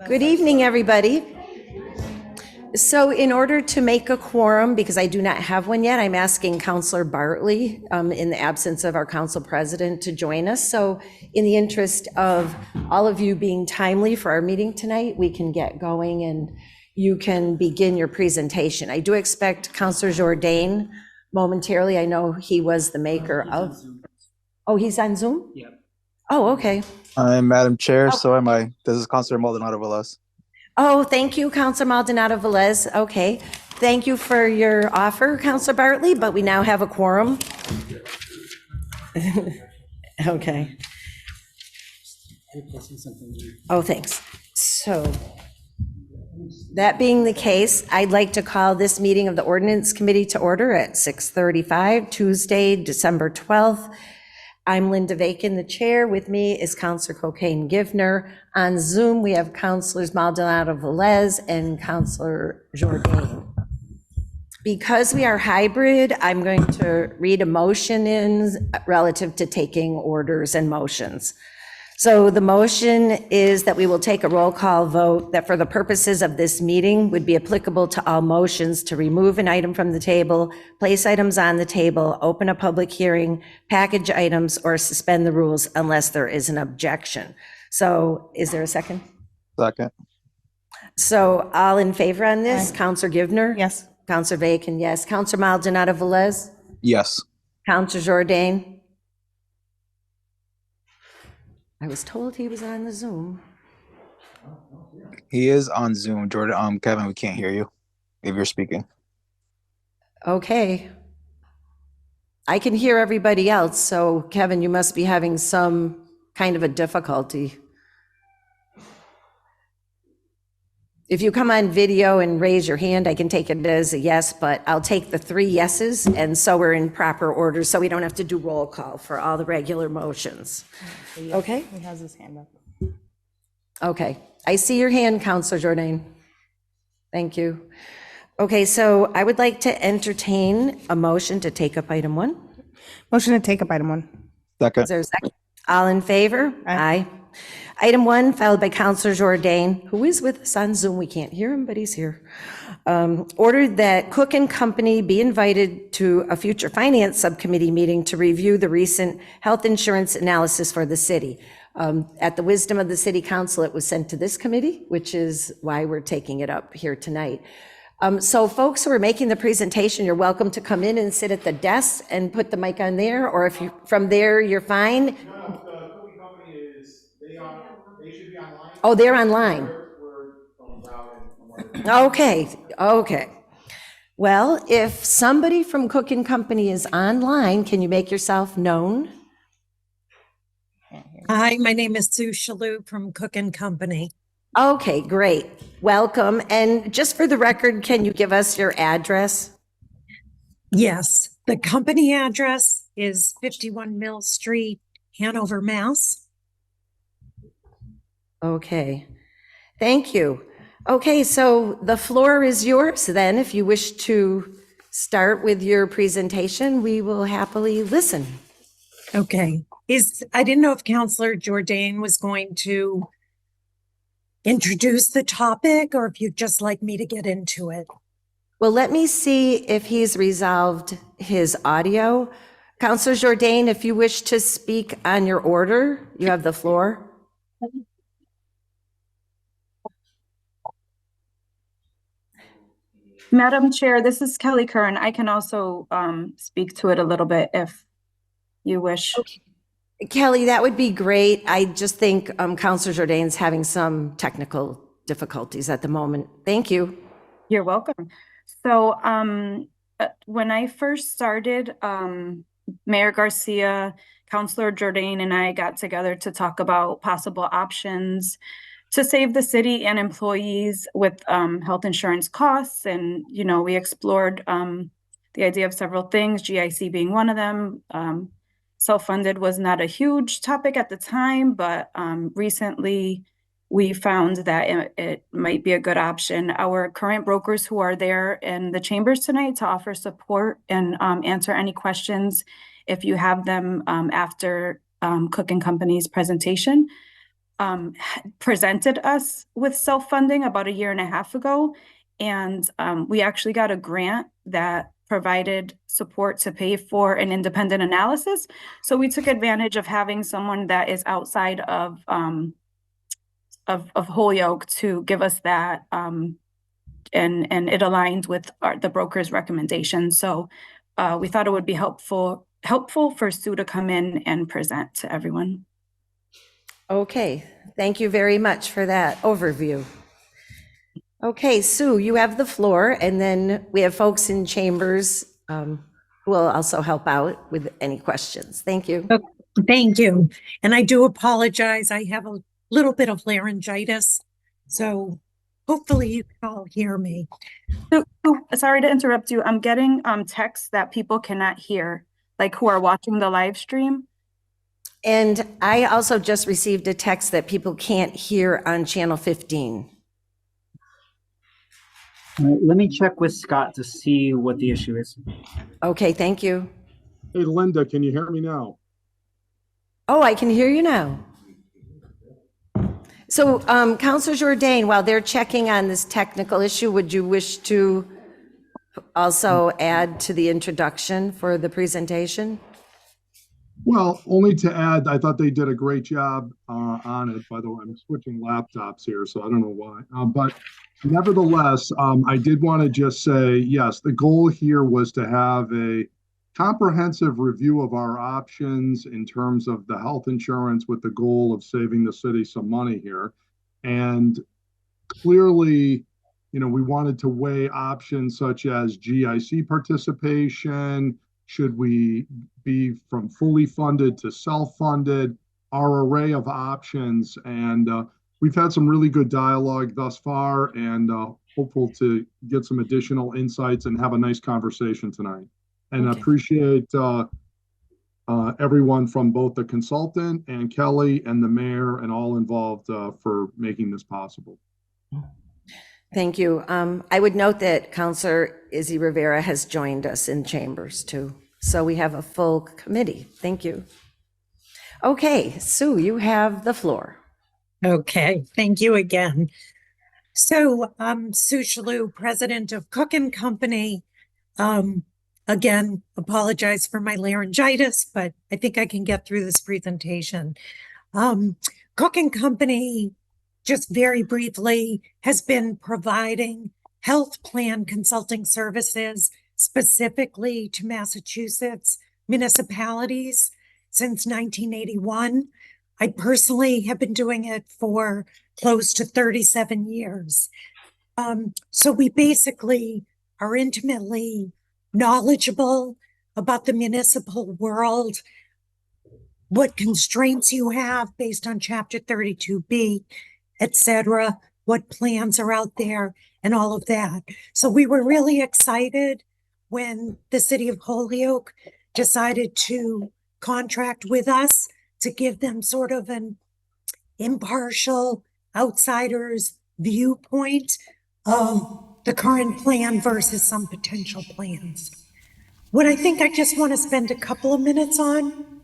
Good evening, everybody. So in order to make a quorum, because I do not have one yet, I'm asking Councilor Bartley, in the absence of our council president, to join us. So in the interest of all of you being timely for our meeting tonight, we can get going and you can begin your presentation. I do expect Councilor Jourdain momentarily. I know he was the maker of. Oh, he's on Zoom? Yep. Oh, okay. I'm Madam Chair, so am I. This is Councilor Maldonado Velez. Oh, thank you, Councilor Maldonado Velez. Okay. Thank you for your offer, Councilor Bartley, but we now have a quorum. Okay. Oh, thanks. So that being the case, I'd like to call this meeting of the Ordinance Committee to order at 6:35, Tuesday, December 12th. I'm Linda Vakin, the chair. With me is Councilor Cocaine Givner. On Zoom, we have Councilors Maldonado Velez and Councilor Jourdain. Because we are hybrid, I'm going to read a motion in relative to taking orders and motions. So the motion is that we will take a roll call vote that for the purposes of this meeting would be applicable to all motions to remove an item from the table, place items on the table, open a public hearing, package items, or suspend the rules unless there is an objection. So is there a second? Second. So all in favor on this? Councilor Givner? Yes. Councilor Vacan, yes. Councilor Maldonado Velez? Yes. Councilor Jourdain? I was told he was on the Zoom. He is on Zoom. Jordan, Kevin, we can't hear you if you're speaking. Okay. I can hear everybody else, so Kevin, you must be having some kind of a difficulty. If you come on video and raise your hand, I can take it as a yes, but I'll take the 3 yeses, and so we're in proper order, so we don't have to do roll call for all the regular motions. Okay? He has his hand up. Okay. I see your hand, Councilor Jourdain. Thank you. Okay, so I would like to entertain a motion to take up item 1. Motion to take up item 1. Second. Is there a second? All in favor? Aye. Item 1, filed by Councilor Jourdain, who is with us on Zoom. We can't hear him, but he's here. Ordered that Cook and Company be invited to a future finance subcommittee meeting to review the recent health insurance analysis for the city. At the wisdom of the city council, it was sent to this committee, which is why we're taking it up here tonight. So folks who are making the presentation, you're welcome to come in and sit at the desk and put the mic on there, or if you from there, you're fine. No, the cookie company is, they should be online. Oh, they're online. We're going out and Okay, okay. Well, if somebody from Cook and Company is online, can you make yourself known? Hi, my name is Sue Shalhoub from Cook and Company. Okay, great. Welcome. And just for the record, can you give us your address? Yes, the company address is 51 Mill Street, Hanover, Mass. Okay, thank you. Okay, so the floor is yours then. If you wish to start with your presentation, we will happily listen. Okay, I didn't know if Councilor Jourdain was going to introduce the topic or if you'd just like me to get into it. Well, let me see if he's resolved his audio. Councilor Jourdain, if you wish to speak on your order, you have the floor. Madam Chair, this is Kelly Curran. I can also speak to it a little bit if you wish. Okay. Kelly, that would be great. I just think Councilor Jourdain's having some technical difficulties at the moment. Thank you. You're welcome. So when I first started, Mayor Garcia, Councilor Jourdain, and I got together to talk about possible options to save the city and employees with health insurance costs. And, you know, we explored the idea of several things, GIC being one of them. Self-funded was not a huge topic at the time, but recently we found that it might be a good option. Our current brokers who are there in the chambers tonight to offer support and answer any questions if you have them after Cook and Company's presentation presented us with self-funding about a year and a half ago. And we actually got a grant that provided support to pay for an independent analysis. So we took advantage of having someone that is outside of Holyoke to give us that. And it aligned with the broker's recommendation. So we thought it would be helpful for Sue to come in and present to everyone. Okay, thank you very much for that overview. Okay, Sue, you have the floor, and then we have folks in chambers who will also help out with any questions. Thank you. Thank you. And I do apologize. I have a little bit of laryngitis, so hopefully you can all hear me. So, sorry to interrupt you. I'm getting texts that people cannot hear, like who are watching the live stream. And I also just received a text that people can't hear on channel 15. Let me check with Scott to see what the issue is. Okay, thank you. Hey, Linda, can you hear me now? Oh, I can hear you now. So, Councilor Jourdain, while they're checking on this technical issue, would you wish to also add to the introduction for the presentation? Well, only to add, I thought they did a great job on it. By the way, I'm switching laptops here, so I don't know why. But nevertheless, I did want to just say, yes, the goal here was to have a comprehensive review of our options in terms of the health insurance with the goal of saving the city some money here. And clearly, we wanted to weigh options such as GIC participation. Should we be from fully funded to self-funded? Our array of options. And we've had some really good dialogue thus far, and hopeful to get some additional insights and have a nice conversation tonight. And I appreciate everyone from both the consultant and Kelly and the mayor and all involved for making this possible. Thank you. I would note that Councilor Izzy Rivera has joined us in chambers too. So we have a full committee. Thank you. Okay, Sue, you have the floor. Okay, thank you again. So Sue Shalhoub, president of Cook & Company. Again, apologize for my laryngitis, but I think I can get through this presentation. Cook & Company, just very briefly, has been providing health plan consulting services specifically to Massachusetts municipalities since 1981. I personally have been doing it for close to 37 years. So we basically are intimately knowledgeable about the municipal world, what constraints you have based on Chapter 32B, etc., what plans are out there, and all of that. So we were really excited when the City of Holyoke decided to contract with us to give them sort of an impartial outsider's viewpoint of the current plan versus some potential plans. What I think I just want to spend a couple of minutes on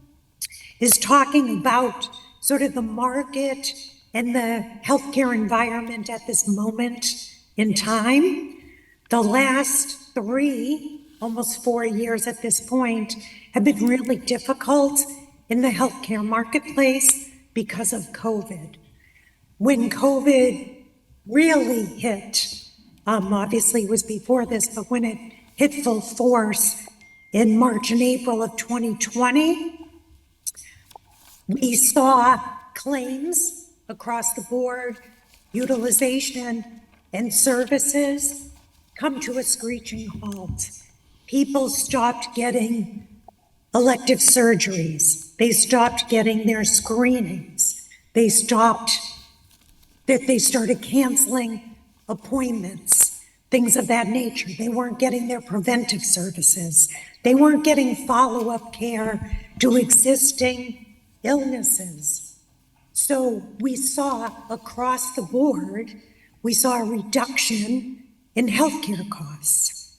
is talking about sort of the market and the healthcare environment at this moment in time. The last 3, almost 4 years at this point, have been really difficult in the healthcare marketplace because of COVID. When COVID really hit, obviously it was before this, but when it hit full force in March and April of 2020, we saw claims across the board, utilization and services come to a screeching halt. People stopped getting elective surgeries. They stopped getting their screenings. They started canceling appointments, things of that nature. They weren't getting their preventive services. They weren't getting follow-up care to existing illnesses. So we saw across the board, we saw a reduction in healthcare costs.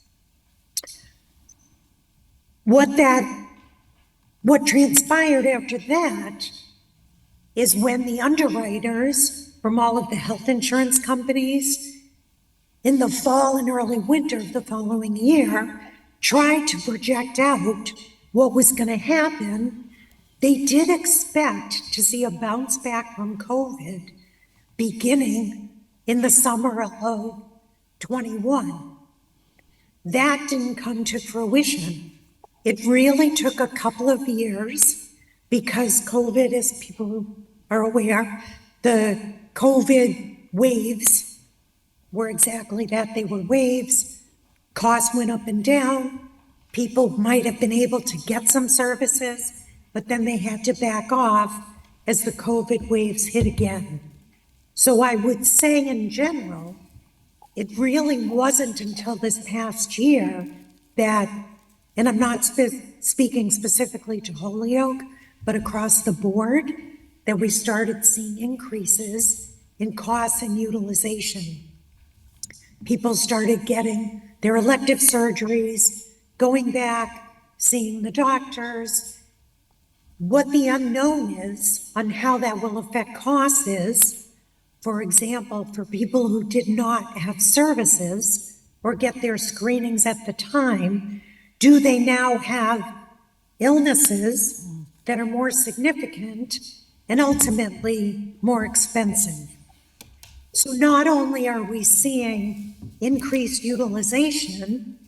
What transpired after that is when the underwriters from all of the health insurance companies in the fall and early winter of the following year tried to project out what was going to happen, they did expect to see a bounce back from COVID beginning in the summer of 21. That didn't come to fruition. It really took a couple of years because COVID, as people are aware, the COVID waves were exactly that. They were waves. Costs went up and down. People might have been able to get some services, but then they had to back off as the COVID waves hit again. So I would say in general, it really wasn't until this past year that, and I'm not speaking specifically to Holyoke, but across the board, that we started seeing increases in costs and utilization. People started getting their elective surgeries, going back, seeing the doctors. What the unknown is on how that will affect costs is, for example, for people who did not have services or get their screenings at the time, do they now have illnesses that are more significant and ultimately more expensive? So not only are we seeing increased utilization,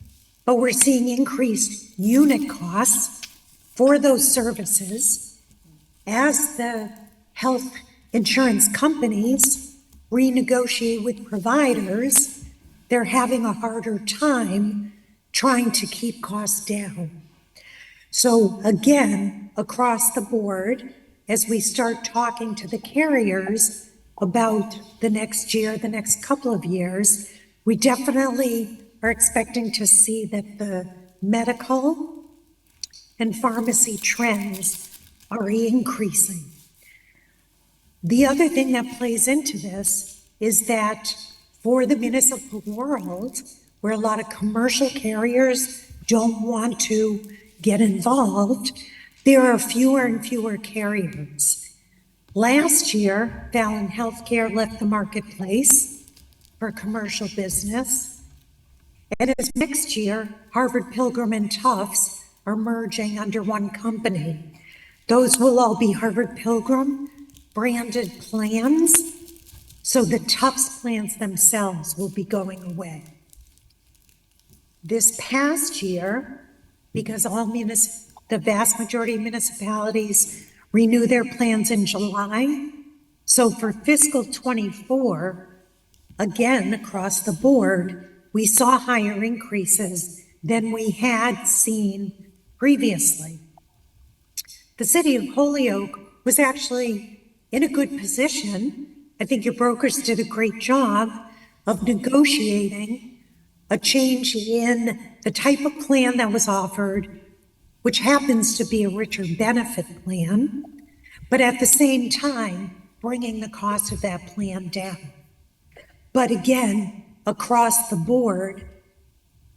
but we're seeing increased unit costs for those services as the health insurance companies renegotiate with providers. They're having a harder time trying to keep costs down. So again, across the board, as we start talking to the carriers about the next year, the next couple of years, we definitely are expecting to see that the medical and pharmacy trends are increasing. The other thing that plays into this is that for the municipal world, where a lot of commercial carriers don't want to get involved, there are fewer and fewer carriers. Last year, Fallon Healthcare left the marketplace for commercial business. And as next year, Harvard Pilgrim and Tufts are merging under one company. Those will all be Harvard Pilgrim branded plans, so the Tufts plans themselves will be going away. This past year, because the vast majority of municipalities renew their plans in July, so for fiscal 24, again, across the board, we saw higher increases than we had seen previously. The City of Holyoke was actually in a good position. I think your brokers did a great job of negotiating a change in the type of plan that was offered, which happens to be a richer benefit plan, but at the same time, bringing the cost of that plan down. But again, across the board,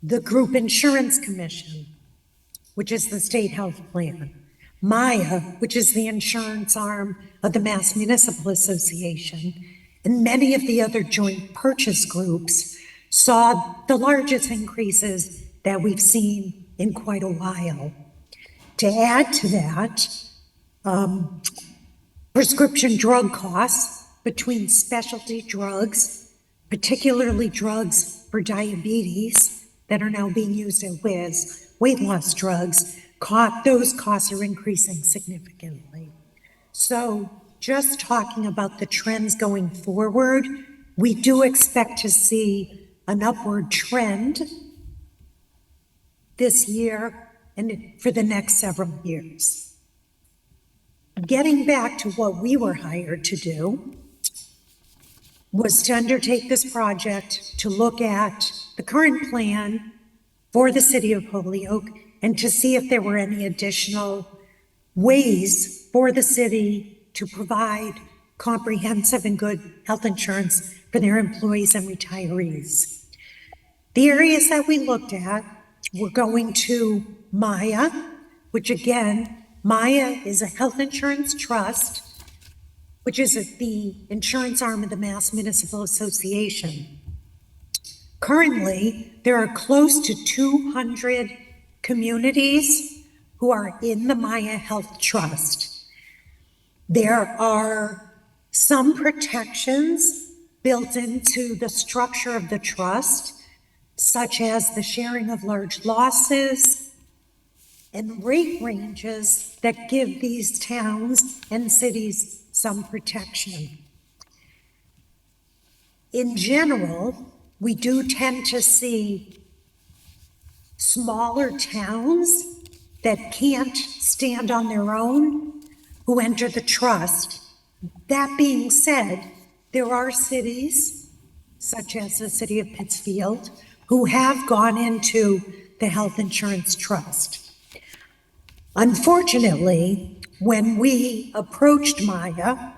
the Group Insurance Commission, which is the state health plan, MIA, which is the insurance arm of the Mass Municipal Association, and many of the other joint purchase groups saw the largest increases that we've seen in quite a while. To add to that, prescription drug costs between specialty drugs, particularly drugs for diabetes that are now being used as weight loss drugs, those costs are increasing significantly. So just talking about the trends going forward, we do expect to see an upward trend this year and for the next several years. Getting back to what we were hired to do was to undertake this project to look at the current plan for the City of Holyoke and to see if there were any additional ways for the city to provide comprehensive and good health insurance for their employees and retirees. The areas that we looked at were going to MIA, which again, MIA is a health insurance trust which is the insurance arm of the Mass Municipal Association. Currently, there are close to 200 communities who are in the Maya Health Trust. There are some protections built into the structure of the trust, such as the sharing of large losses and rate ranges that give these towns and cities some protection. In general, we do tend to see smaller towns that can't stand on their own who enter the trust. That being said, there are cities, such as the city of Pittsfield, who have gone into the health insurance trust. Unfortunately, when we approached Maya,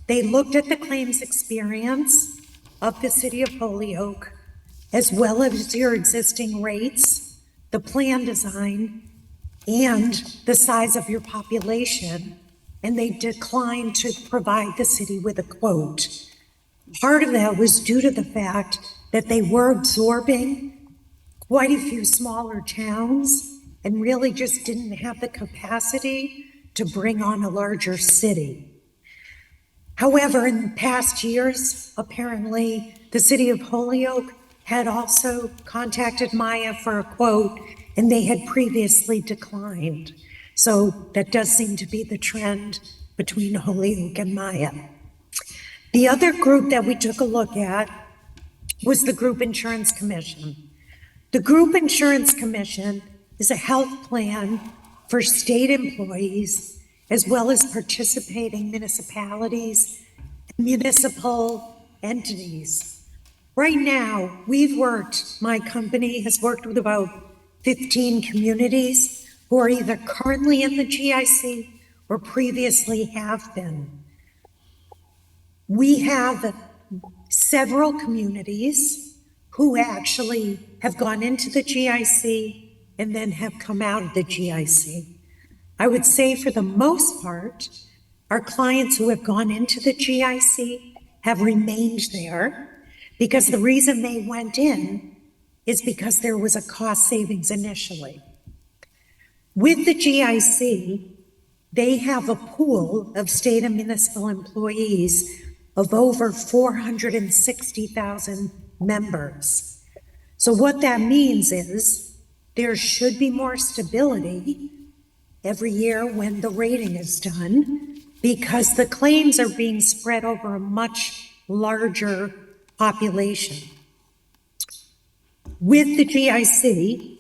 they looked at the claims experience of the city of Holyoke, as well as your existing rates, the plan design, and the size of your population, and they declined to provide the city with a quote. Part of that was due to the fact that they were absorbing quite a few smaller towns and really just didn't have the capacity to bring on a larger city. However, in past years, apparently, the city of Holyoke had also contacted Maya for a quote, and they had previously declined. So that does seem to be the trend between Holyoke and Maya. The other group that we took a look at was the Group Insurance Commission. The Group Insurance Commission is a health plan for state employees, as well as participating municipalities, and municipal entities. Right now, my company has worked with about 15 communities who are either currently in the GIC or previously have been. We have several communities who actually have gone into the GIC and then have come out of the GIC. I would say for the most part, our clients who have gone into the GIC have remained there because the reason they went in is because there was a cost savings initially. With the GIC, they have a pool of state and municipal employees of over 460,000 members. So what that means is there should be more stability every year when the rating is done because the claims are being spread over a much larger population. With the GIC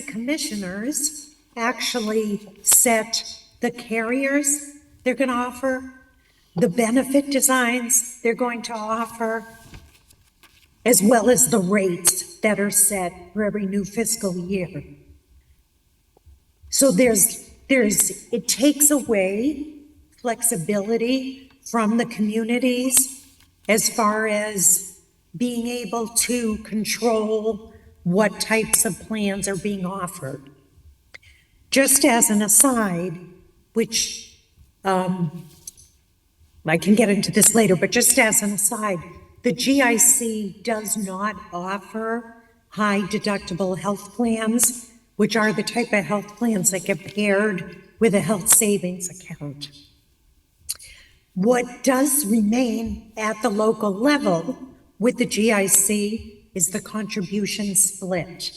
commissioners actually set the carriers they're going to offer, the benefit designs they're going to offer, as well as the rates that are set for every new fiscal year. So it takes away flexibility from the communities as far as being able to control what types of plans are being offered. Just as an aside, which I can get into this later, but just as an aside, the GIC does not offer high deductible health plans, which are the type of health plans that get paired with a health savings account. What does remain at the local level with the GIC is the contribution split.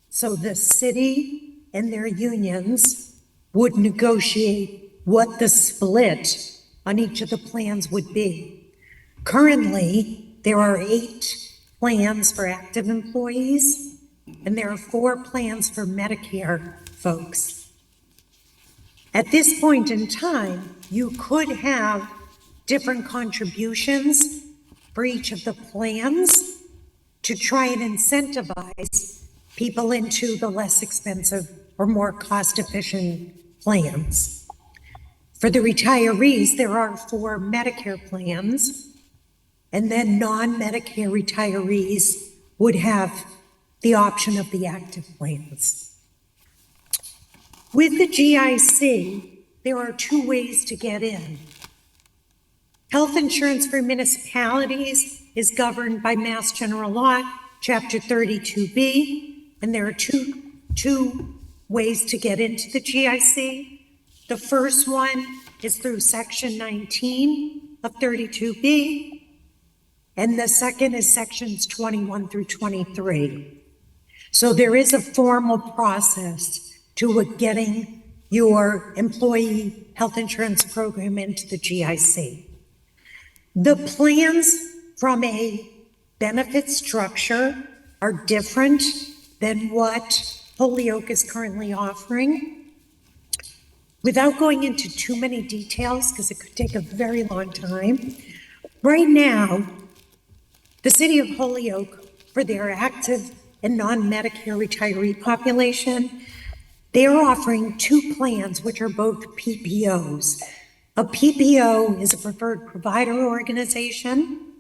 So the city and their unions would negotiate what the split on each of the plans would be. Currently, there are 8 plans for active employees, and there are 4 plans for Medicare folks. At this point in time, you could have different contributions for each of the plans to try and incentivize people into the less expensive or more cost-efficient plans. For the retirees, there are 4 Medicare plans, and then non-Medicare retirees would have the option of the active plans. With the GIC, there are two ways to get in. Health insurance for municipalities is governed by Mass General Law, Chapter 32B, and there are two ways to get into the GIC. The first one is through Section 19 of 32B, and the second is Sections 21 through 23. So there is a formal process to getting your employee health insurance program into the GIC. The plans from a benefit structure are different than what Holyoke is currently offering. Without going into too many details, because it could take a very long time, right now, the City of Holyoke, for their active and non-Medicare retiree population, they are offering two plans, which are both PPOs. A PPO is a preferred provider organization,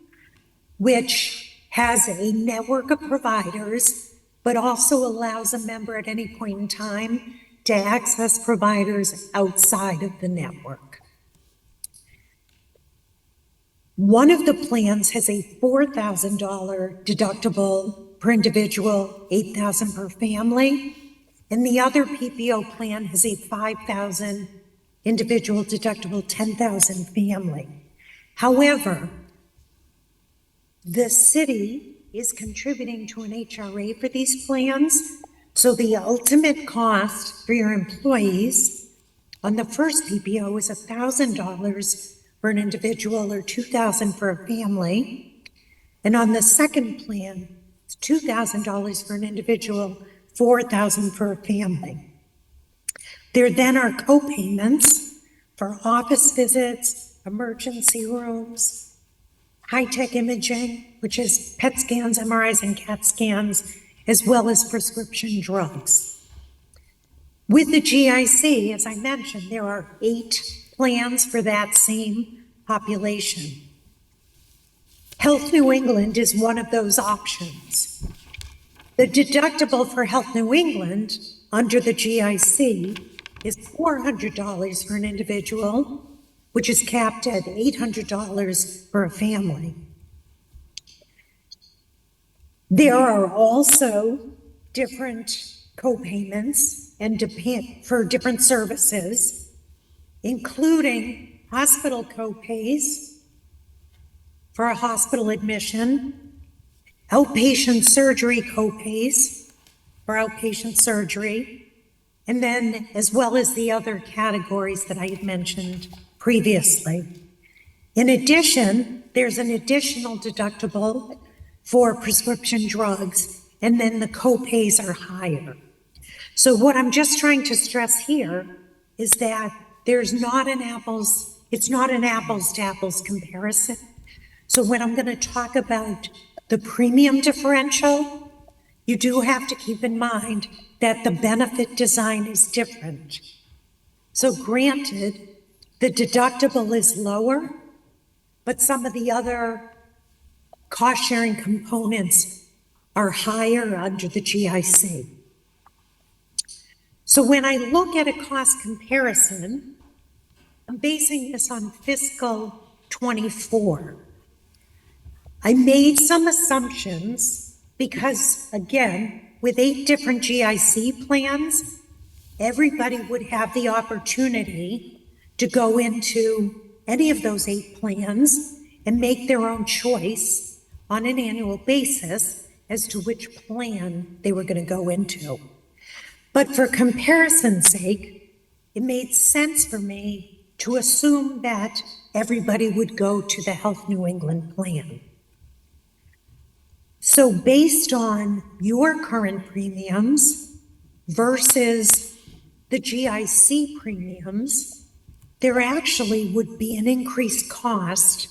which has a network of providers, but also allows a member at any point in time to access providers outside of the network. One of the plans has a $4,000 deductible per individual, $8,000 per family, and the other PPO plan has a $5,000 individual deductible, $10,000 family. However, the city is contributing to an HRA for these plans, so the ultimate cost for your employees on the first PPO is $1,000 for an individual or $2,000 for a family, and on the second plan, it's $2,000 for an individual, $4,000 for a family. There then are co-payments for office visits, emergency rooms, high-tech imaging, which is PET scans, MRIs, and CAT scans, as well as prescription drugs. With the GIC, as I mentioned, there are 8 plans for that same population. Health New England is one of those options. The deductible for Health New England under the GIC is $400 for an individual, which is capped at $800 for a family. There are also different co-payments and for different services, including hospital co-pays for a hospital admission, outpatient surgery co-pays for outpatient surgery, and then as well as the other categories that I had mentioned previously. In addition, there's an additional deductible for prescription drugs, and then the co-pays are higher. So what I'm just trying to stress here is that it's not an apples to apples comparison. So when I'm going to talk about the premium differential, you do have to keep in mind that the benefit design is different. So granted, the deductible is lower, but some of the other cost-sharing components are higher under the GIC. So when I look at a cost comparison, I'm basing this on fiscal 24. I made some assumptions because, again, with 8 different GIC plans, everybody would have the opportunity to go into any of those 8 plans and make their own choice on an annual basis as to which plan they were going to go into. But for comparison's sake, it made sense for me to assume that everybody would go to the Health New England plan. So based on your current premiums versus the GIC premiums, there actually would be an increased cost,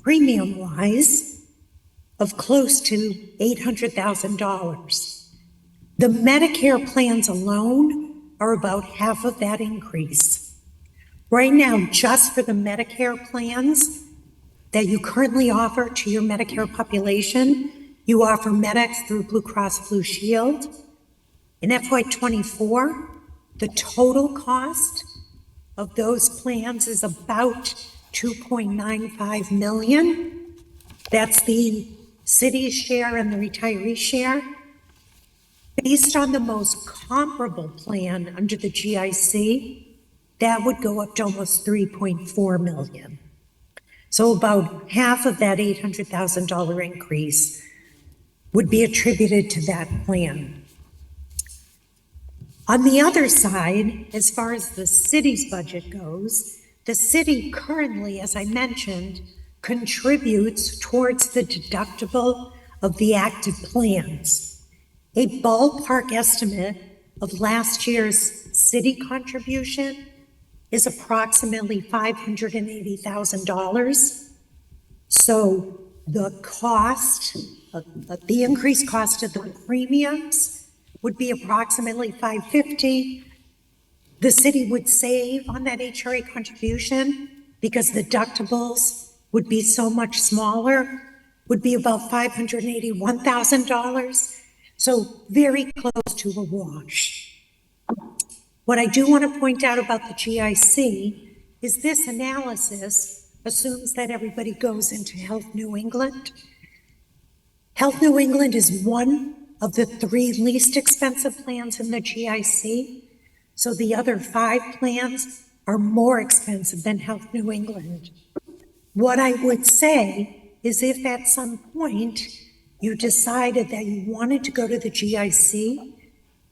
premium-wise, of close to $800,000. The Medicare plans alone are about half of that increase. Right now, just for the Medicare plans that you currently offer to your Medicare population, you offer MedX through Blue Cross Blue Shield. In FY24, the total cost of those plans is about 2.95 million. That's the city's share and the retiree share. Based on the most comparable plan under the GIC, that would go up to almost 3.4 million. So about half of that $800,000 increase would be attributed to that plan. On the other side, as far as the city's budget goes, the city currently, as I mentioned, contributes towards the deductible of the active plans. A ballpark estimate of last year's city contribution is approximately $580,000. So the cost, the increased cost of the premiums would be approximately $550. The city would save on that HRA contribution because the deductibles would be so much smaller, would be about $581,000. So very close to a wash. What I do want to point out about the GIC is this analysis assumes that everybody goes into Health New England. Health New England is one of the 3 least expensive plans in the GIC. So the other 5 plans are more expensive than Health New England. What I would say is if at some point you decided that you wanted to go to the GIC,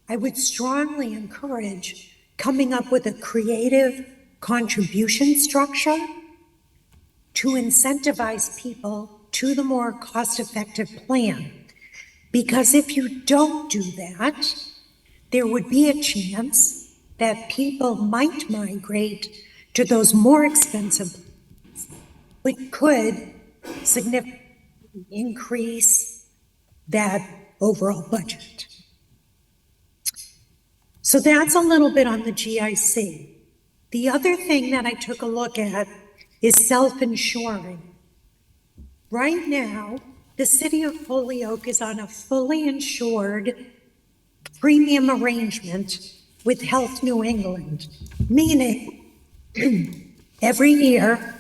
I would strongly encourage coming up with a creative contribution structure to incentivize people to the more cost-effective plan. Because if you don't do that, there would be a chance that people might migrate to those more expensive plans, which could significantly increase that overall budget. So that's a little bit on the GIC. The other thing that I took a look at is self-insuring. Right now, the City of Holyoke is on a fully insured premium arrangement with Health New England, meaning every year,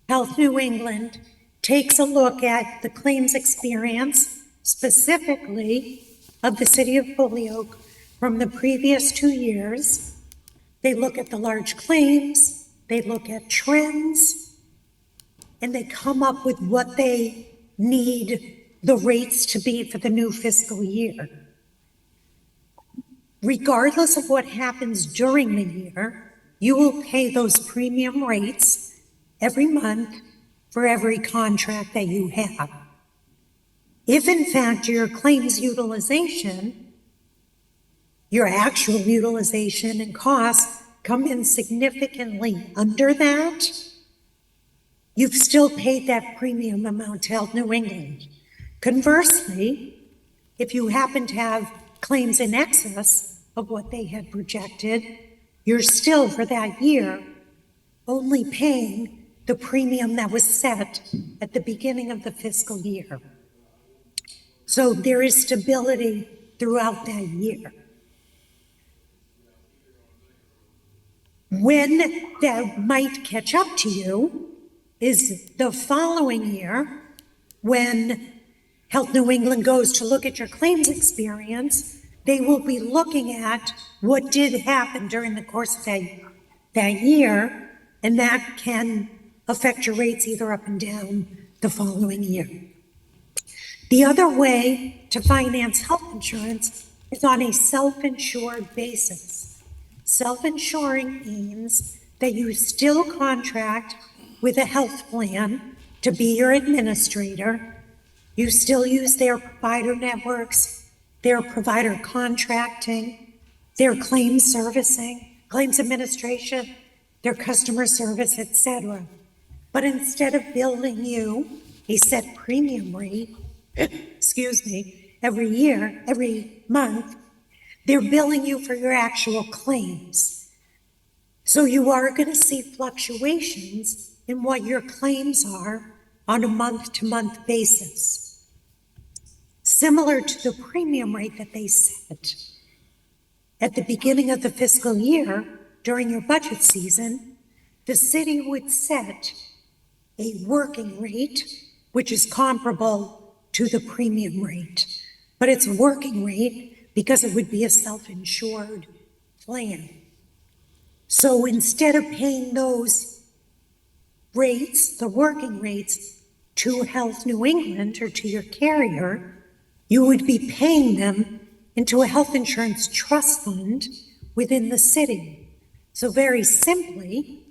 Health New England takes a look at the claims experience, specifically of the City of Holyoke from the previous 2 years. They look at the large claims, they look at trends, and they come up with what they need the rates to be for the new fiscal year. Regardless of what happens during the year, you will pay those premium rates every month for every contract that you have. If in fact your claims utilization, your actual utilization and costs come in significantly under that, you've still paid that premium amount to Health New England. Conversely, if you happen to have claims in excess of what they had projected, you're still for that year only paying the premium that was set at the beginning of the fiscal year. So there is stability throughout that year. When that might catch up to you is the following year when Health New England goes to look at your claims experience. They will be looking at what did happen during the course of that year, and that can affect your rates either up and down the following year. The other way to finance health insurance is on a self-insured basis. Self-insuring means that you still contract with a health plan to be your administrator. You still use their provider networks, their provider contracting, their claims servicing, claims administration, their customer service, etc. But instead of billing you a set premium rate, every month, they're billing you for your actual claims. So you are going to see fluctuations in what your claims are on a month-to-month basis. Similar to the premium rate that they set. At the beginning of the fiscal year, during your budget season, the city would set a working rate, which is comparable to the premium rate. But it's a working rate because it would be a self-insured plan. So instead of paying those rates, the working rates, to Health New England or to your carrier, you would be paying them into a health insurance trust fund within the city. So very simply,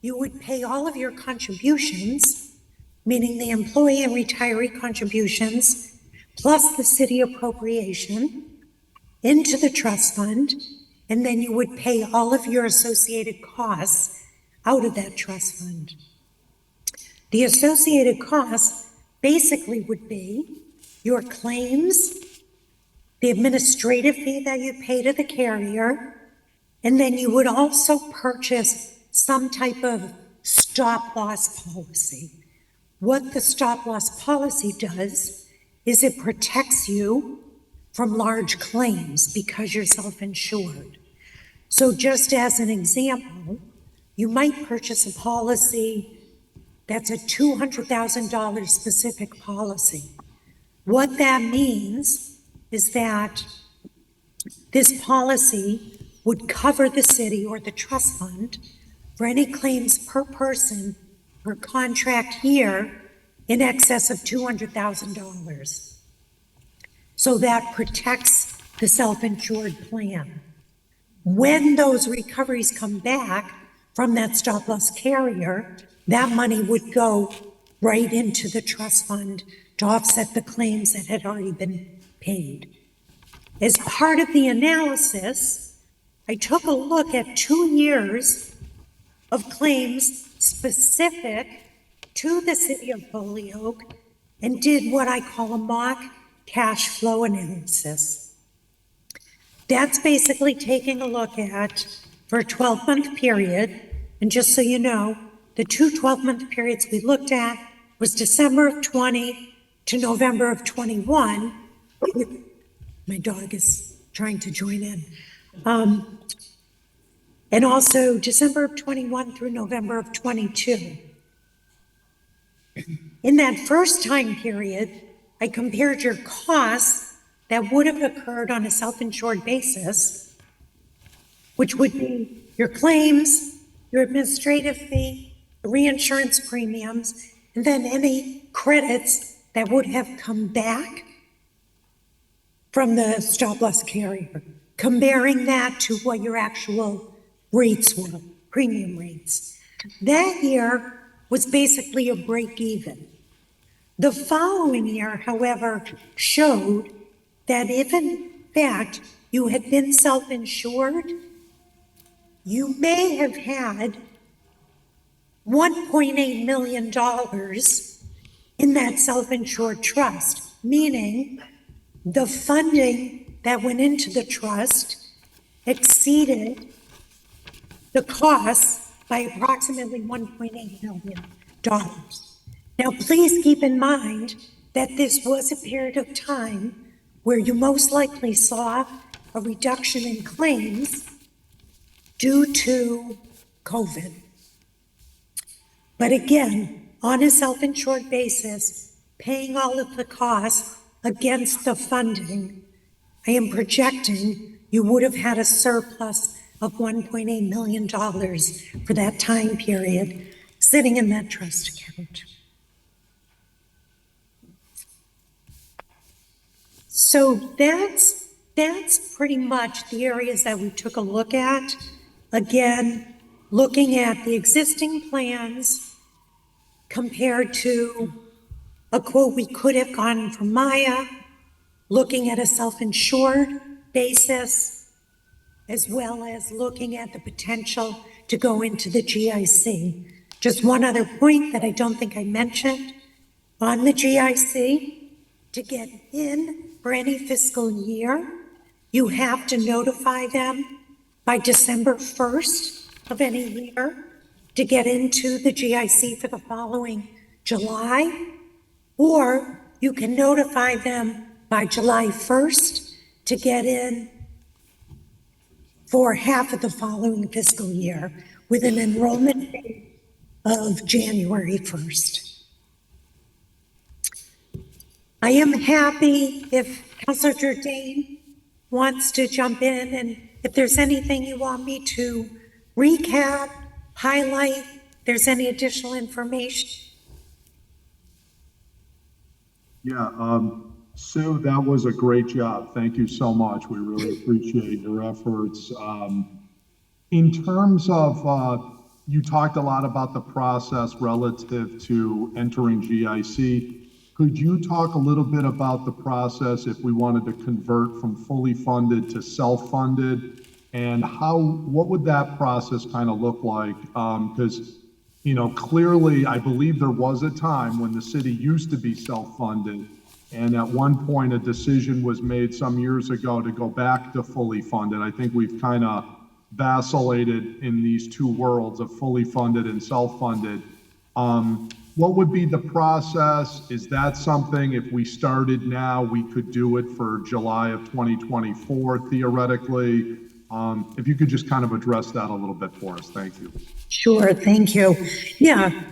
you would pay all of your contributions, meaning the employee and retiree contributions, plus the city appropriation, into the trust fund, and then you would pay all of your associated costs out of that trust fund. The associated costs basically would be your claims, the administrative fee that you pay to the carrier, and then you would also purchase some type of stop-loss policy. What the stop-loss policy does is it protects you from large claims because you're self-insured. So just as an example, you might purchase a policy that's a $200,000 specific policy. What that means is that this policy would cover the city or the trust fund for any claims per person per contract year in excess of $200,000. So that protects the self-insured plan. When those recoveries come back from that stop-loss carrier, that money would go right into the trust fund to offset the claims that had already been paid. As part of the analysis, I took a look at 2 years of claims specific to the City of Holyoke and did what I call a mock cash flow analysis. That's basically taking a look at, for a 12-month period, and just so you know, the 2 12-month periods we looked at was December of 20 to November of 21. My dog is trying to join in. And also December of 21 through November of 22. In that first time period, I compared your costs that would have occurred on a self-insured basis, which would be your claims, your administrative fee, the reinsurance premiums, and then any credits that would have come back from the stop-loss carrier, comparing that to what your actual rates were, premium rates. That year was basically a break even. The following year, however, showed that if in fact you had been self-insured, you may have had $1.8 million in that self-insured trust, meaning the funding that went into the trust exceeded the costs by approximately $1.8 million. Now, please keep in mind that this was a period of time where you most likely saw a reduction in claims due to COVID. But again, on a self-insured basis, paying all of the costs against the funding, I am projecting you would have had a surplus of $1.8 million for that time period sitting in that trust account. So that's pretty much the areas that we took a look at. Again, looking at the existing plans compared to a quote we could have gotten from Maya, looking at a self-insured basis, as well as looking at the potential to go into the GIC. Just one other point that I don't think I mentioned, on the GIC, to get in for any fiscal year, you have to notify them by December 1st of any year to get into the GIC for the following July, or you can notify them by July 1st to get in for half of the following fiscal year with an enrollment date of January 1st. I am happy if Councilor Jourdain wants to jump in, and if there's anything you want me to recap, highlight, if there's any additional information. Yeah, Sue, that was a great job. Thank you so much. We really appreciate your efforts. In terms of, you talked a lot about the process relative to entering GIC. Could you talk a little bit about the process if we wanted to convert from fully funded to self-funded, and what would that process kind of look like? Because, you know, clearly, I believe there was a time when the city used to be self-funded, and at one point, a decision was made some years ago to go back to fully funded. I think we've kind of vacillated in these two worlds of fully funded and self-funded. What would be the process? Is that something, if we started now, we could do it for July of 2024 theoretically? If you could just kind of address that a little bit for us. Thank you. Sure, thank you. Yeah,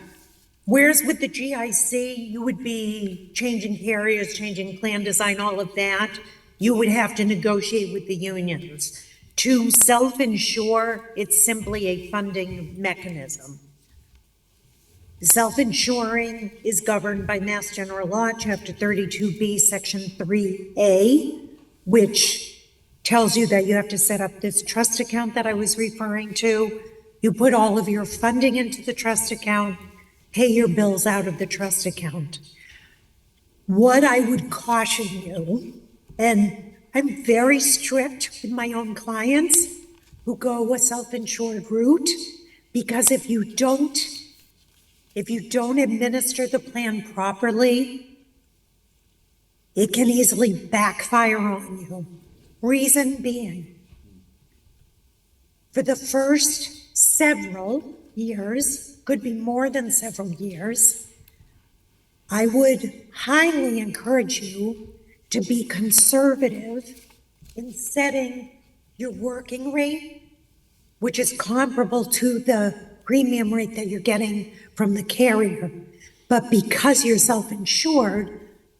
whereas with the GIC, you would be changing carriers, changing plan design, all of that. You would have to negotiate with the unions. To self-insure, it's simply a funding mechanism. Self-insuring is governed by Mass General Law, Chapter 32B, Section 3A, which tells you that you have to set up this trust account that I was referring to. You put all of your funding into the trust account, pay your bills out of the trust account. What I would caution you, and I'm very strict with my own clients who go a self-insured route, because if you don't administer the plan properly, it can easily backfire on you. Reason being, for the first several years, could be more than several years, I would highly encourage you to be conservative in setting your working rate, which is comparable to the premium rate that you're getting from the carrier. But because you're self-insured,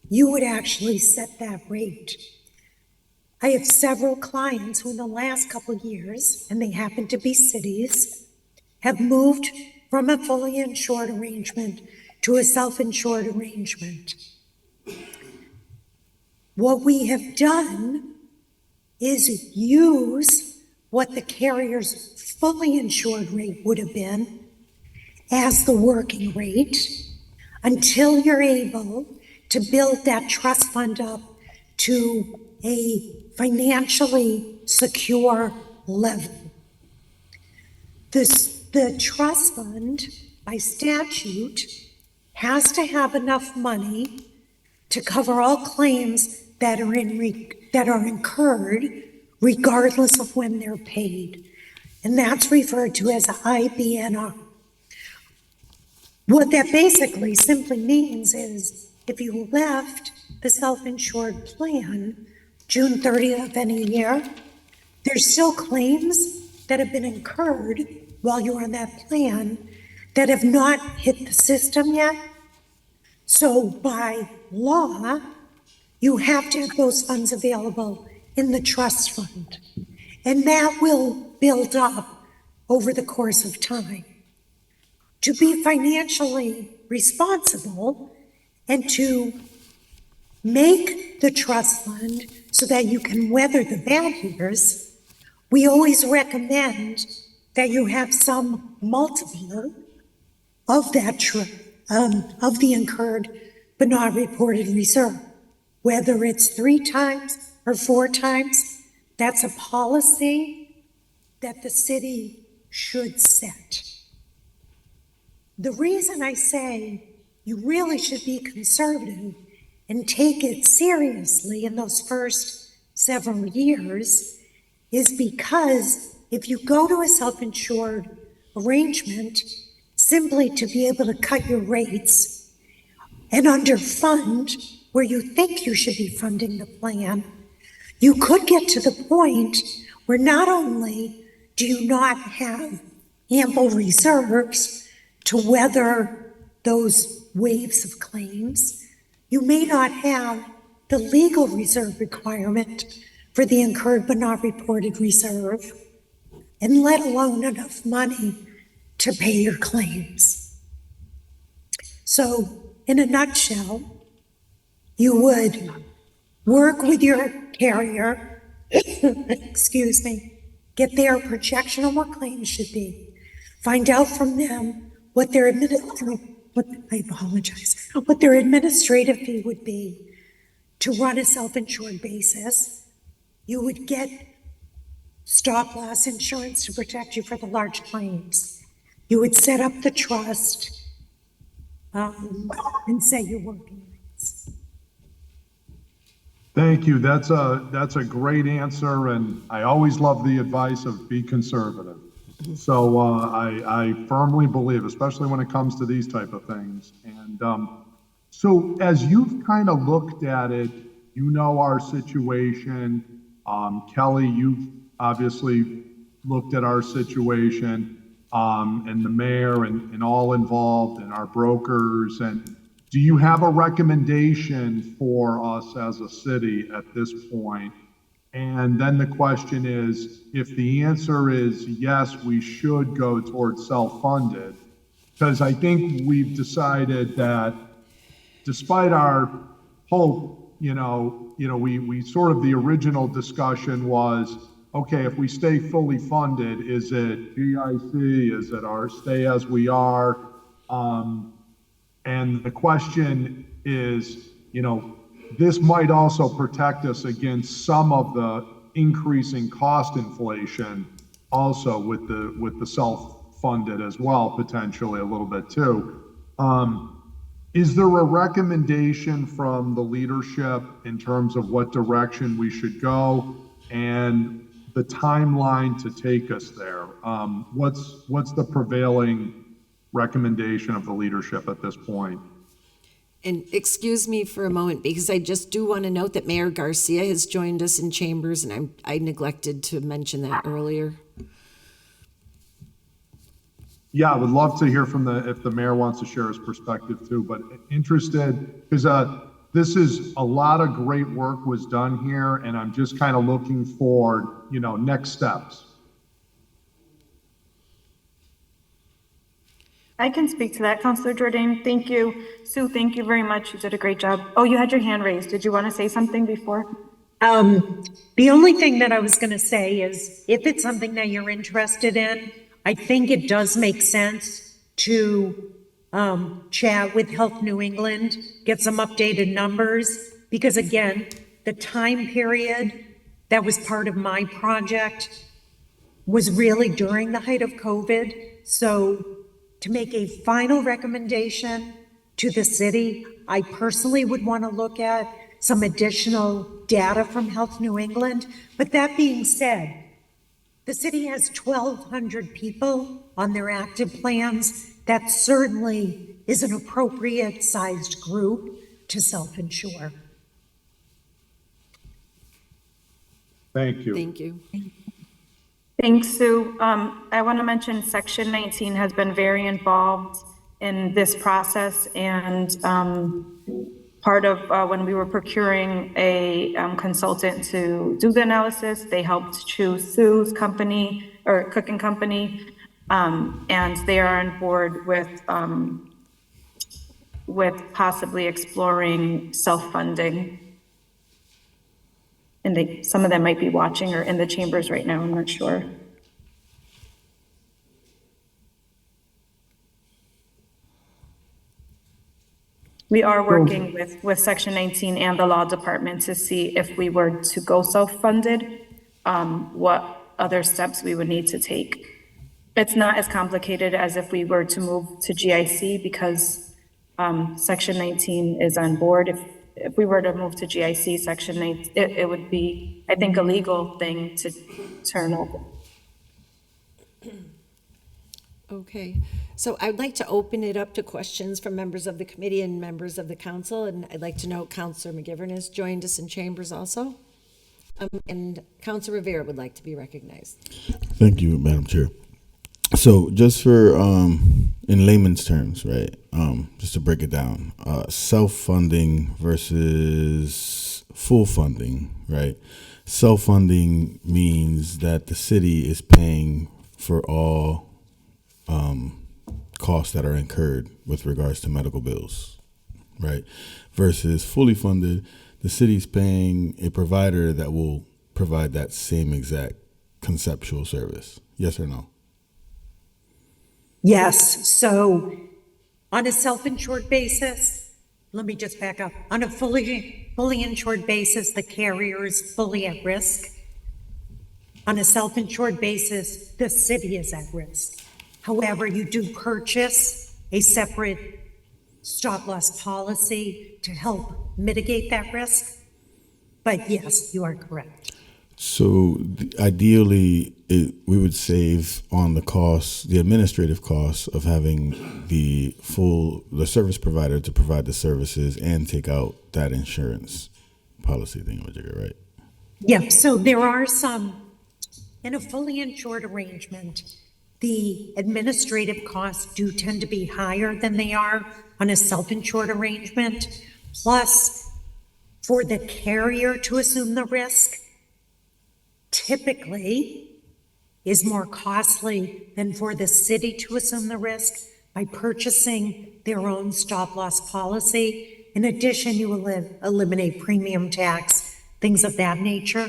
you would actually set that rate. I have several clients who in the last couple of years, and they happen to be cities, have moved from a fully insured arrangement to a self-insured arrangement. What we have done is use what the carrier's fully insured rate would have been as the working rate until you're able to build that trust fund up to a financially secure level. The trust fund, by statute, has to have enough money to cover all claims that are incurred regardless of when they're paid. And that's referred to as IBNR. What that basically simply means is if you left the self-insured plan June 30th of any year, there's still claims that have been incurred while you're on that plan that have not hit the system yet. So by law, you have to have those funds available in the trust fund. And that will build up over the course of time. To be financially responsible and to make the trust fund so that you can weather the bad years, we always recommend that you have some multiple of that of the incurred but not reported reserve. Whether it's 3 times or 4 times, that's a policy that the city should set. The reason I say you really should be conservative and take it seriously in those first several years is because if you go to a self-insured arrangement simply to be able to cut your rates and underfund where you think you should be funding the plan, you could get to the point where not only do you not have ample reserves to weather those waves of claims, you may not have the legal reserve requirement for the incurred but not reported reserve, and let alone enough money to pay your claims. So, in a nutshell, you would work with your carrier, excuse me, get their projection of what claims should be, find out from them what their what their administrative fee would be to run a self-insured basis. You would get stop-loss insurance to protect you for the large claims. You would set up the trust and say your working rights. Thank you. That's a great answer, and I always love the advice of be conservative. So I firmly believe, especially when it comes to these type of things. And so as you've kind of looked at it, you know our situation. Kelly, you've obviously looked at our situation, and the mayor and all involved and our brokers. And do you have a recommendation for us as a city at this point? And then the question is, if the answer is yes, we should go towards self-funded, because I think we've decided that despite our hope, we sort of, the original discussion was, okay, if we stay fully funded, is it GIC? Is it our stay as we are? And the question is, this might also protect us against some of the increasing cost inflation, also with the self-funded as well, potentially a little bit too. Is there a recommendation from the leadership in terms of what direction we should go and the timeline to take us there? What's the prevailing recommendation of the leadership at this point? And excuse me for a moment, because I just do want to note that Mayor Garcia has joined us in chambers, and I neglected to mention that earlier. Yeah, I would love to hear from if the mayor wants to share his perspective too, but interested, because this is a lot of great work was done here, and I'm just kind of looking for, next steps. I can speak to that, Councilor Jourdain. Thank you. Sue, thank you very much. You did a great job. Oh, you had your hand raised. Did you want to say something before? The only thing that I was going to say is, if it's something that you're interested in, I think it does make sense to chat with Health New England, get some updated numbers, because again, the time period that was part of my project was really during the height of COVID. So to make a final recommendation to the city, I personally would want to look at some additional data from Health New England. But that being said, the city has 1,200 people on their active plans. That certainly is an appropriate sized group to self-insure. Thank you. Thank you. Thanks, Sue. I want to mention Section 19 has been very involved in this process, and part of when we were procuring a consultant to do the analysis, they helped choose Sue's company or cooking company, and they are on board with possibly exploring self-funding. And some of them might be watching or in the chambers right now, I'm not sure. We are working with Section 19 and the law department to see if we were to go self-funded, what other steps we would need to take. It's not as complicated as if we were to move to GIC, because Section 19 is on board. If we were to move to GIC, Section 19, it would be, I think, a legal thing to turn over. Okay, so I'd like to open it up to questions from members of the committee and members of the council, and I'd like to note Councilor McGivern has joined us in chambers also. And Councilor Rivera would like to be recognized. Thank you, Madam Chair. So just for, in layman's terms, right, just to break it down, self-funding versus full funding, right? Self-funding means that the city is paying for all costs that are incurred with regards to medical bills, right? Versus fully funded, the city's paying a provider that will provide that same exact conceptual service. Yes or no? Yes, so on a self-insured basis, let me just back up. On a fully insured basis, the carrier is fully at risk. On a self-insured basis, the city is at risk. However, you do purchase a separate stop-loss policy to help mitigate that risk. But yes, you are correct. So ideally, we would save on the costs, the administrative costs of having the service provider to provide the services and take out that insurance policy thing, right? Yeah, so there are some, in a fully insured arrangement, the administrative costs do tend to be higher than they are on a self-insured arrangement. Plus, for the carrier to assume the risk, typically is more costly than for the city to assume the risk by purchasing their own stop-loss policy. In addition, you will eliminate premium tax, things of that nature.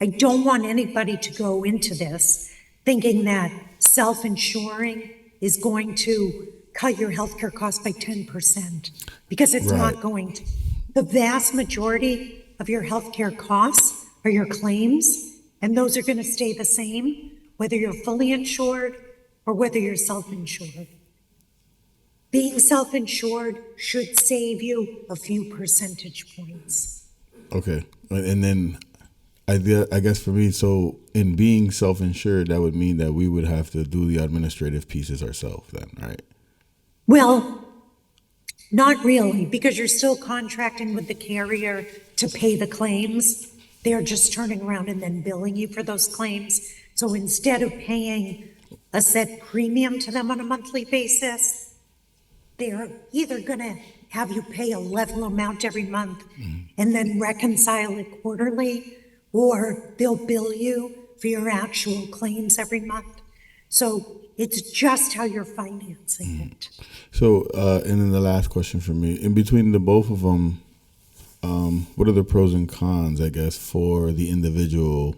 I don't want anybody to go into this thinking that self-insuring is going to cut your healthcare costs by 10%, because it's not going to. The vast majority of your healthcare costs are your claims, and those are going to stay the same, whether you're fully insured or whether you're self-insured. Being self-insured should save you a few percentage points. Okay. And then I guess for me, so in being self-insured, that would mean that we would have to do the administrative pieces ourselves then, right? Well, not really, because you're still contracting with the carrier to pay the claims. They're just turning around and then billing you for those claims. So instead of paying a set premium to them on a monthly basis, they're either going to have you pay a level amount every month and then reconcile it quarterly, or they'll bill you for your actual claims every month. So it's just how you're financing it. So, and then the last question for me, in between the both of them, what are the pros and cons, I guess, for the individual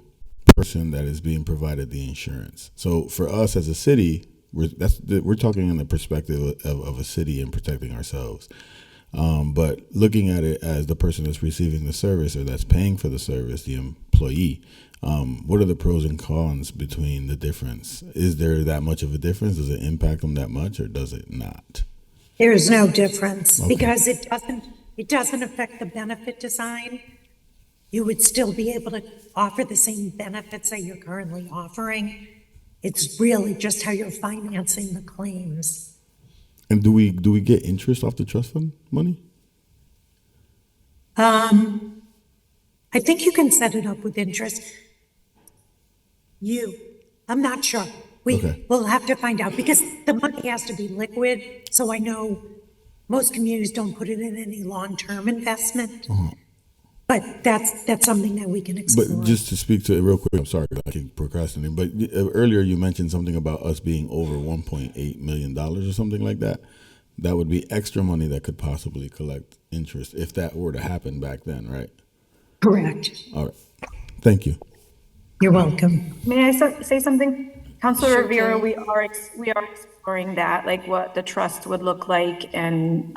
person that is being provided the insurance? So for us as a city, we're talking in the perspective of a city and protecting ourselves. But looking at it as the person that's receiving the service or that's paying for the service, the employee, what are the pros and cons between the difference? Is there that much of a difference? Does it impact them that much, or does it not? There's no difference because it doesn't affect the benefit design. You would still be able to offer the same benefits that you're currently offering. It's really just how you're financing the claims. And do we get interest off the trust fund money? I think you can set it up with interest. I'm not sure. We'll have to find out because the money has to be liquid. So I know most communities don't put it in any long-term investment. But that's something that we can explore. But just to speak to it real quick, I'm sorry, I keep procrastinating. But earlier you mentioned something about us being over $1.8 million or something like that. That would be extra money that could possibly collect interest if that were to happen back then, right? Correct. All right. Thank you. You're welcome. May I say something? Councilor Sure, Rivera, Kelly. we are exploring that, like what the trust would look like and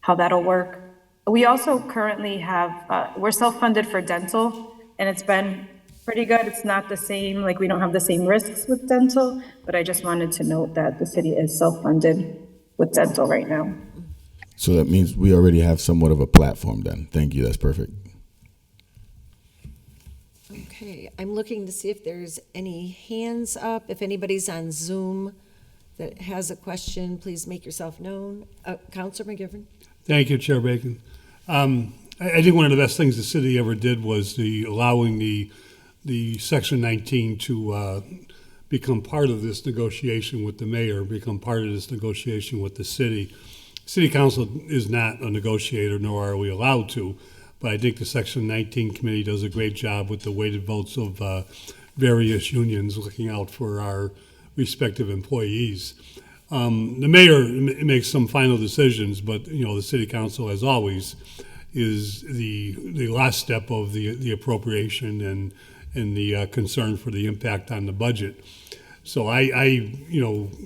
how that'll work. We also currently have, we're self-funded for dental, and it's been pretty good. It's not the same, like we don't have the same risks with dental, but I just wanted to note that the city is self-funded with dental right now. So that means we already have somewhat of a platform then. Thank you. That's perfect. Okay, I'm looking to see if there's any hands up. If anybody's on Zoom that has a question, please make yourself known. Councilor McGivern. Thank you, Chair Bacon. I think one of the best things the city ever did was allowing the Section 19 to become part of this negotiation with the mayor, become part of this negotiation with the city. City council is not a negotiator, nor are we allowed to, but I think the Section 19 committee does a great job with the weighted votes of various unions looking out for our respective employees. The mayor makes some final decisions, but the city council, as always, is the last step of the appropriation and the concern for the impact on the budget. So I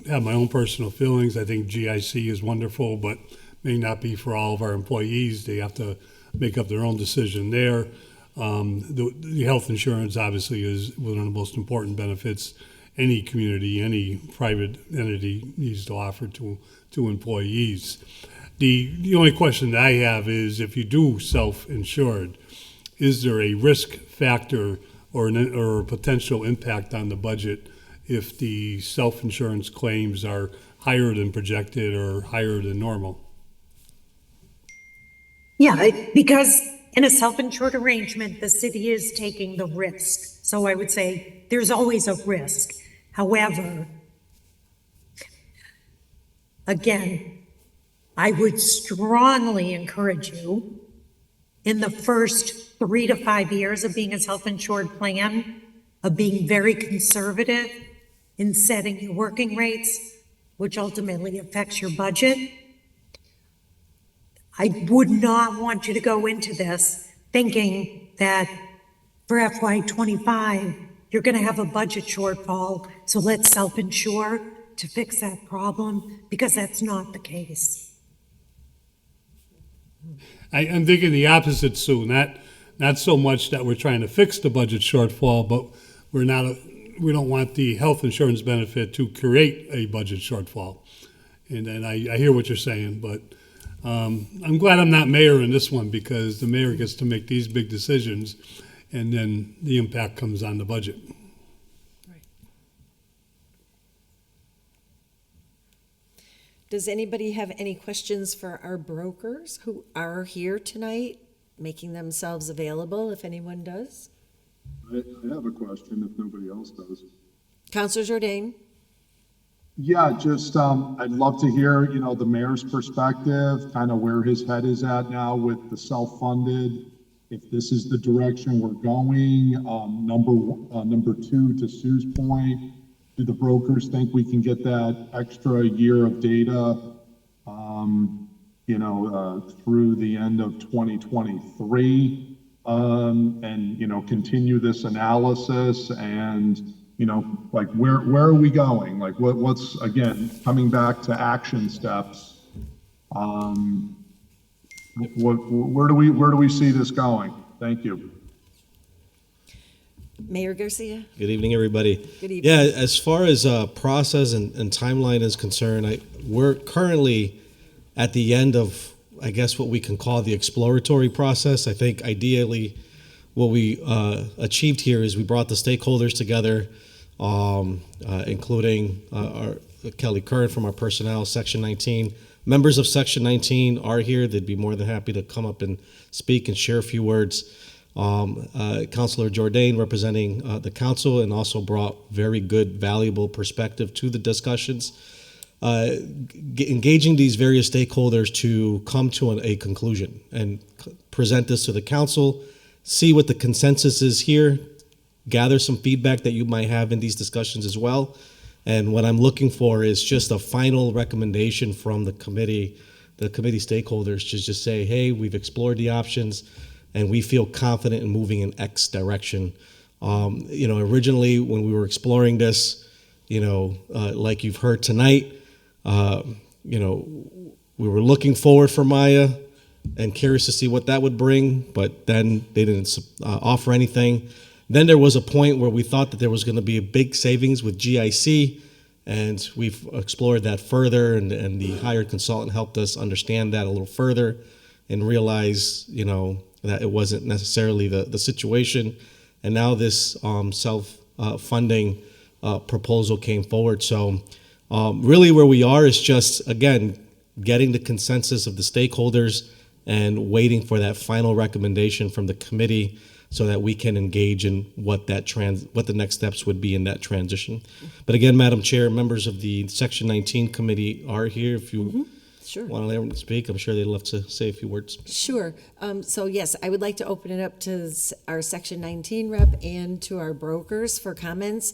have my own personal feelings. I think GIC is wonderful, but may not be for all of our employees. They have to make up their own decision there. The health insurance obviously is one of the most important benefits any community, any private entity needs to offer to employees. The only question that I have is, if you do self-insured, is there a risk factor or a potential impact on the budget if the self-insurance claims are higher than projected or higher than normal? Yeah, because in a self-insured arrangement, the city is taking the risk. So I would say there's always a risk. However, again, I would strongly encourage you, in the first 3 to 5 years of being a self-insured plan, of being very conservative in setting your working rates, which ultimately affects your budget. I would not want you to go into this thinking that for FY25, you're going to have a budget shortfall, so let's self-insure to fix that problem, because that's not the case. I'm thinking the opposite, Sue. Not so much that we're trying to fix the budget shortfall, but we don't want the health insurance benefit to create a budget shortfall. And then I hear what you're saying, but I'm glad I'm not mayor in this one, because the mayor gets to make these big decisions, and then the impact comes on the budget. Does anybody have any questions for our brokers who are here tonight, making themselves available, if anyone does? I have a question if nobody else does. Councilor Jourdain? Yeah, just, I'd love to hear, the mayor's perspective, kind of where his head is at now with the self-funded, if this is the direction we're going. Number two, to Sue's point, do the brokers think we can get that extra year of data, through the end of 2023, and, continue this analysis and, where are we going? Like, what's, again, coming back to action steps, where do we see this going? Thank you. Mayor Garcia? Good evening, everybody. Good evening. Yeah, as far as process and timeline is concerned, we're currently at the end of, I guess, what we can call the exploratory process. I think ideally what we achieved here is we brought the stakeholders together, including our Kelly Curran from our Personnel, Section 19. Members of Section 19 are here. They'd be more than happy to come up and speak and share a few words. Councilor Jourdain representing the council, and also brought very good, valuable perspective to the discussions. Engaging these various stakeholders to come to a conclusion and present this to the council, see what the consensus is here, gather some feedback that you might have in these discussions as well. And what I'm looking for is just a final recommendation from the committee stakeholders to just say, hey, we've explored the options and we feel confident in moving in X direction. Originally when we were exploring this, like you've heard tonight, we were looking forward for Maya and curious to see what that would bring, but then they didn't offer anything. Then there was a point where we thought that there was going to be a big savings with GIC, and we've explored that further, and the hired consultant helped us understand that a little further and realize, that it wasn't necessarily the situation. And now this self-funding proposal came forward. So really where we are is just, again, getting the consensus of the stakeholders, and waiting for that final recommendation from the committee so that we can engage in what the next steps would be in that transition. But again, Madam Chair, members of the Section 19 committee are here. If you Sure. want to let them speak, I'm sure they'd love to say a few words. Sure. So yes, I would like to open it up to our Section 19 rep and to our brokers for comments.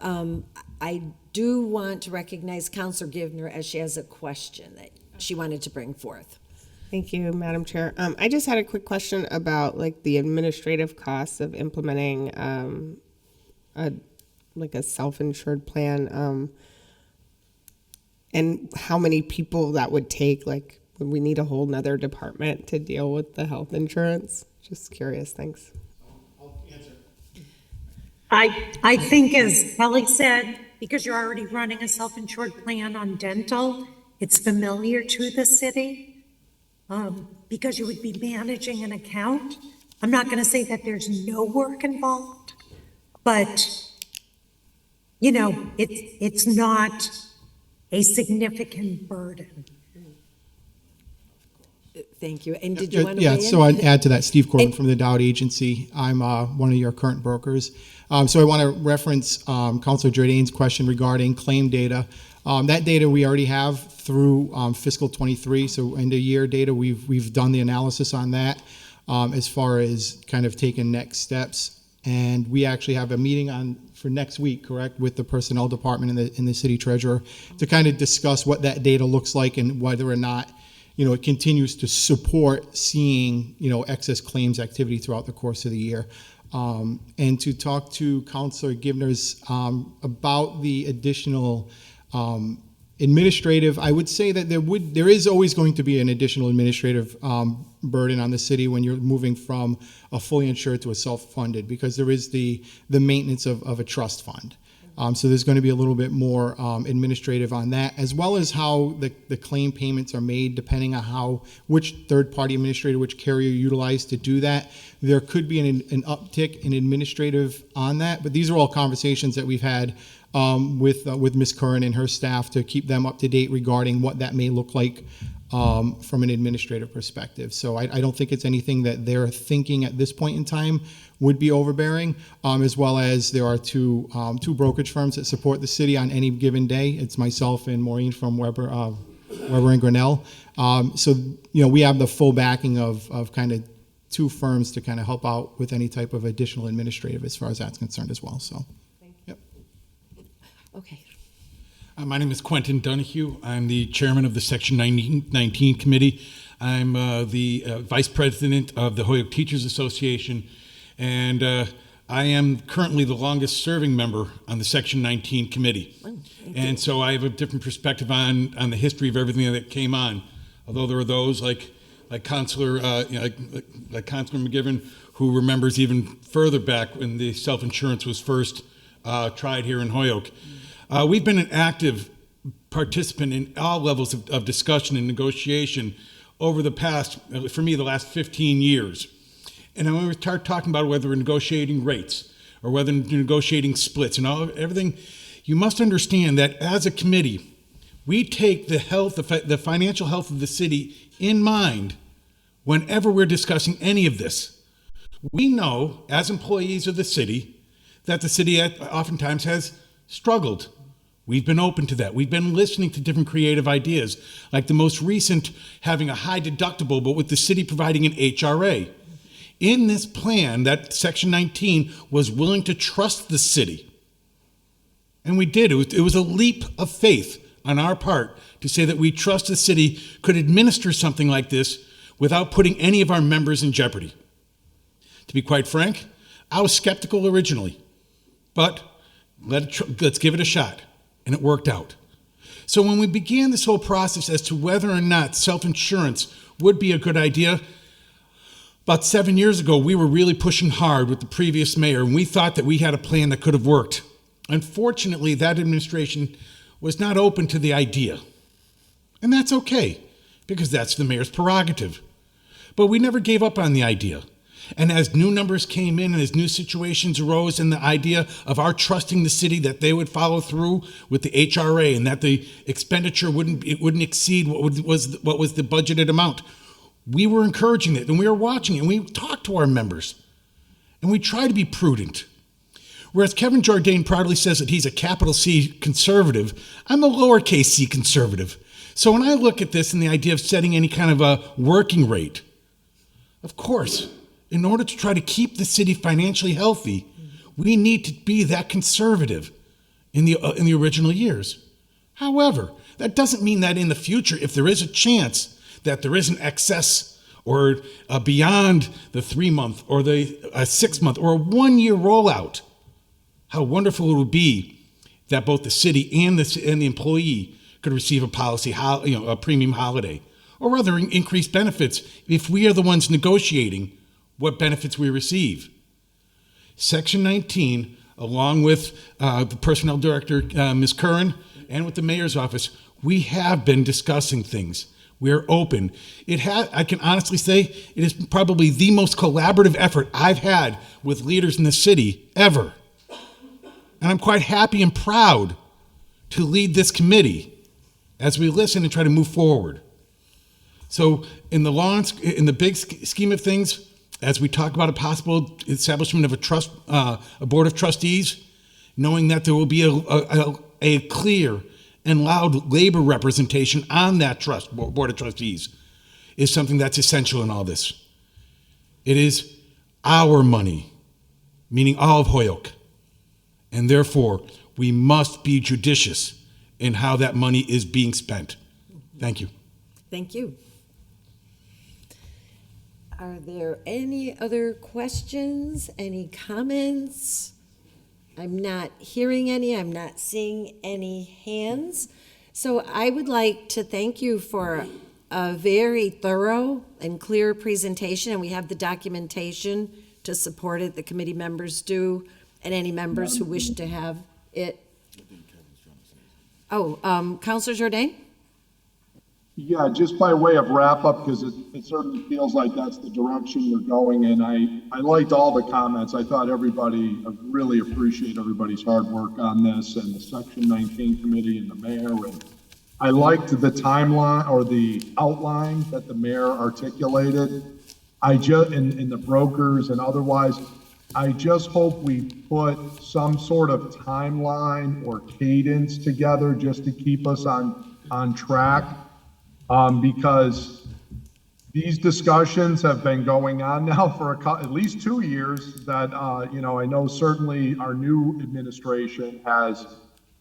I do want to recognize Counselor Givner as she has a question that she wanted to bring forth. Thank you, Madam Chair. I just had a quick question about like the administrative costs of implementing a self-insured plan, and how many people that would take. Like, would we need a whole nother department to deal with the health insurance? Just curious. Thanks. I think, as Kelly said, because you're already running a self-insured plan on dental, it's familiar to the city. Because you would be managing an account. I'm not going to say that there's no work involved, but, you know, it's not a significant burden. Thank you. And did you want to Yeah, weigh in? so I'd add to that. Steve Corbin from the Dowd Agency. I'm one of your current brokers. So I want to reference Councilor JOURDAIN's question regarding claim data. That data we already have through fiscal 23, so end of year data. We've done the analysis on that as far as kind of taking next steps. And we actually have a meeting for next week, correct, with the Personnel Department and the City Treasurer to kind of discuss what that data looks like and whether or not, you know, it continues to support seeing, you know, excess claims activity throughout the course of the year. And to talk to Councilor Givner's about the additional administrative, I would say that there is always going to be an additional administrative burden on the city when you're moving from a fully insured to a self-funded, because there is the maintenance of a trust fund. So there's going to be a little bit more administrative on that, as well as how the claim payments are made, depending on which third-party administrator, which carrier you utilize to do that. There could be an uptick in administrative on that, but these are all conversations that we've had with Ms. Curran and her staff to keep them up to date regarding what that may look like from an administrative perspective. So I don't think it's anything that they're thinking at this point in time would be overbearing, as well as there are two brokerage firms that support the city on any given day. It's myself and Maureen from Weber and Grinnell. So, you know, we have the full backing of kind of two firms to kind of help out with any type of additional administrative as far as that's concerned as well. So, yep. Okay. My name is Quentin Donahue. I'm the chairman of the Section 19 committee. I'm the vice president of the Holyoke Teachers Association, and I am currently the longest serving member on the Section 19 committee. And so I have a different perspective on the history of everything that came on. Although there are those like Councilor like Councilor McGivern, who remembers even further back when the self-insurance was first tried here in Holyoke. We've been an active participant in all levels of discussion and negotiation over the past, for me, the last 15 years. And when we start talking about whether we're negotiating rates or whether we're negotiating splits and everything, you must understand that as a committee, we take the financial health of the city in mind whenever we're discussing any of this. We know, as employees of the city, that the city oftentimes has struggled. We've been open to that. We've been listening to different creative ideas, like the most recent having a high deductible, but with the city providing an HRA. In this plan, that Section 19 was willing to trust the city. And we did. It was a leap of faith on our part to say that we trust the city could administer something like this without putting any of our members in jeopardy. To be quite frank, I was skeptical originally, but let's give it a shot. And it worked out. So when we began this whole process as to whether or not self-insurance would be a good idea, about 7 years ago, we were really pushing hard with the previous mayor, and we thought that we had a plan that could have worked. Unfortunately, that administration was not open to the idea. And that's okay, because that's the mayor's prerogative. But we never gave up on the idea. And as new numbers came in and as new situations arose, and the idea of our trusting the city that they would follow through with the HRA and that the expenditure wouldn't exceed what was the budgeted amount, We were encouraging it, and we were watching it, and we talked to our members, and we try to be prudent. Whereas Kevin Jourdain proudly says that he's a capital C conservative, I'm a lowercase c conservative. So when I look at this and the idea of setting any kind of a working rate, of course, in order to try to keep the city financially healthy, we need to be that conservative in the original years. However, that doesn't mean that in the future, if there is a chance that there is an excess or beyond the 3-month or the 6-month or a 1-year rollout, how wonderful it would be that both the city and the employee could receive a premium holiday, or rather increased benefits if we are the ones negotiating what benefits we receive. Section 19, along with the Personnel Director, Ms. Curran, and with the Mayor's Office, we have been discussing things. We're open. I can honestly say it is probably the most collaborative effort I've had with leaders in the city ever. And I'm quite happy and proud to lead this committee as we listen and try to move forward. So in the big scheme of things, as we talk about a possible establishment of a board of trustees, knowing that there will be a clear and loud labor representation on that board of trustees is something that's essential in all this. It is our money, meaning all of Holyoke. And therefore, we must be judicious in how that money is being spent. Thank you. Thank you. Are there any other questions, any comments? I'm not hearing any, I'm not seeing any hands. So I would like to thank you for a very thorough and clear presentation, and we have the documentation to support it, the committee members do, and any members who wish to have it. Oh, Councilor Jourdain? Yeah, just by way of wrap up, because it certainly feels like that's the direction you're going in. I liked all the comments. I thought I really appreciate everybody's hard work on this, and the Section 19 committee and the mayor. And I liked the timeline or the outline that the mayor articulated. In the brokers and otherwise, I just hope we put some sort of timeline or cadence together just to keep us on track. Because these discussions have been going on now for at least 2 years that, I know certainly our new administration has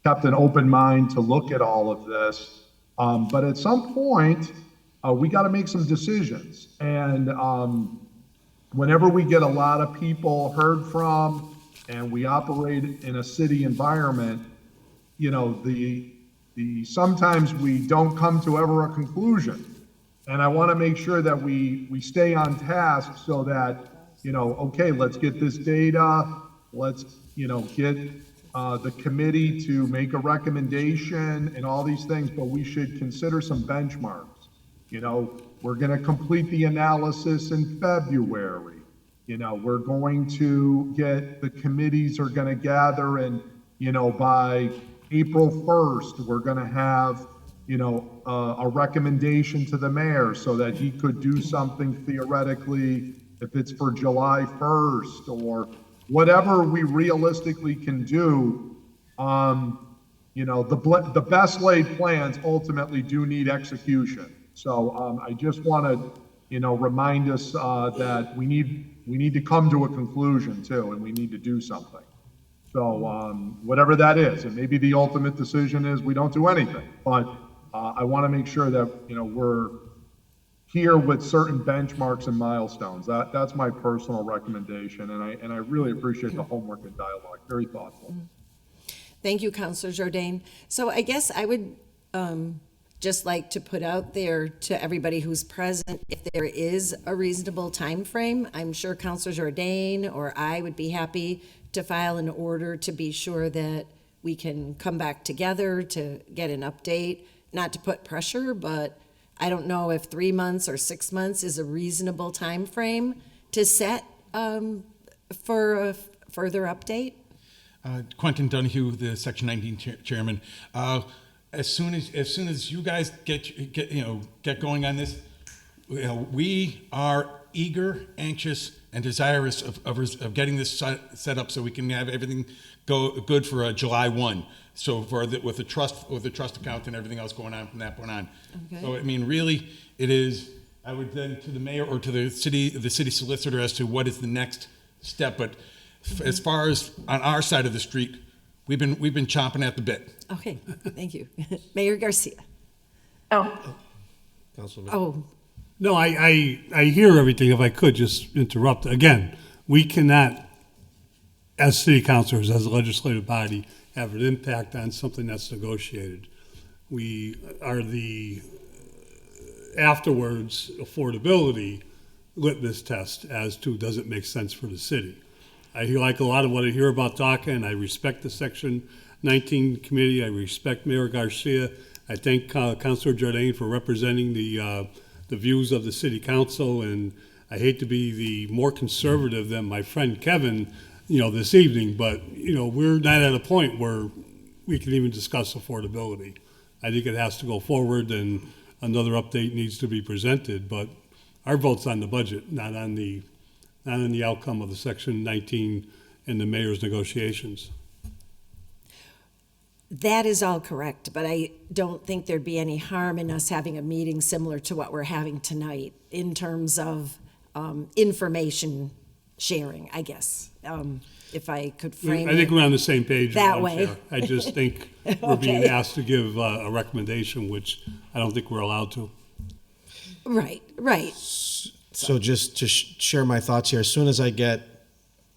kept an open mind to look at all of this. But at some point, we got to make some decisions. And whenever we get a lot of people heard from and we operate in a city environment, sometimes we don't come to ever a conclusion. And I want to make sure that we stay on task so that, okay, let's get this data, let's, get the committee to make a recommendation and all these things, but we should consider some benchmarks. We're going to complete the analysis in February. We're going to the committees are going to gather and, by April 1st, we're going to have, a recommendation to the mayor so that he could do something theoretically, if it's for July 1st or whatever we realistically can do. The best laid plans ultimately do need execution. So I just want to, remind us that we need to come to a conclusion too, and we need to do something. So whatever that is, and maybe the ultimate decision is we don't do anything, but I want to make sure that, we're here with certain benchmarks and milestones. That's my personal recommendation, and I really appreciate the homework and dialogue. Very thoughtful. Thank you, Councilor Jourdain. So I guess I would just like to put out there to everybody who's present, if there is a reasonable time frame, I'm sure Councilor Jourdain or I would be happy to file an order to be sure that we can come back together to get an update, not to put pressure, but I don't know if 3 months or 6 months is a reasonable time frame to set for a further update. Quentin Donahue, the Section 19 chairman. As soon as you guys get going on this, we are eager, anxious, and desirous of getting this set up so we can have everything go good for July 1. So with the trust account and everything else going on from that point on. Okay. So I mean, really, it is. I would then to the mayor or to the city solicitor as to what is the next step. But as far as on our side of the street, we've been chomping at the bit. Okay, thank you. Mayor Garcia. Councilman. Oh, No, I hear everything. If I could just interrupt. Again, we cannot, as city councilors, as a legislative body, have an impact on something that's negotiated. We are the afterwards affordability litmus test as to does it make sense for the city. I like a lot of what I hear about DACA, and I respect the Section 19 committee. I respect Mayor Garcia. I thank Councilor Jourdain for representing the views of the city council, and I hate to be the more conservative than my friend Kevin, this evening, but, we're not at a point where we can even discuss affordability. I think it has to go forward, and another update needs to be presented, but our vote's on the budget, not on the outcome of the Section 19 and the mayor's negotiations. that is all correct, but I don't think there'd be any harm in us having a meeting similar to what we're having tonight in terms of information sharing, I guess, if I could frame it. I think we're on the same page. That Madam way. Chair. I just think we're being Okay. asked to give a recommendation, which I don't think we're allowed to. Right. So just to share my thoughts here, as soon as I get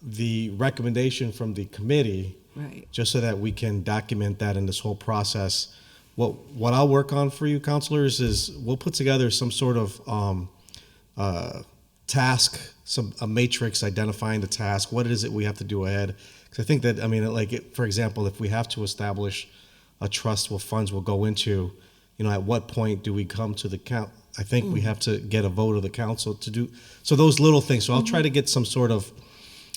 the recommendation from the committee, Right. just so that we can document that in this whole process, what I'll work on for you, counselors, is we'll put together some sort of task, a matrix identifying the task, what is it we have to do ahead. Because I think that, for example, if we have to establish a trust where funds will go into, at what point do we come to the count? I think we have to get a vote of the council to do, so those little things. So I'll try to get some sort of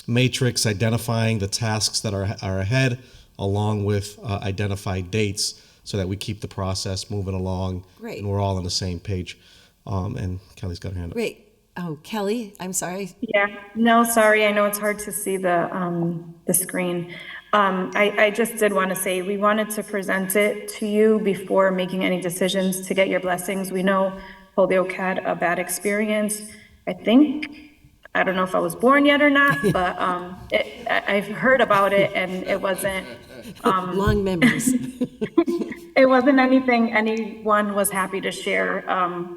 matrix identifying the tasks that are ahead, along with identified dates, so that we keep the process moving along. Great. And we're all on the same page. And Kelly's got her hand up. Great. Oh, Kelly, I'm sorry. Yeah, no, sorry. I know it's hard to see the screen. I just did want to say, we wanted to present it to you before making any decisions to get your blessings. We know Holyoke had a bad experience. I don't know if I was born yet or not, but I've heard about it, and it wasn't. Long memories. It wasn't anything anyone was happy to share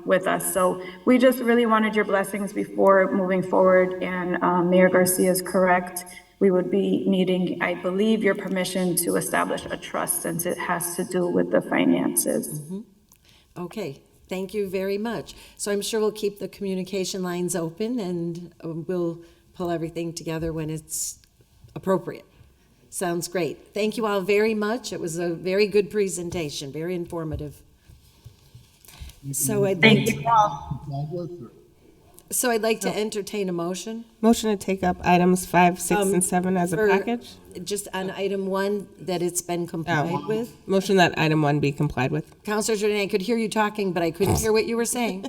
with us. So we just really wanted your blessings before moving forward. And Mayor Garcia is correct. We would be needing, I believe, your permission to establish a trust, since it has to do with the finances. Mm-hmm. Okay, thank you very much. So I'm sure we'll keep the communication lines open, and we'll pull everything together when it's appropriate. Sounds great. Thank you all very much. It was a very good presentation, very informative. So I'd like to entertain a motion. Motion to take up items 5, 6, and 7 as a for- package. Just on item 1, that it's been complied with. Motion that item 1 be complied with. Counselor Jordan, I could hear you talking, but I couldn't hear what you were saying.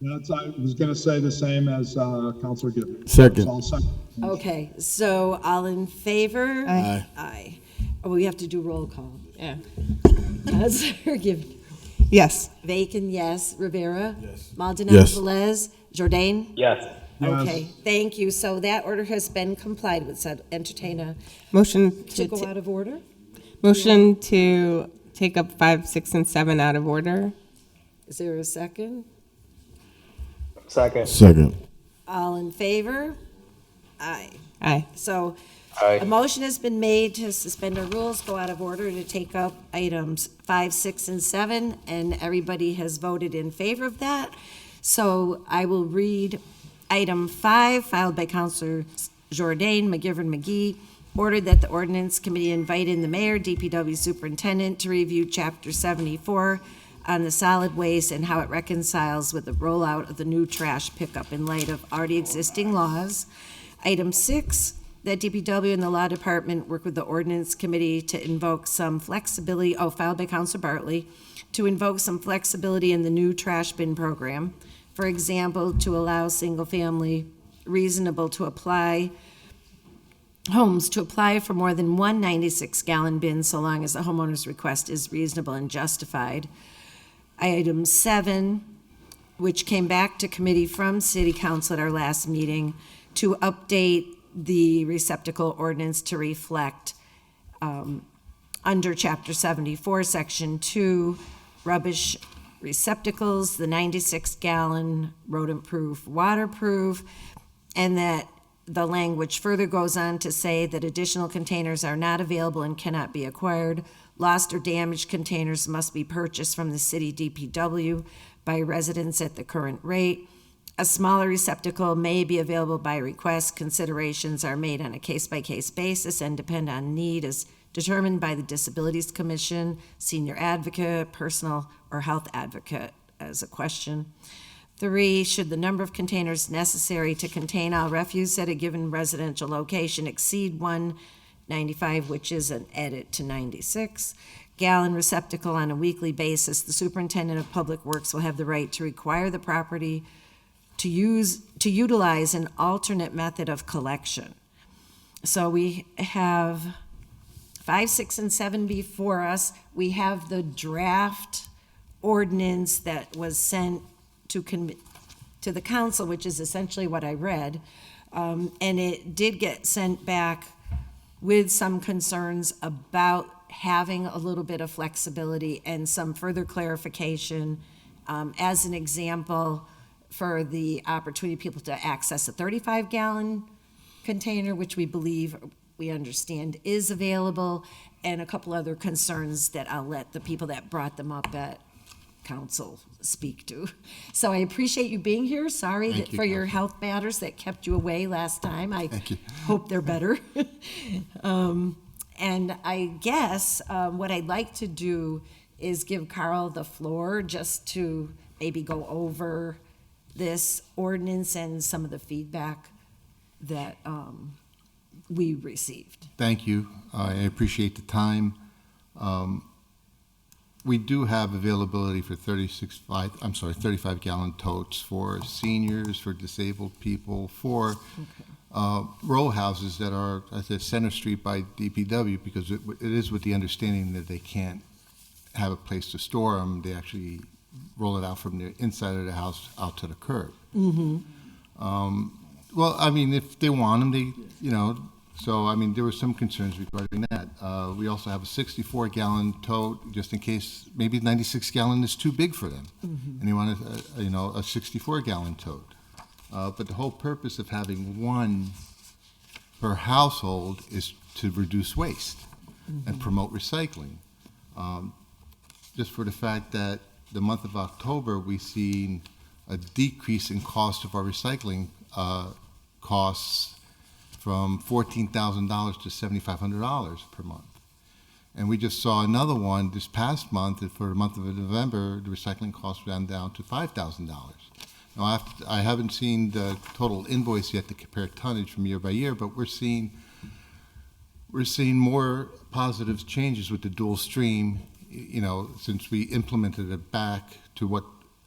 I was going to say the same as Councilor Gibbons. Second. So I'll second. Okay, so all in favor? Aye. Aye. Oh, we have to do roll call. Yeah. Counselor Gibbons. Yes. Bacon, yes. Rivera? Yes. Maldonado Yes. Velez? Jourdain? Yes. Okay, thank you. So that order has been complied with. So entertain a, Motion to go out of order? motion to take up 5, 6, and 7 out of order. Is there a second? Second. All in favor? Aye. Aye. So a motion has been made to suspend our rules, go out of order to take up items 5, 6, and 7, and everybody has voted in favor of that. So I will read item 5, filed by Councilor Jourdain, McGivern, McGee, ordered that the Ordinance Committee invite in the mayor, DPW superintendent, to review Chapter 74 on the solid waste and how it reconciles with the rollout of the new trash pickup in light of already existing laws. Item 6, that DPW and the Law Department work with the Ordinance Committee to invoke some flexibility, filed by Councilor Bartley, to invoke some flexibility in the new trash bin program For example, to allow single-family reasonable to apply homes to apply for more than one 96-gallon bin so long as the homeowner's request is reasonable and justified. Item 7, which came back to committee from City Council at our last meeting, to update the receptacle ordinance to reflect under Chapter 74, Section 2, rubbish receptacles, the 96-gallon rodent-proof, waterproof, and that the language further goes on to say that additional containers are not available and cannot be acquired. Lost or damaged containers must be purchased from the city DPW by residents at the current rate. A smaller receptacle may be available by request. Considerations are made on a case-by-case basis and depend on need as determined by the Disabilities Commission, senior advocate, personal or health advocate as a question. 3, should the number of containers necessary to contain all refuse at a given residential location exceed 195, which is an edit to 96, gallon receptacle on a weekly basis, the superintendent of public works will have the right to require the property to utilize an alternate method of collection. So we have 5, 6, and 7 before us. We have the draft ordinance that was sent to the council, which is essentially what I read. And it did get sent back with some concerns about having a little bit of flexibility and some further clarification. As an example, for the opportunity of people to access a 35-gallon container, which we understand is available, and a couple other concerns that I'll let the people that brought them up at council speak to. So I appreciate you being here. Sorry for your health matters that kept you away last time. I hope they're better. And I guess what I'd like to do is give Carl the floor just to maybe go over this ordinance and some of the feedback that we received. Thank you. I appreciate the time. We do have availability for 35-gallon totes for seniors, for disabled people, for row houses that are at the Center Street by DPW, because it is with the understanding that they can't have a place to store them. They actually roll it out from the inside of the house out to the curb. Well, I mean, if they want them, so, I mean, there were some concerns regarding that. We also have a 64-gallon tote, just in case maybe 96-gallon is too big for them, and they want a 64-gallon tote. But the whole purpose of having one per household is to reduce waste and promote recycling. Just for the fact that the month of October, we've seen a decrease in cost of our recycling costs from $14,000 to $7,500 per month. And we just saw another one this past month. For the month of November, the recycling costs ran down to $5,000. Now, I haven't seen the total invoice yet to compare tonnage from year by year, but we're seeing more positive changes with the dual stream, since we implemented it back to what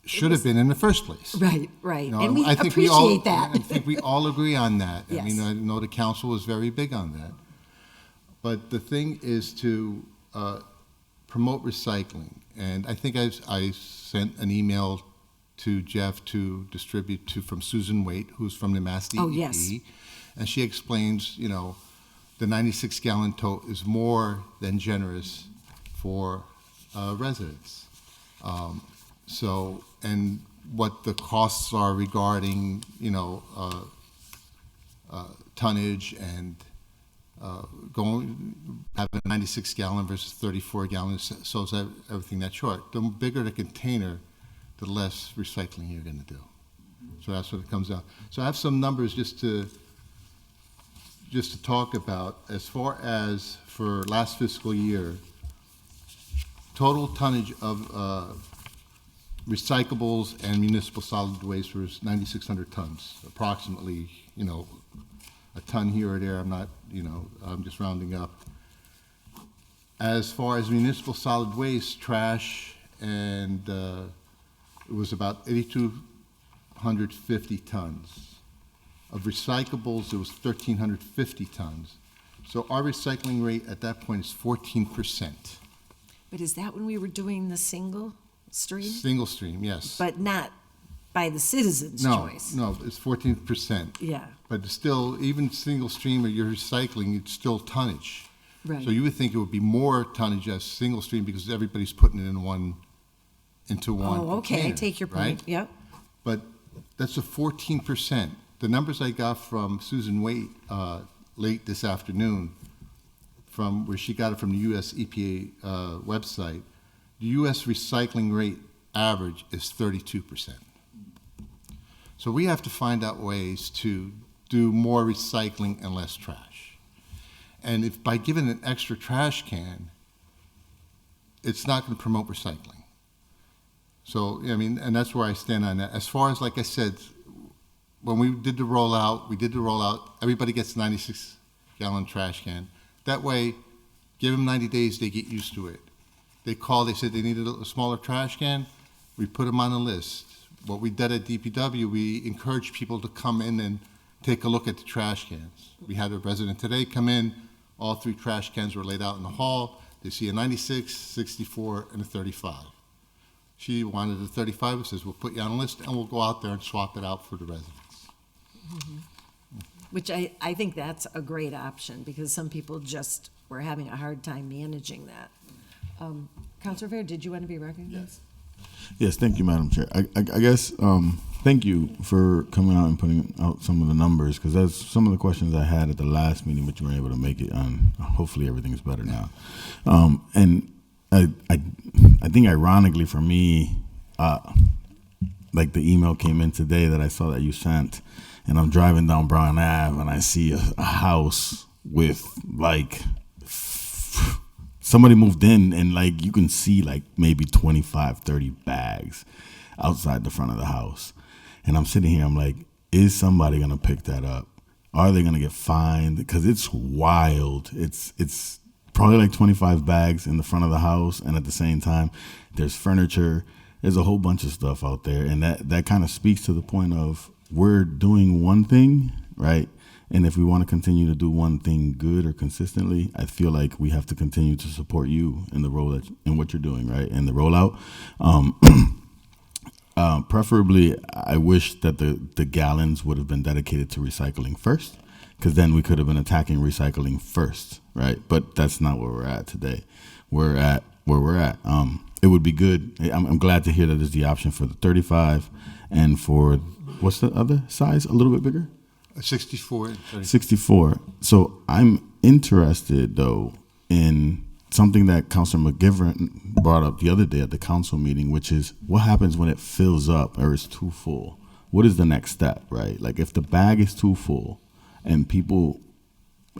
should have been in the first place. Right. And we appreciate that. I think we all agree on that. Yes. I mean, I know the council is very big on that. But the thing is to promote recycling. And I think I sent an email to Jeff to distribute from Susan Waite, who's from the Mass DEP. Oh, yes. And she explains, the 96-gallon tote is more than generous for residents. And what the costs are regarding, tonnage and having a 96-gallon versus 34-gallon sells everything that short. The bigger the container, the less recycling you're going to do. So that's what it comes out. So I have some numbers just to talk about. As far as for last fiscal year, total tonnage of recyclables and municipal solid waste was 9,600 tons, approximately, a ton here or there. I'm not, I'm just rounding up. As far as municipal solid waste, trash, and it was about 82 1,250 tons. Of recyclables, it was 1,350 tons. So our recycling rate at that point is 14%. But is that when we were doing the single stream? Single stream, yes. But not by the citizens' No, choice? no, it's 14%. Yeah, But it's still, even single stream or you're recycling, it's still tonnage. right. So you would think it would be more tonnage as single stream because everybody's putting it into one Oh, okay, I container, take your right? point, yep. But that's a 14%. The numbers I got from Susan Waite late this afternoon, from where she got it from the U.S. EPA website, the U.S. recycling rate average is 32%. So we have to find out ways to do more recycling and less trash. And if by giving an extra trash can, it's not going to promote recycling. So, I mean, and that's where I stand on that. As far as, like I said, when we did the rollout, everybody gets a 96-gallon trash can. That way, give them 90 days, they get used to it. They call, they said they needed a smaller trash can, we put them on the list. What we did at DPW, we encouraged people to come in and take a look at the trash cans. We had a resident today come in, all 3 trash cans were laid out in the hall. They see a 96, 64, and a 35. She wanted a 35, it says, we'll put you on a list and we'll go out there and swap it out for the residents. Which I think that's a great option, because some people just were having a hard time managing that. Counselor Fair, did you want to be recognized? Yes, thank you, Madam Chair. I guess, thank you for coming out and putting out some of the numbers, because that's some of the questions I had at the last meeting, but you weren't able to make it on. Hopefully everything is better now. And I think ironically for me, like the email came in today that I saw that you sent, and I'm driving down Brown Ave and I see a house with like somebody moved in, and like you can see like maybe 25, 30 bags outside the front of the house. And I'm sitting here, I'm like, is somebody gonna pick that up? Are they gonna get fined? Because it's wild. It's probably like 25 bags in the front of the house, and at the same time, there's furniture. There's a whole bunch of stuff out there, and that kind of speaks to the point of we're doing one thing, right? And if we want to continue to do one thing good or consistently, I feel like we have to continue to support you in the role in what you're doing, right? In the rollout. Preferably, I wish that the gallons would have been dedicated to recycling first, because then we could have been attacking recycling first, right? But that's not where we're at today. We're at where we're at. It would be good. I'm glad to hear that there's the option for the 35 and for, what's the other size? A little bit bigger? 64. 64. So I'm interested, though, in something that Councilor McGivern brought up the other day at the council meeting, which is what happens when it fills up or is too full? What is the next step, right? Like if the bag is too full and people,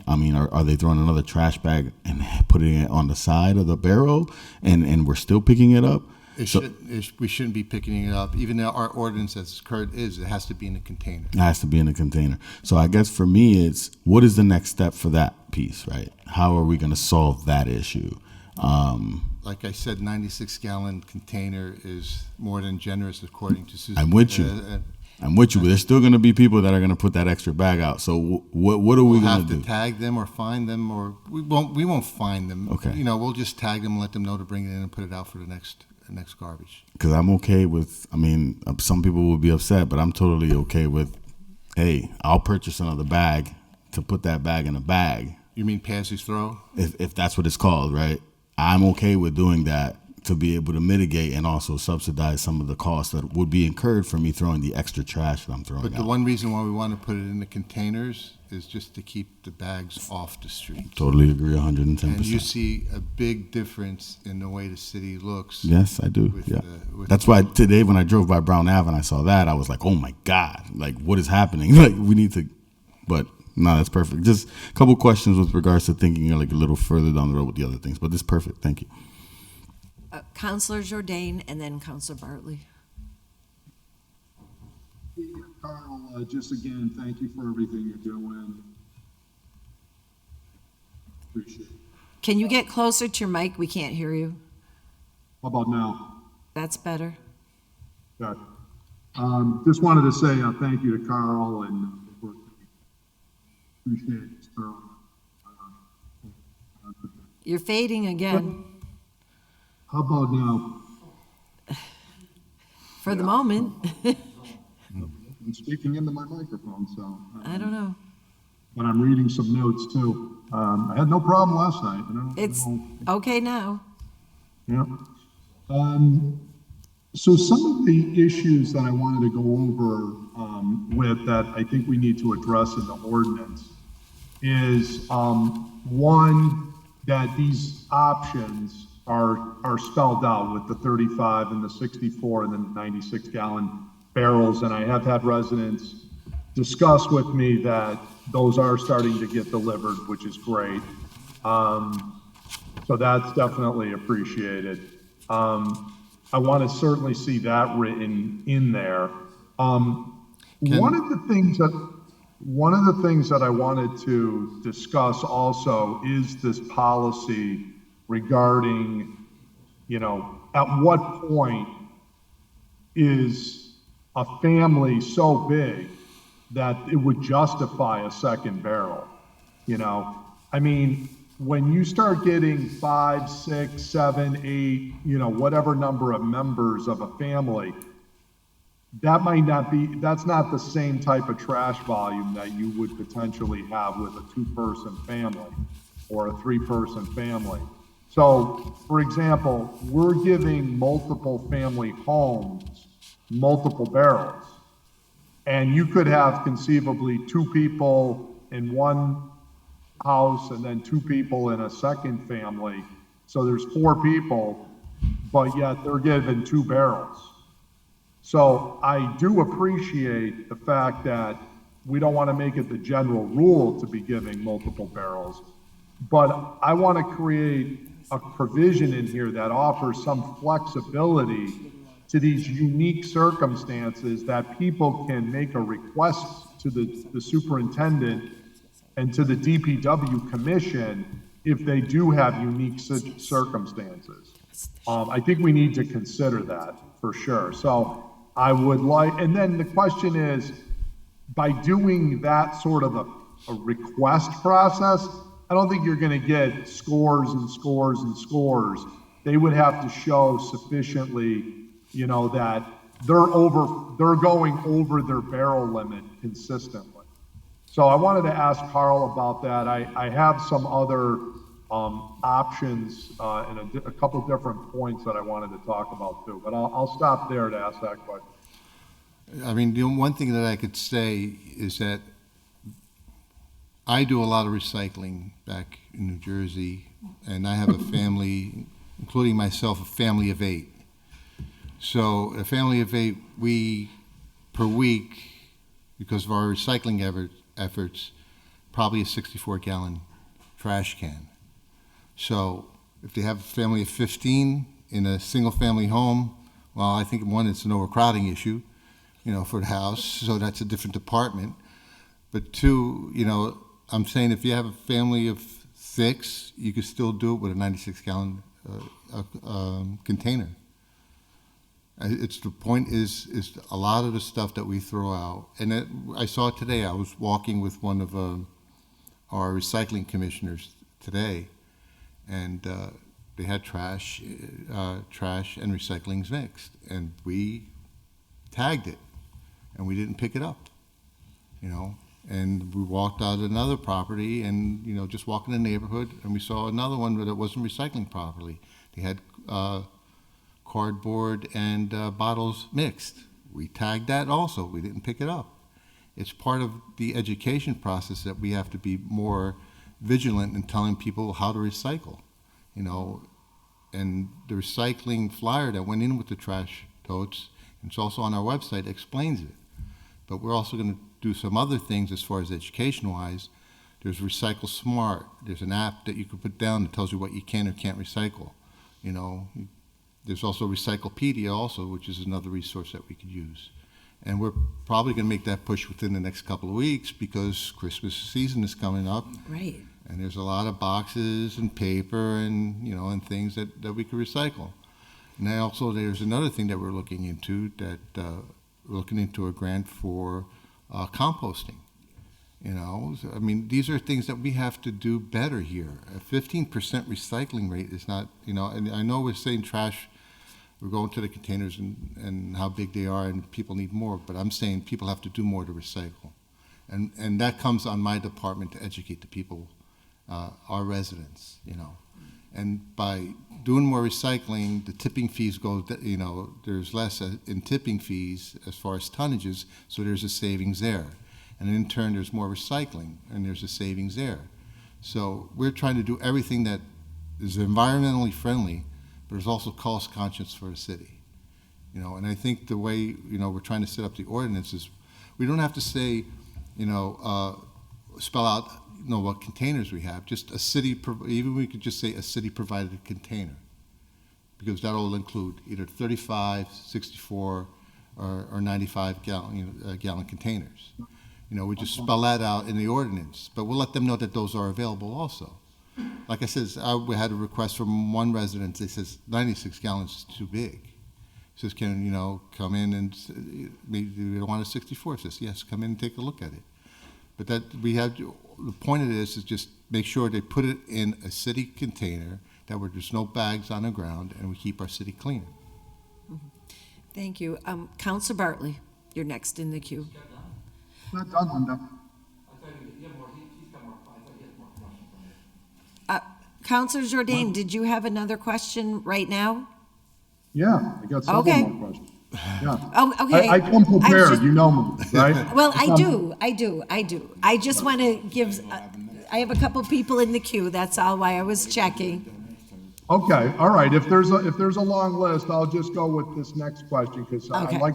I mean, are they throwing another trash bag and putting it on the side of the barrel and we're still picking it up? We shouldn't be picking it up. Even though our ordinance as current is, it has to be in a container. It has to be in a container. So I guess for me, it's what is the next step for that piece, right? How are we going to solve that issue? Like I said, 96-gallon container is more than generous, according to Susan. I'm with you. But there's still going to be people that are going to put that extra bag out. So what are we going to do? Have to tag them or fine them, or we won't fine them. Okay. You know, we'll just tag them and let them know to bring it in and put it out for the next garbage. Because I'm okay with, I mean, some people will be upset, but I'm totally okay with, hey, I'll purchase another bag to put that bag in a bag. You mean pass as throw? If that's what it's called, right? I'm okay with doing that to be able to mitigate and also subsidize some of the costs that would be incurred for me throwing the extra trash that I'm throwing out. But the one reason why we want to put it in the containers is just to keep the bags off the street. Totally agree, 110%. And you see a big difference in the way the city looks. Yes, I do. Yeah. That's why today when I drove by Brown Ave and I saw that, I was like, oh my God, like what is happening? Like we need to, but no, that's perfect. Just a couple questions with regards to thinking like a little further down the road with the other things, but this is perfect. Thank you. Counselor JOURDAIN and then Counselor Bartley. Carl, just again, thank you for everything you're doing. Appreciate it. Can you get closer to your mic? We can't hear you. How about now? That's better. Good. Just wanted to say thank you to Carl and appreciate his thorough. You're fading again How about now? for the moment. I'm speaking into my microphone, so. I don't know. But I'm reading some notes too. I had no problem last night. It's okay now. Yeah. So some of the issues that I wanted to go over with that I think we need to address in the ordinance is one, that these options are spelled out with the 35 and the 64 and then the 96 gallon barrels. And I have had residents discuss with me that those are starting to get delivered, which is great. So that's definitely appreciated. I want to certainly see that written in there. One of the things that I wanted to discuss also is this policy regarding, at what point is a family so big that it would justify a second barrel? I mean, when you start getting 5, 6, 7, 8, whatever number of members of a family, that's not the same type of trash volume that you would potentially have with a 2-person family or a 3-person family. So, for example, we're giving multiple family homes multiple barrels. And you could have conceivably 2 people in one house and then 2 people in a second family. So there's 4 people, but yet they're given 2 barrels. So I do appreciate the fact that we don't want to make it the general rule to be giving multiple barrels, but I want to create a provision in here that offers some flexibility to these unique circumstances that people can make a request to the superintendent and to the DPW commission if they do have unique circumstances. I think we need to consider that for sure. So I would like, and then the question is, by doing that sort of a request process, I don't think you're going to get scores and scores and scores. They would have to show sufficiently, that they're going over their barrel limit consistently. So I wanted to ask Carl about that. I have some other options and a couple different points that I wanted to talk about too, but I'll stop there to ask that question. I mean, the one thing that I could say is that I do a lot of recycling back in New Jersey, and I have a family, including myself, a family of 8. So a family of 8, we, per week, because of our recycling efforts, probably a 64-gallon trash can. So if they have a family of 15 in a single-family home, well, I think, one, it's an overcrowding issue, for the house, so that's a different department. But 2, I'm saying if you have a family of 6, you could still do it with a 96-gallon container. It's the point is a lot of the stuff that we throw out, and I saw it today. I was walking with one of our recycling commissioners today, and they had trash and recyclings mixed, and we tagged it, and we didn't pick it up, And we walked out of another property, and just walking in the neighborhood, and we saw another one that wasn't recycling properly. They had cardboard and bottles mixed. We tagged that also. We didn't pick it up. It's part of the education process that we have to be more vigilant in telling people how to recycle, And the recycling flyer that went in with the trash totes, and it's also on our website, explains it. But we're also going to do some other things as far as education-wise. There's Recycle Smart. There's an app that you can put down that tells you what you can or can't recycle. There's also Recyclepedia also, which is another resource that we could use. And we're probably going to make that push within the next couple of weeks because Christmas season is coming up. Right. And there's a lot of boxes and paper and, and things that we could recycle. And also there's another thing that we're looking into that looking into a grant for composting. You know, so, I mean, these are things that we have to do better here. A 15% recycling rate is not, you know, and I know we're saying trash, we're going to the containers and how big they are and people need more, but I'm saying people have to do more to recycle. And that comes on my department to educate the people, our residents, you know. And by doing more recycling, the tipping fees go, you know, there's less in tipping fees as far as tonnages, so there's a savings there. And in turn, there's more recycling, and there's a savings there. So we're trying to do everything that is environmentally friendly, but is also cost conscious for the city. You know, and I think the way, you know, we're trying to set up the ordinance is, we don't have to say, you know, spell out, you know, what containers we have. Just a city, even we could just say a city provided container, because that'll include either 35, 64, or 95 gallon containers. You know, we just spell that out in the ordinance, but we'll let them know that those are available also. Like I said, we had a request from one resident. They says 96 gallons is too big. He says, can, you know, come in and maybe they don't want a 64. He says, yes, come in and take a look at it. But that we have, the point of this is just make sure they put it in a city container that where there's no bags on the ground and we keep our city clean. Thank you. Councilor Bartley, you're next in the queue. Not done, Linda. Councilor Jourdain, did you have another question right now? Yeah, I got several Okay. more questions. Yeah. Oh, okay. I come prepared, just- you know me, right? Well, I do. I just want to give, I have a couple people in the queue, that's all why I was checking. Okay, all right. If there's a long list, I'll just go with this next question, because Okay. I like,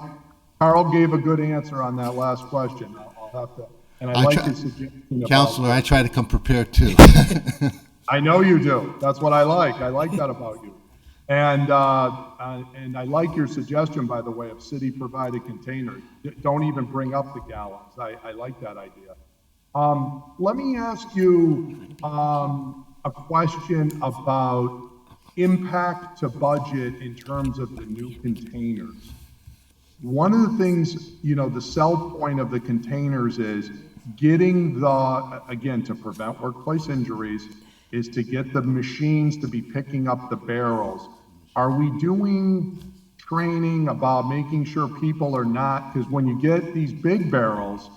Carl gave a good answer on that last question. I'll have to, and I I like try- his suggestion about. Counselor, I try to come prepared too. I know you do. That's what I like. I like that about you. And I like your suggestion, by the way, of city-provided containers. Don't even bring up the gallons. I like that idea. Let me ask you a question about impact to budget in terms of the new containers. One of the things, you know, the sell point of the containers is getting again, to prevent workplace injuries, is to get the machines to be picking up the barrels. Are we doing training about making sure people are not, because when you get these big barrels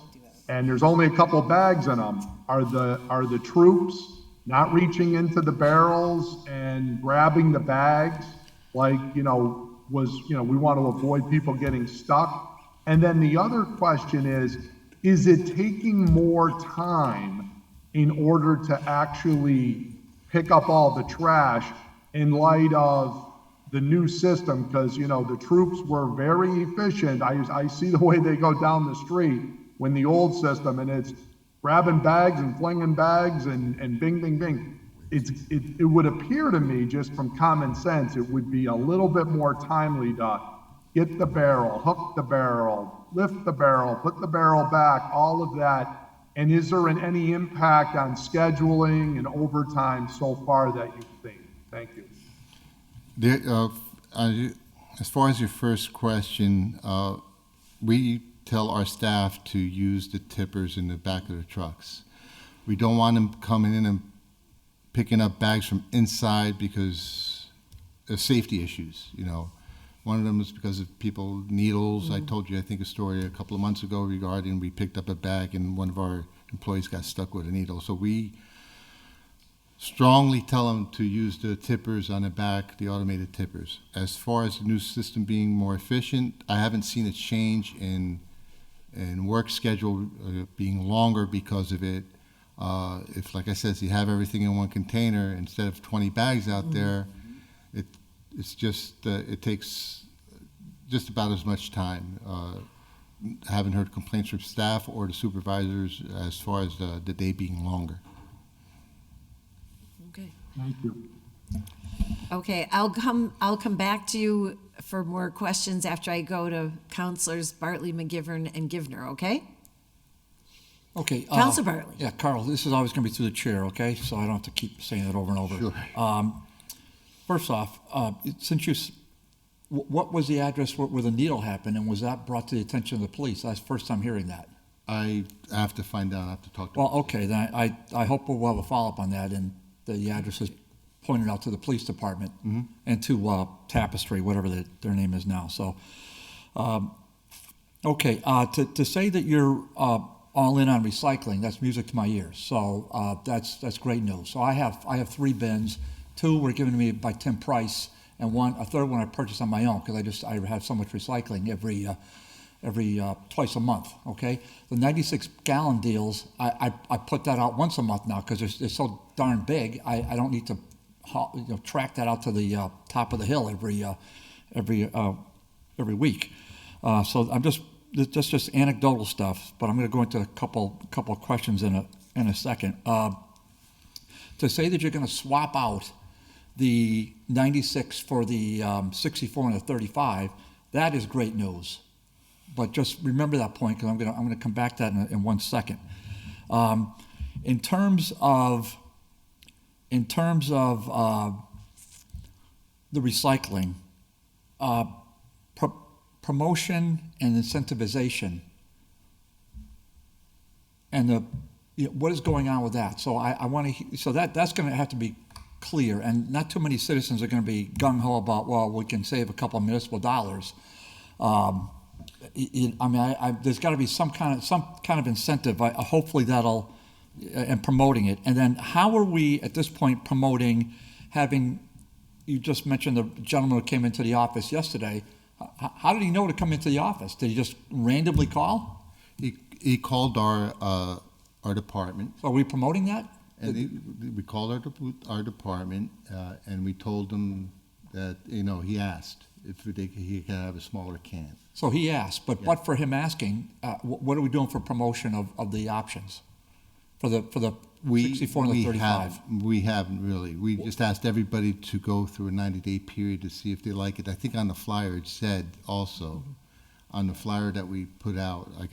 and there's only a couple bags in them, are the troops not reaching into the barrels and grabbing the bags? Like, you know, we want to avoid people getting stuck. And then the other question is it taking more time in order to actually pick up all the trash in light of the new system? Because, you know, the troops were very efficient. I see the way they go down the street when the old system, and it's grabbing bags and flinging bags and bing, bing, bing. It would appear to me, just from common sense, it would be a little bit more timely to get the barrel, hook the barrel, lift the barrel, put the barrel back, all of that. And is there any impact on scheduling and overtime so far that you think? Thank you. As far as your first question, we tell our staff to use the tippers in the back of the trucks. We don't want them coming in and picking up bags from inside because of safety issues, you know. One of them is because of needles. I told you, I think, a story a couple of months ago regarding we picked up a bag and one of our employees got stuck with a needle. So we strongly tell them to use the tippers on the back, the automated tippers. As far as the new system being more efficient, I haven't seen a change in work schedule being longer because of it. If, like I said, you have everything in one container instead of 20 bags out there, it's just, it takes just about as much time. Haven't heard complaints from staff or the supervisors as far as the day being longer. Okay. Thank you. Okay, I'll come back to you for more questions after I go to Councilors Bartley, McGivern, and Givner, okay? Okay. Councilor Bartley. Yeah, Carl, this is always going to be through the chair, okay? So I don't have to keep saying it over and over. Sure. First off, since you what was the address where the needle happened, and was that brought to the attention of the police? That's the first time hearing that. I have to find out, I have to talk to Well, okay, then I hope we'll have a follow-up on that, and the address is pointed out to the police department and to Tapestry, whatever their name is now. So, okay, to say that you're all in on recycling, that's music to my ears. So that's great news. So I have 3 bins. 2 were given to me by Tim Price, and a third one I purchased on my own because I have so much recycling every twice a month. Okay, the 96-gallon deals, I put that out once a month now because they're so darn big. I don't need to track that out to the top of the hill every week. So I'm just anecdotal stuff, but I'm going to go into a couple of questions in a second. To say that you're going to swap out the 96 for the 64 and the 35, that is great news. But just remember that point because I'm going to come back to that in 1 second. In terms of the recycling, promotion and incentivization, and what is going on with that? So I want to. So that's going to have to be clear, and not too many citizens are going to be gung ho about. Well, we can save a couple of municipal dollars. There's got to be some kind of incentive. Hopefully that'll and promoting it. And then how are we at this point promoting having? You just mentioned the gentleman who came into the office yesterday. How did he know to come into the office? Did he just randomly call? He called our department. So are we promoting that? And we called our department, and we told them that he asked if he could have a smaller can. So he asked, but for him asking, what are we doing for promotion of the options for the 64 and the 35? We haven't really. We just asked everybody to go through a 90-day period to see if they like it. I think on the flyer it said also, on the flyer that we put out, I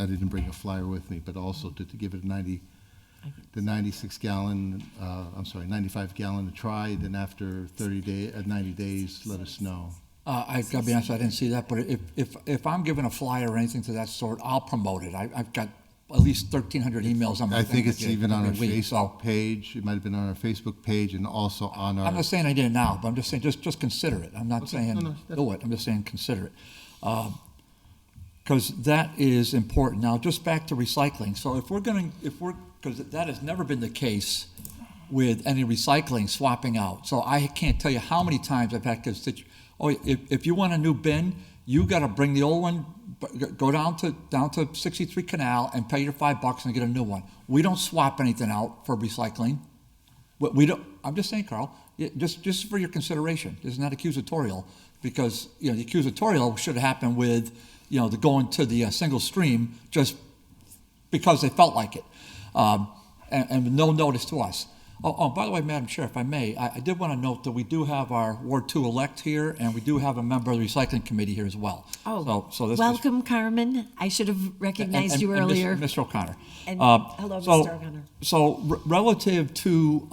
didn't bring a flyer with me, but also to give it the 96-gallon, 95-gallon to try. Then after 90 days, let us know. I've got to be honest, I didn't see that, but if I'm given a flyer or anything to that sort, I'll promote it. I've got at least 1,300 emails on my I think it's even on our week, Facebook page. It might have been on our Facebook page and also on our... I'm not saying I did it now, but I'm just saying just consider it. I'm not saying do it. I'm just saying consider it. Because that is important. Now, just back to recycling. So because that has never been the case with any recycling swapping out. So I can't tell you how many times I've had to if you want a new bin, you got to bring the old one, go down to 63 Canal and pay your $5 and get a new one. We don't swap anything out for recycling. We don't. I'm just saying, Carl, just for your consideration. This is not accusatorial because the accusatorial should have happened with the going to the single stream just because they felt like it, and with no notice to us. Oh, by the way, Madam Chair, if I may, I did want to note that we do have our Ward 2 elect here, and we do have a member of the Recycling Committee here as well. Oh, so this welcome, Carmen. I should have recognized you earlier. Mr. O'Connor. And hello, Mr. O'Connor. So relative to,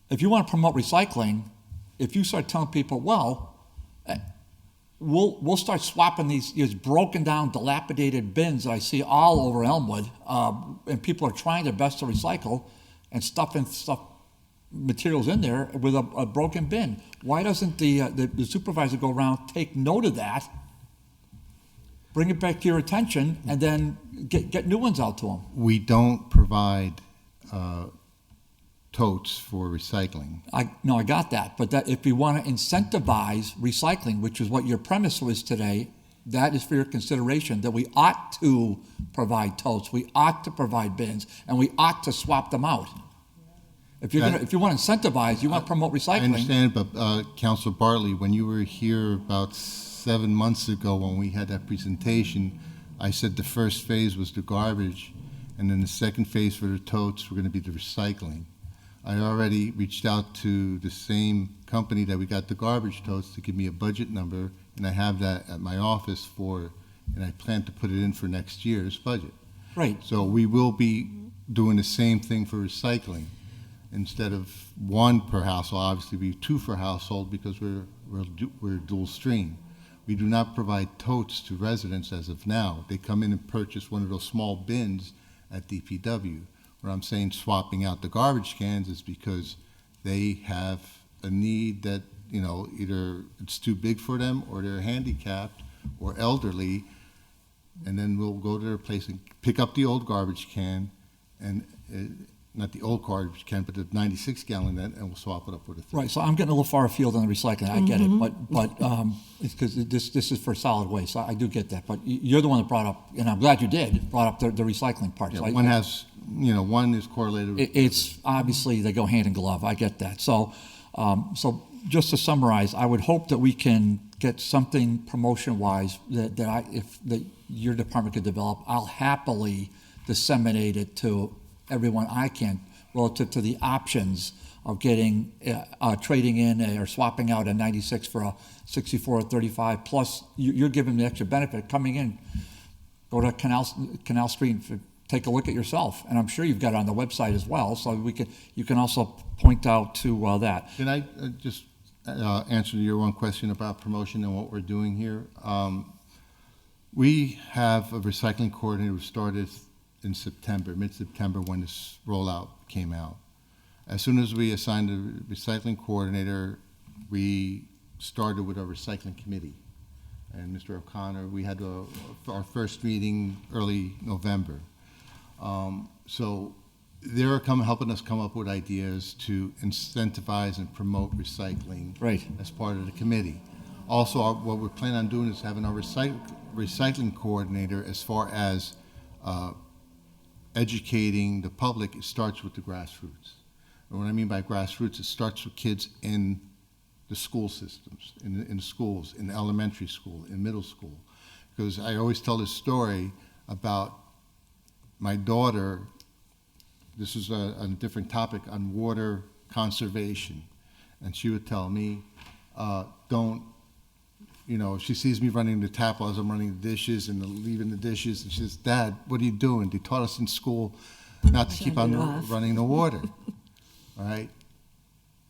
if you want to promote recycling, if you start telling people, well, we'll start swapping these broken down, dilapidated bins that I see all over Elmwood, and people are trying their best to recycle, and stuffing materials in there with a broken bin. Why doesn't the supervisor go around, take note of that, bring it back to your attention, and then get new ones out to them? We don't provide totes for recycling. I got that. But that if we want to incentivize recycling, which is what your premise was today, that is for your consideration, that we ought to provide totes, we ought to provide bins, and we ought to swap them out. If you want to incentivize, you want to promote recycling. I understand, but Councilor Bartley, when you were here about 7 months ago when we had that presentation, I said the first phase was the garbage, and then the second phase for the totes were going to be the recycling. I already reached out to the same company that we got the garbage totes to give me a budget number, and I have that at my office and I plan to put it in for next year's budget. Right. So we will be doing the same thing for recycling. instead of one per household, obviously be two per household because we're dual stream. We do not provide totes to residents as of now. They come in and purchase one of those small bins at DPW. What I'm saying swapping out the garbage cans is because they have a need that, you know, either it's too big for them or they're handicapped or elderly, and then we'll go to their place and pick up the old garbage can, and not the old garbage can, but the 96 gallon, and we'll swap it up with a Right, so I'm getting a little far afield on the recycling, I get it, but it's because this is for solid waste, I do get that, but you're the one that brought up, and I'm glad you brought up the recycling part. Yeah, So one has, you know, one is correlated with it's obviously they go hand in glove, I get that. So just to summarize, I would hope that we can get something promotion-wise that your department could develop. I'll happily disseminate it to everyone I can relative to the options of getting, trading in or swapping out a 96 for a 64 or 35. Plus, you're giving the extra benefit coming in. Go to Canal Street and take a look at yourself, and I'm sure you've got it on the website as well. So you can also point out to that. Can I just answer your one question about promotion and what we're doing here? We have a recycling coordinator who started in September, mid-September, when this rollout came out. As soon as we assigned a recycling coordinator, we started with our recycling committee. And Mr. O'Connor, we had our first meeting early November. So they're helping us come up with ideas to incentivize and promote recycling as part of the committee. Also, what we're planning on doing is having our recycling coordinator, as far as educating the public, it starts with the grassroots. And what I mean by grassroots, it starts with kids in the school systems, in schools, in elementary school, in middle school. Because I always tell this story about my daughter. This is a different topic on water conservation. And she would tell me, if she sees me running the tap as I'm running the dishes and leaving the dishes, and she says, "Dad, what are you doing? They taught us in school not to keep on running the water." All right?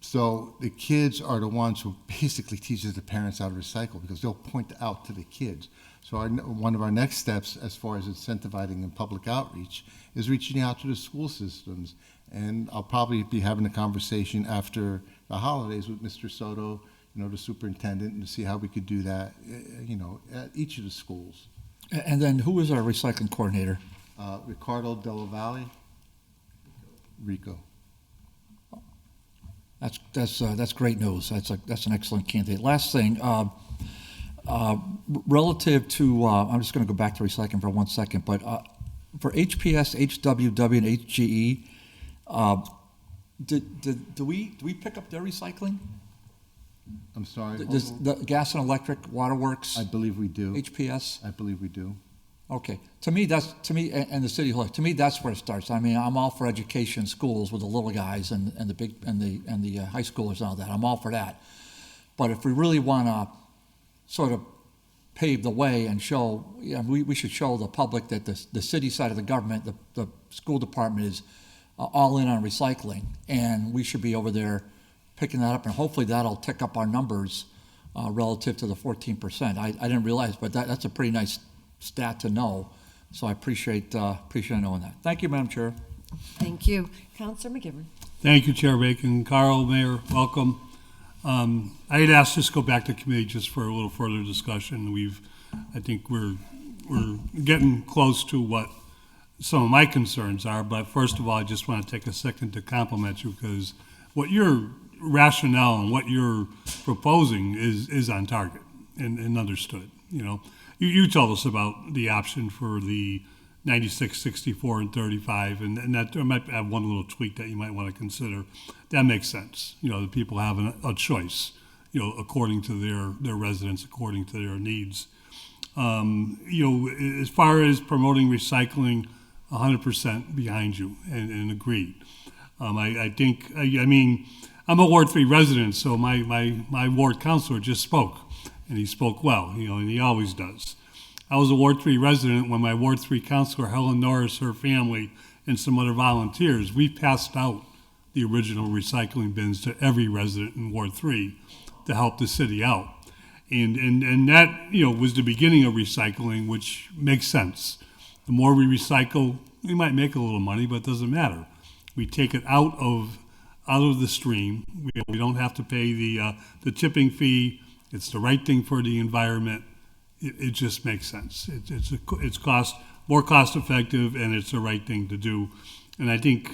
So the kids are the ones who basically teaches the parents how to recycle, because they'll point out to the kids. So one of our next steps, as far as incentivizing and public outreach, is reaching out to the school systems. And I'll probably be having a conversation after the holidays with Mr. Soto, the superintendent, and to see how we could do that, at each of the schools. And then who is our recycling coordinator? Ricardo Della Valle. Rico. That's great news. That's an excellent candidate. Last thing, relative to, I'm just going to go back to recycling for 1 second, but for HPS, HWW, and HGE, do we pick up their recycling? I'm sorry? The gas and electric, waterworks? I believe we do. HPS? I believe we do. Okay. To me, and the City of Holyoke, to me, that's where it starts. I mean, I'm all for education, schools with the little guys and the big and the high schoolers and all that. I'm all for that. But if we really want to sort of pave the way and show, we should show the public that the city side of the government, the school department is all in on recycling, and we should be over there picking that up, and hopefully that'll tick up our numbers relative to the 14%. I didn't realize, but that's a pretty nice stat to know. So I appreciate knowing that. Thank you, Madam Chair. Thank you. Councilor McGivern. Thank you, Chair Bacon. Carl, Mayor, welcome. I had asked just go back to committee just for a little further discussion. I think we're getting close to what some of my concerns are, but first of all, I just want to take a second to compliment you, because what your rationale and what you're proposing is on target and understood. You told us about the option for the 96, 64, and 35, and that I might have one little tweak that you might want to consider. That makes sense. The people have a choice, according to their residents, according to their needs. As far as promoting recycling, 100% behind you and agreed. I think, I'm a Ward 3 resident, so my ward councilor just spoke, and he spoke well, and he always does. I was a Ward 3 resident when my Ward 3 councilor, Helen Norris, her family, and some other volunteers, we passed out the original recycling bins to every resident in Ward 3 to help the city out. And that, was the beginning of recycling, which makes sense. The more we recycle, we might make a little money, but it doesn't matter. We take it out of the stream. We don't have to pay the tipping fee. It's the right thing for the environment. It just makes sense. It's more cost effective, and it's the right thing to do. And I think,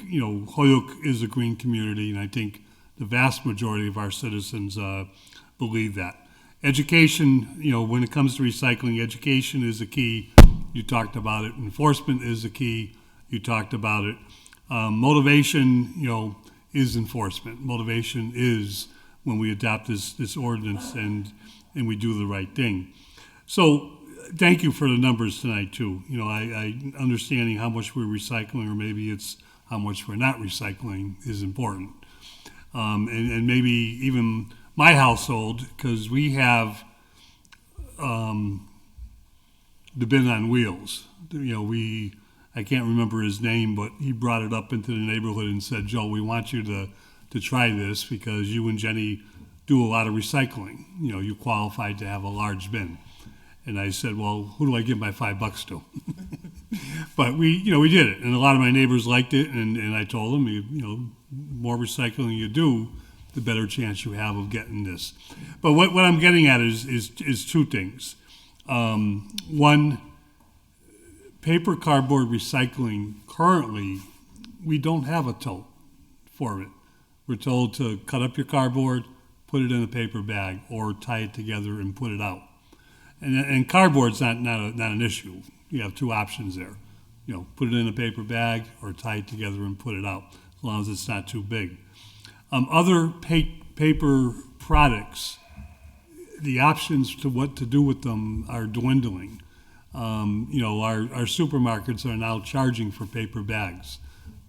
Holyoke is a green community, and I think the vast majority of our citizens believe that. Education, when it comes to recycling, education is the key. You talked about it. Enforcement is the key. You talked about it. Motivation, is enforcement. Motivation is when we adopt this ordinance and we do the right thing. So thank you for the numbers tonight too. I understanding how much we're recycling, or maybe it's how much we're not recycling, is important. And maybe even my household, because we have the bin on wheels. I can't remember his name, but he brought it up into the neighborhood and said, Joe, we want you to try this because you and Jenny do a lot of recycling. You qualified to have a large bin. And I said, well, who do I give my $5 to? But we did it, and a lot of my neighbors liked it, and I told them, more recycling you do, the better chance you have of getting this. But what I'm getting at is two things. One, paper cardboard recycling, currently, we don't have a tote for it. We're told to cut up your cardboard, put it in a paper bag, or tie it together and put it out. And cardboard's not an issue. You have two options there. Put it in a paper bag or tie it together and put it out, as long as it's not too big. Other paper products, the options to what to do with them are dwindling. Our supermarkets are now charging for paper bags.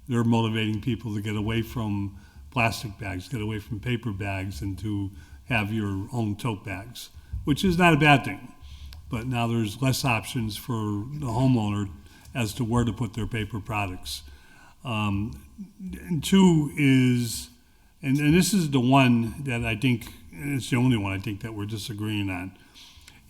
They're motivating people to get away from plastic bags, get away from paper bags, and to have your own tote bags, which is not a bad thing. But now there's less options for the homeowner as to where to put their paper products. And two is, and this is the one that I think, and it's the only one I think that we're disagreeing on,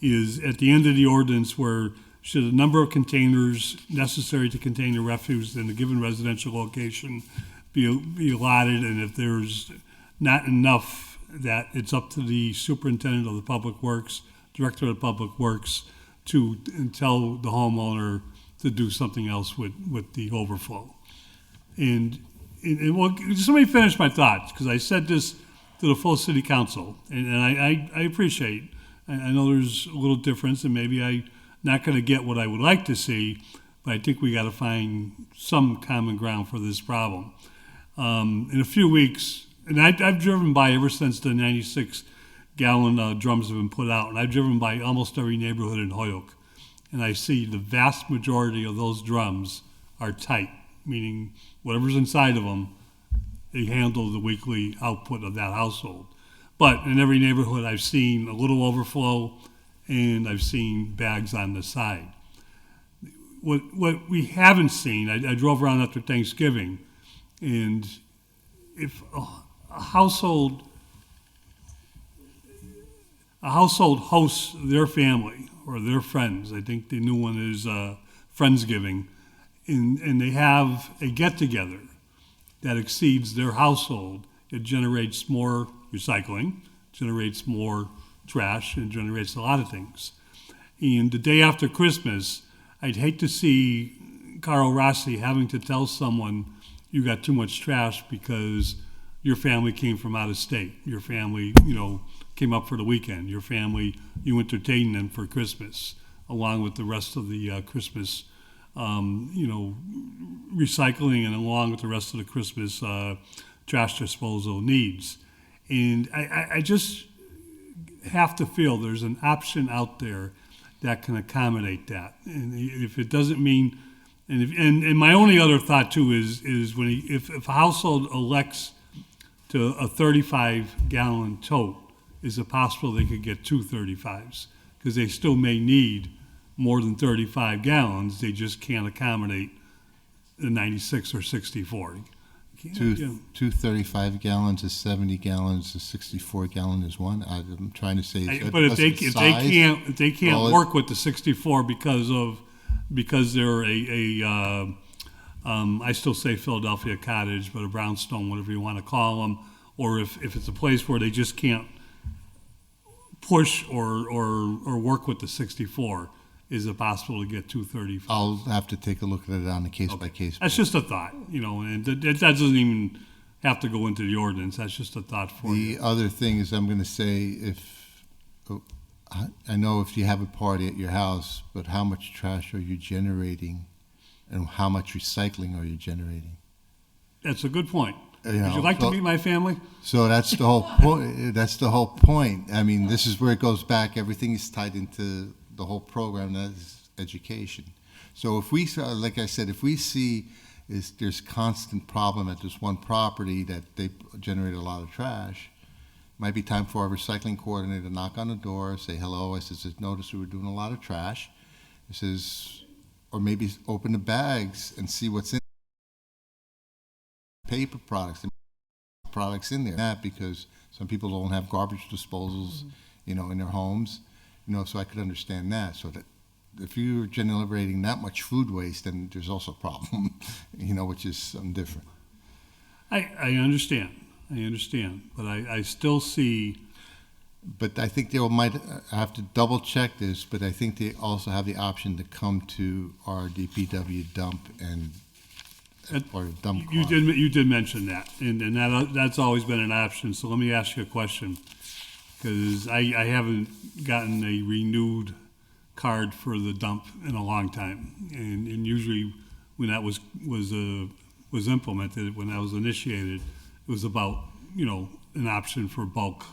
is at the end of the ordinance where should a number of containers necessary to contain the refuse in a given residential location be allotted, and if there's not enough, that it's up to the superintendent of the public works, director of the public works, to tell the homeowner to do something else with the overflow. And well, just let me finish my thoughts, because I said this to the full city council, and I appreciate, I know there's a little difference, and maybe I'm not going to get what I would like to see, but I think we got to find some common ground for this problem. In a few weeks, and I've driven by ever since the 96-gallon drums have been put out, and I've driven by almost every neighborhood in Holyoke, and I see the vast majority of those drums are tight, meaning whatever's inside of them, they handle the weekly output of that household. But in every neighborhood, I've seen a little overflow, and I've seen bags on the side. What we haven't seen, I drove around after Thanksgiving, and if a household hosts their family or their friends, I think the new one is Friendsgiving, and they have a get-together that exceeds their household, it generates more recycling, generates more trash, and generates a lot of things. And the day after Christmas, I'd hate to see Carl Rossi having to tell someone you got too much trash because your family came from out of state. Your family, came up for the weekend. Your family, you entertained them for Christmas, along with the rest of the Christmas, recycling, and along with the rest of the Christmas trash disposal needs. And I just have to feel there's an option out there that can accommodate that. And if it doesn't mean, and my only other thought too is when if a household elects to a 35-gallon tote, is it possible they could get two 35s? Because they still may need more than 35 gallons. They just can't accommodate the 96 or 64. You can't. Two, You know. 235 gallons is 70 gallons, a 64 gallon is one. I'm trying to say. But if they can't work with the 64 because they're I still say Philadelphia cottage, but a brownstone, whatever you want to call them, or if it's a place where they just can't push or work with the 64, is it possible to get 235? I'll have to take a look at it on a case by case. That's just a thought, and that doesn't even have to go into the ordinance. That's just a thought for you. The other thing is, I'm going to say, I know if you have a party at your house, but how much trash are you generating, and how much recycling are you generating? That's a good point. Would you like to meet my family? So that's the whole point. That's the whole point. I mean, this is where it goes back. Everything is tied into the whole program, that is education. So if we, like I said, if we see there's constant problem at this one property that they generate a lot of trash, might be time for our recycling coordinator to knock on the door, say hello. I says, I noticed we were doing a lot of trash. He says, or maybe open the bags and see what's in paper products in there. That because some people don't have garbage disposals, in their homes, so I could understand that. So that if you're generating that much food waste, then there's also a problem, which is something different. I understand, but I still see. But I think they might have to double check this, but I think they also have the option to come to our DPW dump or dump. You did mention that, and that's always been an option. So let me ask you a question, because I haven't gotten a renewed card for the dump in a long time, and usually when that was implemented, when that was initiated, it was about an option for bulk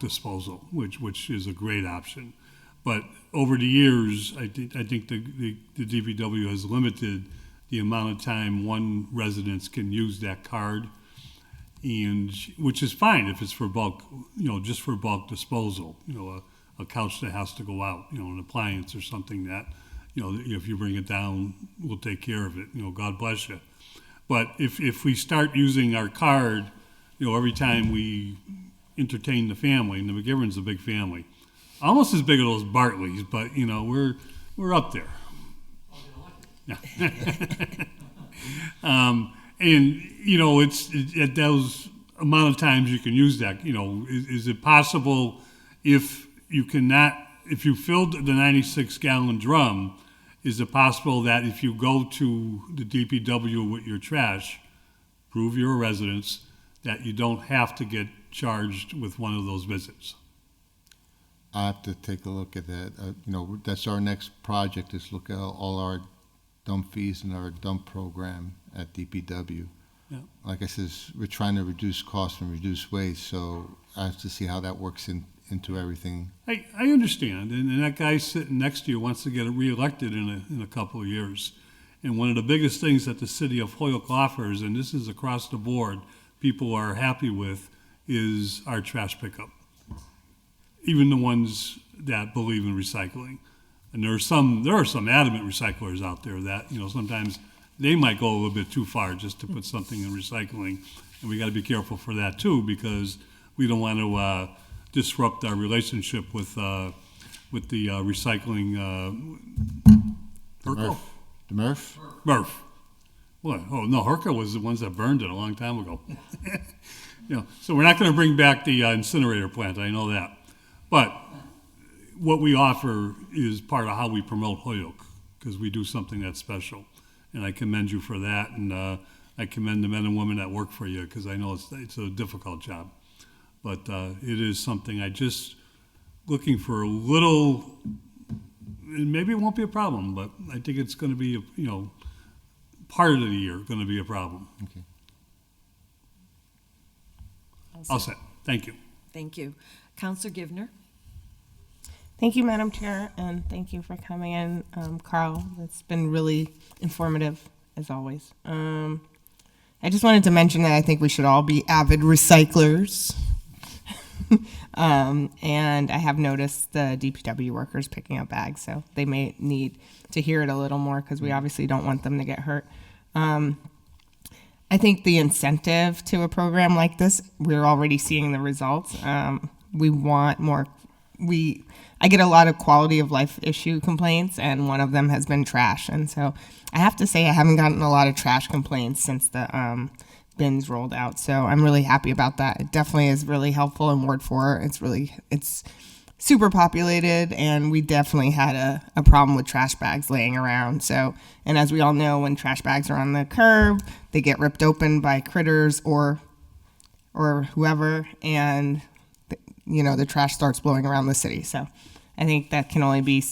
disposal, which is a great option. But over the years, I think the DPW has limited the amount of time one residence can use that card, and which is fine if it's for bulk, just for bulk disposal. A couch that has to go out, an appliance or something that, if you bring it down, we'll take care of it. God bless you. But if we start using our card, every time we entertain the family, and the McGivern's a big family, almost as big as those Bartleys, but we're up there. And it's at those amount of times you can use that. Is it possible if you filled the 96-gallon drum, is it possible that if you go to the DPW with your trash, prove you're a resident, that you don't have to get charged with one of those visits? I have to take a look at that. That's our next project, is look at all our dump fees and our dump program at DPW. Yeah. Like I says, we're trying to reduce costs and reduce waste, so I have to see how that works into everything. I understand, and that guy sitting next to you wants to get reelected in a couple of years. And one of the biggest things that the City of Holyoke offers, and this is across the board, people are happy with, is our trash pickup. Even the ones that believe in recycling. And there are some adamant recyclers out there that, sometimes they might go a little bit too far just to put something in recycling. And we got to be careful for that too, because we don't want to disrupt our relationship with the recycling. The MRF? MRF. What? Oh no, Herca was the ones that burned it a long time ago. So we're not going to bring back the incinerator plant. I know that, but what we offer is part of how we promote Holyoke, because we do something that's special, and I commend you for that, and I commend the men and women that work for you, because I know it's a difficult job, but it is something. I just looking for a little, and maybe it won't be a problem, but I think it's going to be part of the year going to be a problem. Okay. All set. Thank you. Thank you. Councilor Givner. Thank you, Madam Chair, and thank you for coming in, Carl. It's been really informative, as always. I just wanted to mention that I think we should all be avid recyclers. And I have noticed the DPW workers picking up bags, so they may need to hear it a little more, because we obviously don't want them to get hurt. I think the incentive to a program like this, we're already seeing the results. We want more. I get a lot of quality of life issue complaints, and one of them has been trash. And so I have to say I haven't gotten a lot of trash complaints since the bins rolled out. So I'm really happy about that. It definitely is really helpful in Ward 4. It's super populated, and we definitely had a problem with trash bags laying around. So, and as we all know, when trash bags are on the curb, they get ripped open by critters or whoever, and the trash starts blowing around the city. So I think that can only be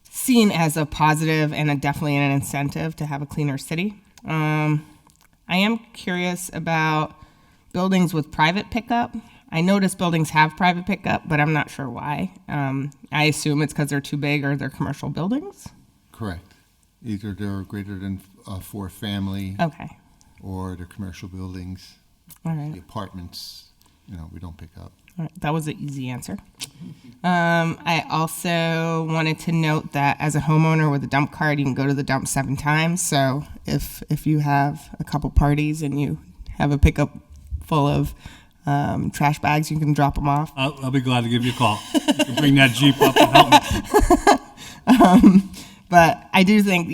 seen as a positive and definitely an incentive to have a cleaner city. I am curious about buildings with private pickup. I notice buildings have private pickup, but I'm not sure why. I assume it's because they're too big or they're commercial buildings. Correct. Either they're greater than 4 family. Okay. Or they're commercial buildings. All right. The apartments, we don't pick up. All right. That was an easy answer. I also wanted to note that as a homeowner with a dump card, you can go to the dump 7 times. So if you have a couple parties and you have a pickup full of trash bags, you can drop them off. I'll be glad to give you a call. You can bring that Jeep up and help me. But I do think,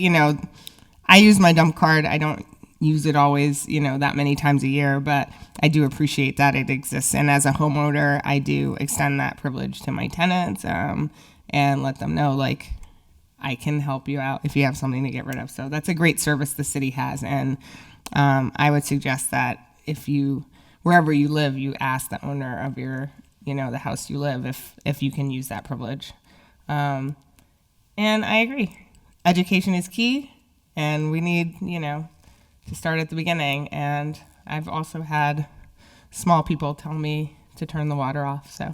I use my dump card. I don't use it always, that many times a year, but I do appreciate that it exists. And as a homeowner, I do extend that privilege to my tenants and let them know, I can help you out if you have something to get rid of. So that's a great service the city has. And I would suggest that wherever you live, you ask the owner of the house you live if you can use that privilege. And I agree. Education is key, and we need, to start at the beginning. And I've also had small people tell me to turn the water off, so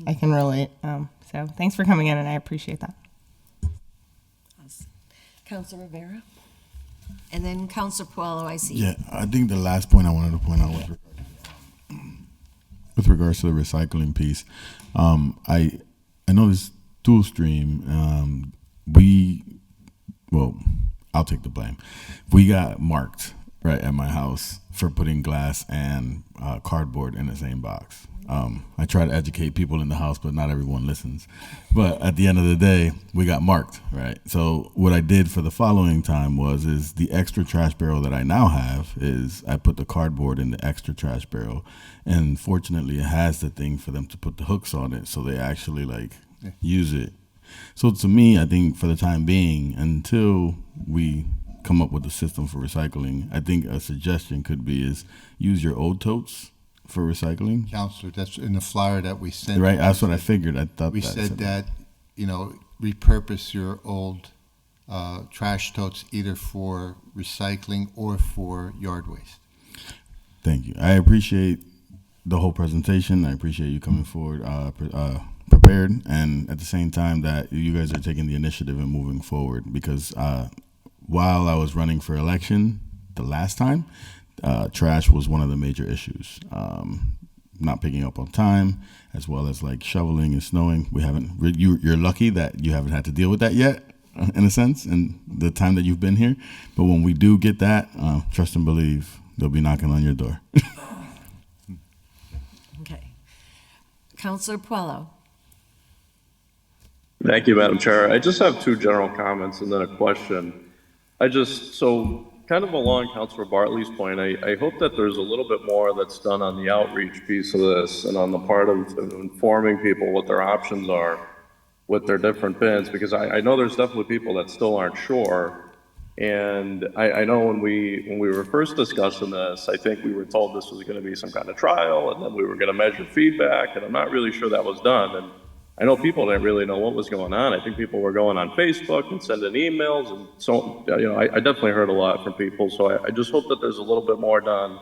I can relate. So thanks for coming in, and I appreciate that. Councilor Rivera? And then Councilor Puello, I see. Yeah, I think the last point I wanted to point out was with regards to the recycling piece. I know this dual stream. I'll take the blame. We got marked right at my house for putting glass and cardboard in the same box. I try to educate people in the house, but not everyone listens. But at the end of the day, we got marked, right? So what I did for the following time is the extra trash barrel that I now have is I put the cardboard in the extra trash barrel, and fortunately it has the thing for them to put the hooks on it, so they actually use it. So to me, I think for the time being, until we come up with a system for recycling, I think a suggestion could be is use your old totes for recycling. Counselor, that's in the flyer that we sent. Right, that's what I figured. I thought we said that, repurpose your old trash totes either for recycling or for yard waste. Thank you. I appreciate the whole presentation. I appreciate you coming forward prepared, and at the same time that you guys are taking the initiative and moving forward, because while I was running for election the last time, trash was one of the major issues. Not picking up on time, as well as shoveling and snowing. We haven't. You're lucky that you haven't had to deal with that yet, in a sense, in the time that you've been here. But when we do get that, trust and believe, they'll be knocking on your door. Okay. Councilor Puello. Thank you, Madam Chair. I just have 2 general comments and then a question. Kind of along Councilor Bartley's point, I hope that there's a little bit more that's done on the outreach piece of this and on the part of informing people what their options are with their different bins, because I know there's definitely people that still aren't sure. And I know when we were first discussing this, I think we were told this was going to be some kind of trial, and then we were going to measure feedback, and I'm not really sure that was done. And I know people didn't really know what was going on. I think people were going on Facebook and sending emails, and so I definitely heard a lot from people. So I just hope that there's a little bit more done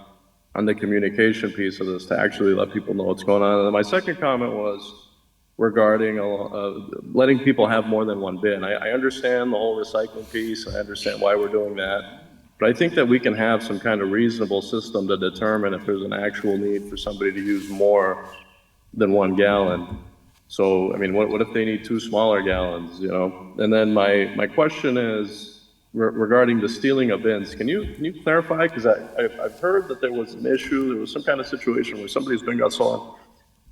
on the communication piece of this to actually let people know what's going on. And then my second comment was regarding letting people have more than one bin. I understand the whole recycling piece. I understand why we're doing that. But I think that we can have some kind of reasonable system to determine if there's an actual need for somebody to use more than 1 gallon. So, what if they need 2 smaller gallons, And then my question is, regarding the stealing of bins. Can you clarify? Because I've heard that there was an issue, there was some kind of situation where somebody's bin got stolen.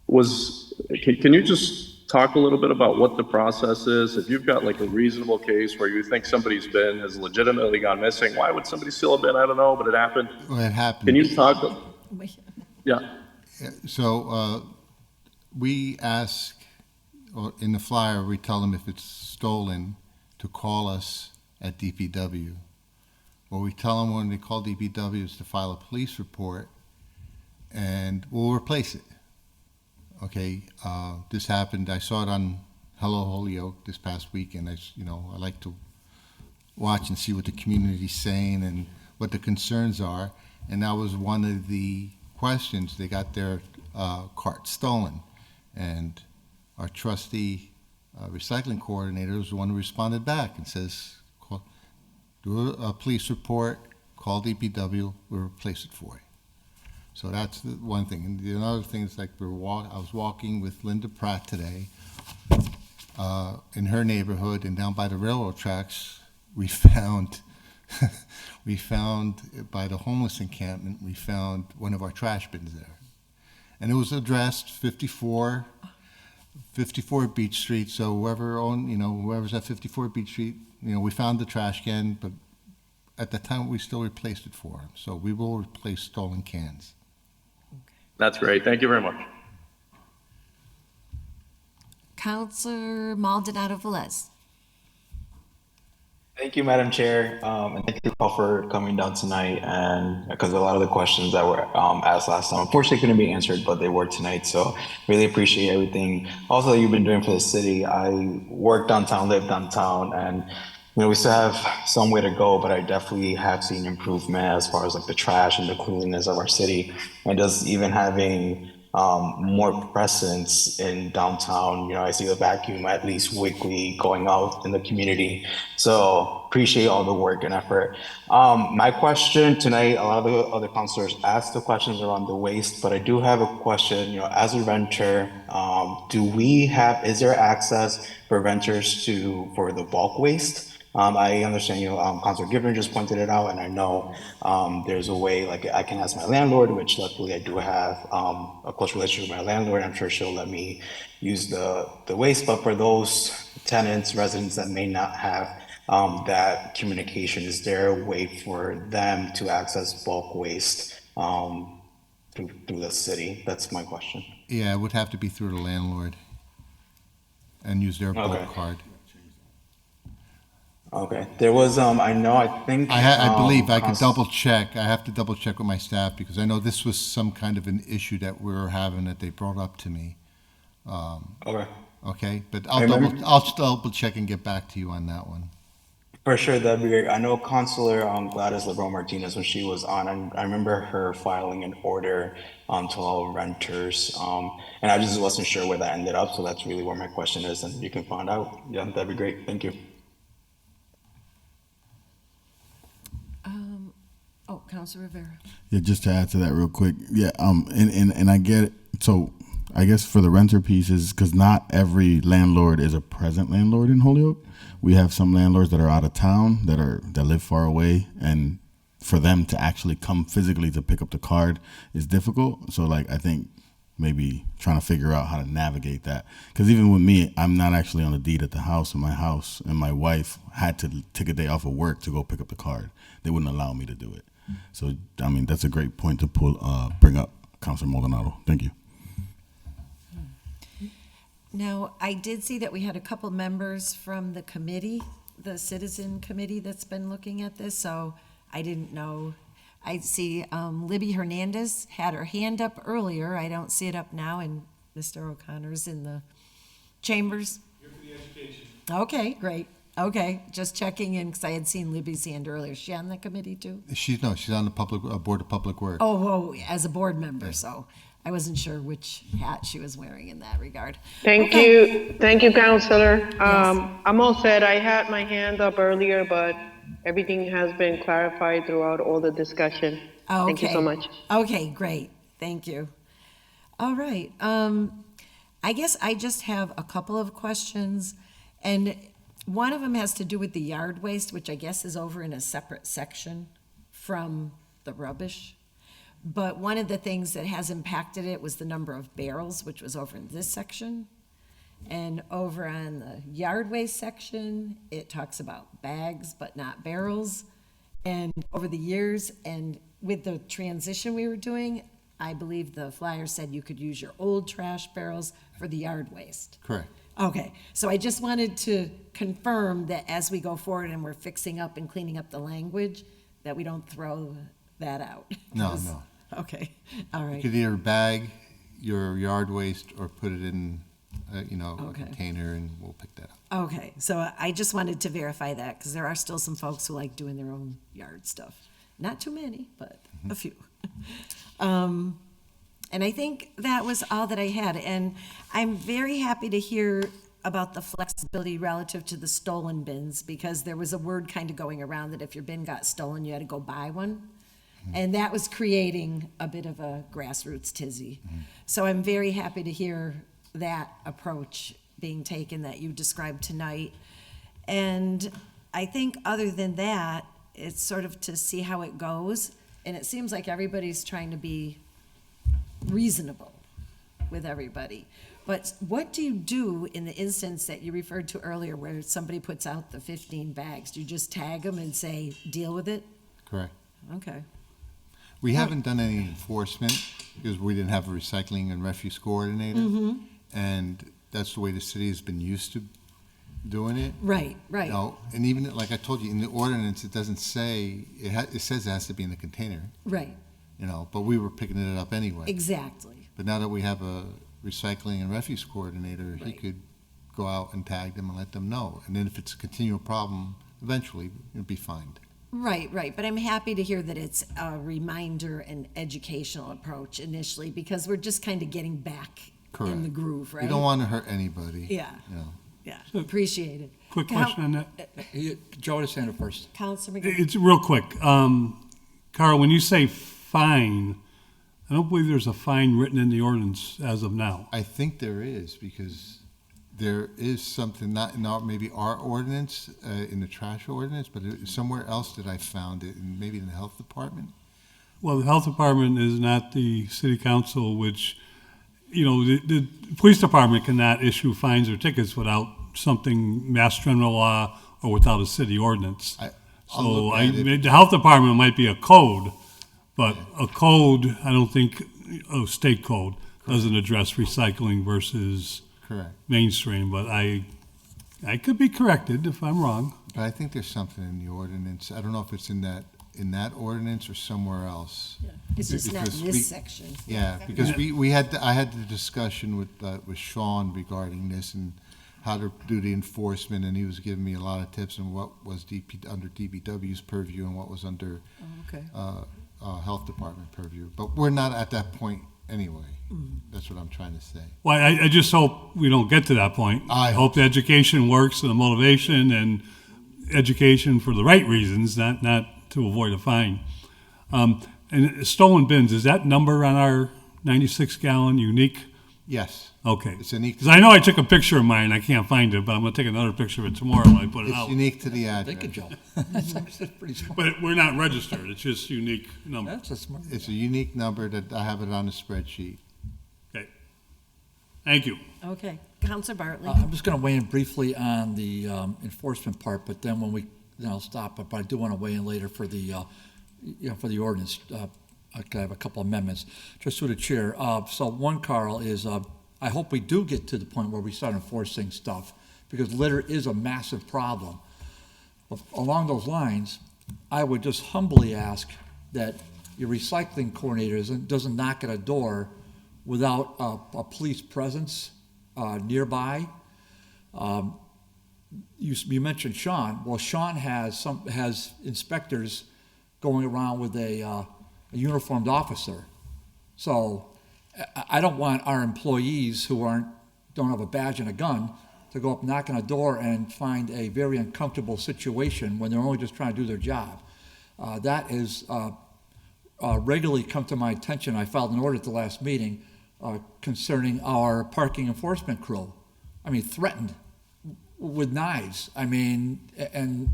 Can you just talk a little bit about what the process is? If you've got like a reasonable case where you think somebody's bin has legitimately gone missing, why would somebody steal a bin? I don't know, but it happened. Well, it happened. Can you talk? Yeah. So we ask, or in the flyer, we tell them if it's stolen to call us at DPW. What we tell them when they call DPW is to file a police report, and we'll replace it. Okay, this happened. I saw it on Hello Holyoke this past weekend. I like to watch and see what the community's saying and what the concerns are. And that was one of the questions. They got their cart stolen, and our trustee recycling coordinator was the one who responded back and says, do a police report, call DPW, we'll replace it for you. So that's the one thing. And the other thing is, like, I was walking with Linda Pratt today in her neighborhood, and down by the railroad tracks, we found by the homeless encampment, we found one of our trash bins there. And it was addressed 54 Beach Street. So whoever's at 54 Beach Street, we found the trash can, but at the time we still replaced it for them. So we will replace stolen cans. That's great. Thank you very much. Counselor Maldonado Velez. Thank you, Madam Chair, and thank you all for coming down tonight. And because a lot of the questions that were asked last time, unfortunately, couldn't be answered, but they were tonight. So really appreciate everything. Also, that you've been doing for the city. I work downtown, live downtown, and we still have some way to go, but I definitely have seen improvement as far as like the trash and the cleanliness of our city, and just even having more presence in downtown. I see the vacuum at least weekly going out in the community. So appreciate all the work and effort. My question tonight, a lot of the other councilors asked the questions around the waste, but I do have a question. As a renter, is there access for renters for the bulk waste? I understand, Councilor Gibbon just pointed it out, and I know there's a way, like I can ask my landlord, which luckily I do have a close relationship with my landlord. I'm sure she'll let me use the waste, but for those tenants, residents that may not have that communication, is there a way for them to access bulk waste through the city? That's my question. Yeah, it would have to be through the landlord and use their bulk card. Okay. There was, I believe I could double check. I have to double check with my staff, because I know this was some kind of an issue that we were having that they brought up to me. Okay. Okay, but I'll double check and get back to you on that one. For sure, that'd be great. I know Councilor Gladys LeBron Martinez, when she was on, I remember her filing an order to all renters, and I just wasn't sure where that ended up, so that's really where my question is, and you can find out. Yeah, that'd be great. Thank you. Councilor Rivera. Yeah, just to add to that real quick. Yeah, and I get it. So I guess for the renter pieces, because not every landlord is a present landlord in Holyoke. We have some landlords that are out of town that live far away, and for them to actually come physically to pick up the card is difficult. So I think maybe trying to figure out how to navigate that. Because even with me, I'm not actually on the deed at the house, in my house, and my wife had to take a day off of work to go pick up the card. They wouldn't allow me to do it. So, that's a great point to bring up, Councilor Maldonado. Thank you. Now, I did see that we had a couple members from the committee, the citizen committee that's been looking at this, so I didn't know. I see Libby Hernandez had her hand up earlier. I don't see it up now, and Mr. O'Connor's in the chambers. Here for the education. Okay, great. Okay, just checking in, because I had seen Libby's hand earlier. Is she on the committee too? She's on the Board of Public Works. Oh, as a board member, so I wasn't sure which hat she was wearing in that regard. Thank you, Counselor. Yes. I'm all set. I had my hand up earlier, but everything has been clarified throughout all the discussion. Okay. Thank you so much. Okay, great. Thank you. All right. I guess I just have a couple of questions, and One of them has to do with the yard waste, which I guess is over in a separate section from the rubbish. But one of the things that has impacted it was the number of barrels, which was over in this section. And over on the yard waste section, it talks about bags, but not barrels. And over the years, and with the transition we were doing, I believe the flyer said you could use your old trash barrels for the yard waste. Correct. Okay, so I just wanted to confirm that as we go forward and we're fixing up and cleaning up the language, that we don't throw that out. No, no. Okay, all You right. could either bag your yard waste or put it in, a Okay. container, and we'll pick that up. Okay, so I just wanted to verify that, because there are still some folks who like doing their own yard stuff. Not too many, but a few. And I think that was all that I had, and I'm very happy to hear about the flexibility relative to the stolen bins, because there was a word kind of going around that if your bin got stolen, you had to go buy one. And that was creating a bit of a grassroots tizzy. So I'm very happy to hear that approach being taken that you described tonight. And I think other than that, it's sort of to see how it goes. And it seems like everybody's trying to be reasonable with everybody. But what do you do in the instance that you referred to earlier where somebody puts out the 15 bags? Do you just tag them and say, deal with it? Correct. Okay. We haven't done any enforcement because we didn't have a recycling and refuse coordinator. Mhm. And that's the way the city has been used to doing it. Right, right. You know, and even, like I told you, in the ordinance, it doesn't say, it says it has to be in the container. Right. But we were picking it up anyway. Exactly. But now that we have a recycling and refuse coordinator, he could go out and tag them and let them know. And then if it's a continual problem, eventually it'll be fined. Right, right. But I'm happy to hear that it's a reminder and educational approach initially, because we're just kind of getting back in the groove, right? You don't want to hurt anybody. Yeah. Yeah, appreciate it. Quick question on that. Joe, just hand it first. Councilor McGee. It's real quick. Carl, when you say fine, I don't believe there's a fine written in the ordinance as of now. I think there is, because there is something, not in our, maybe our ordinance, in the trash ordinance, but somewhere else that I found it, and maybe in the health department. Well, the health department is not the city council, which, the police department cannot issue fines or tickets without something, mass general law, or without a city ordinance. So the health department might be a code, but a code, I don't think, a state code doesn't address recycling versus mainstream, but I could be corrected if I'm wrong. But I think there's something in the ordinance. I don't know if it's in that ordinance or somewhere else. Yeah. It's just not in this section. Yeah, because I had the discussion with Sean regarding this and how to do the enforcement, and he was giving me a lot of tips on what was under DPW's purview and what was under health department purview. But we're not at that point anyway. That's what I'm trying to say. Well, I just hope we don't get to that point. I hope the education works and the motivation and education for the right reasons, not to avoid a fine. And stolen bins, is that number on our 96-gallon unique? Yes. Okay. It's unique. Because I know I took a picture of mine. I can't find it, but I'm going to take another picture of it tomorrow when I put it out. It's unique to the address. Thank you, Joe. That's pretty smart. But we're not registered. It's just unique number. That's a smart. It's a unique number that I have it on the spreadsheet. Okay. Thank you. Okay. Councilor Bartley. I'm just going to weigh in briefly on the enforcement part, but then when we, I'll stop. But I do want to weigh in later for the, for the ordinance. I have a couple amendments, just through the chair. So one, Carl, is I hope we do get to the point where we start enforcing stuff, because litter is a massive problem. But along those lines, I would just humbly ask that your recycling coordinator doesn't knock at a door without a police presence nearby. You mentioned Sean. Well, Sean has inspectors going around with a uniformed officer. So I don't want our employees who don't have a badge and a gun to go up, knock on a door, and find a very uncomfortable situation when they're only just trying to do their job. That is regularly come to my attention. I filed an order at the last meeting concerning our parking enforcement crew. I mean, threatened with knives. I mean, and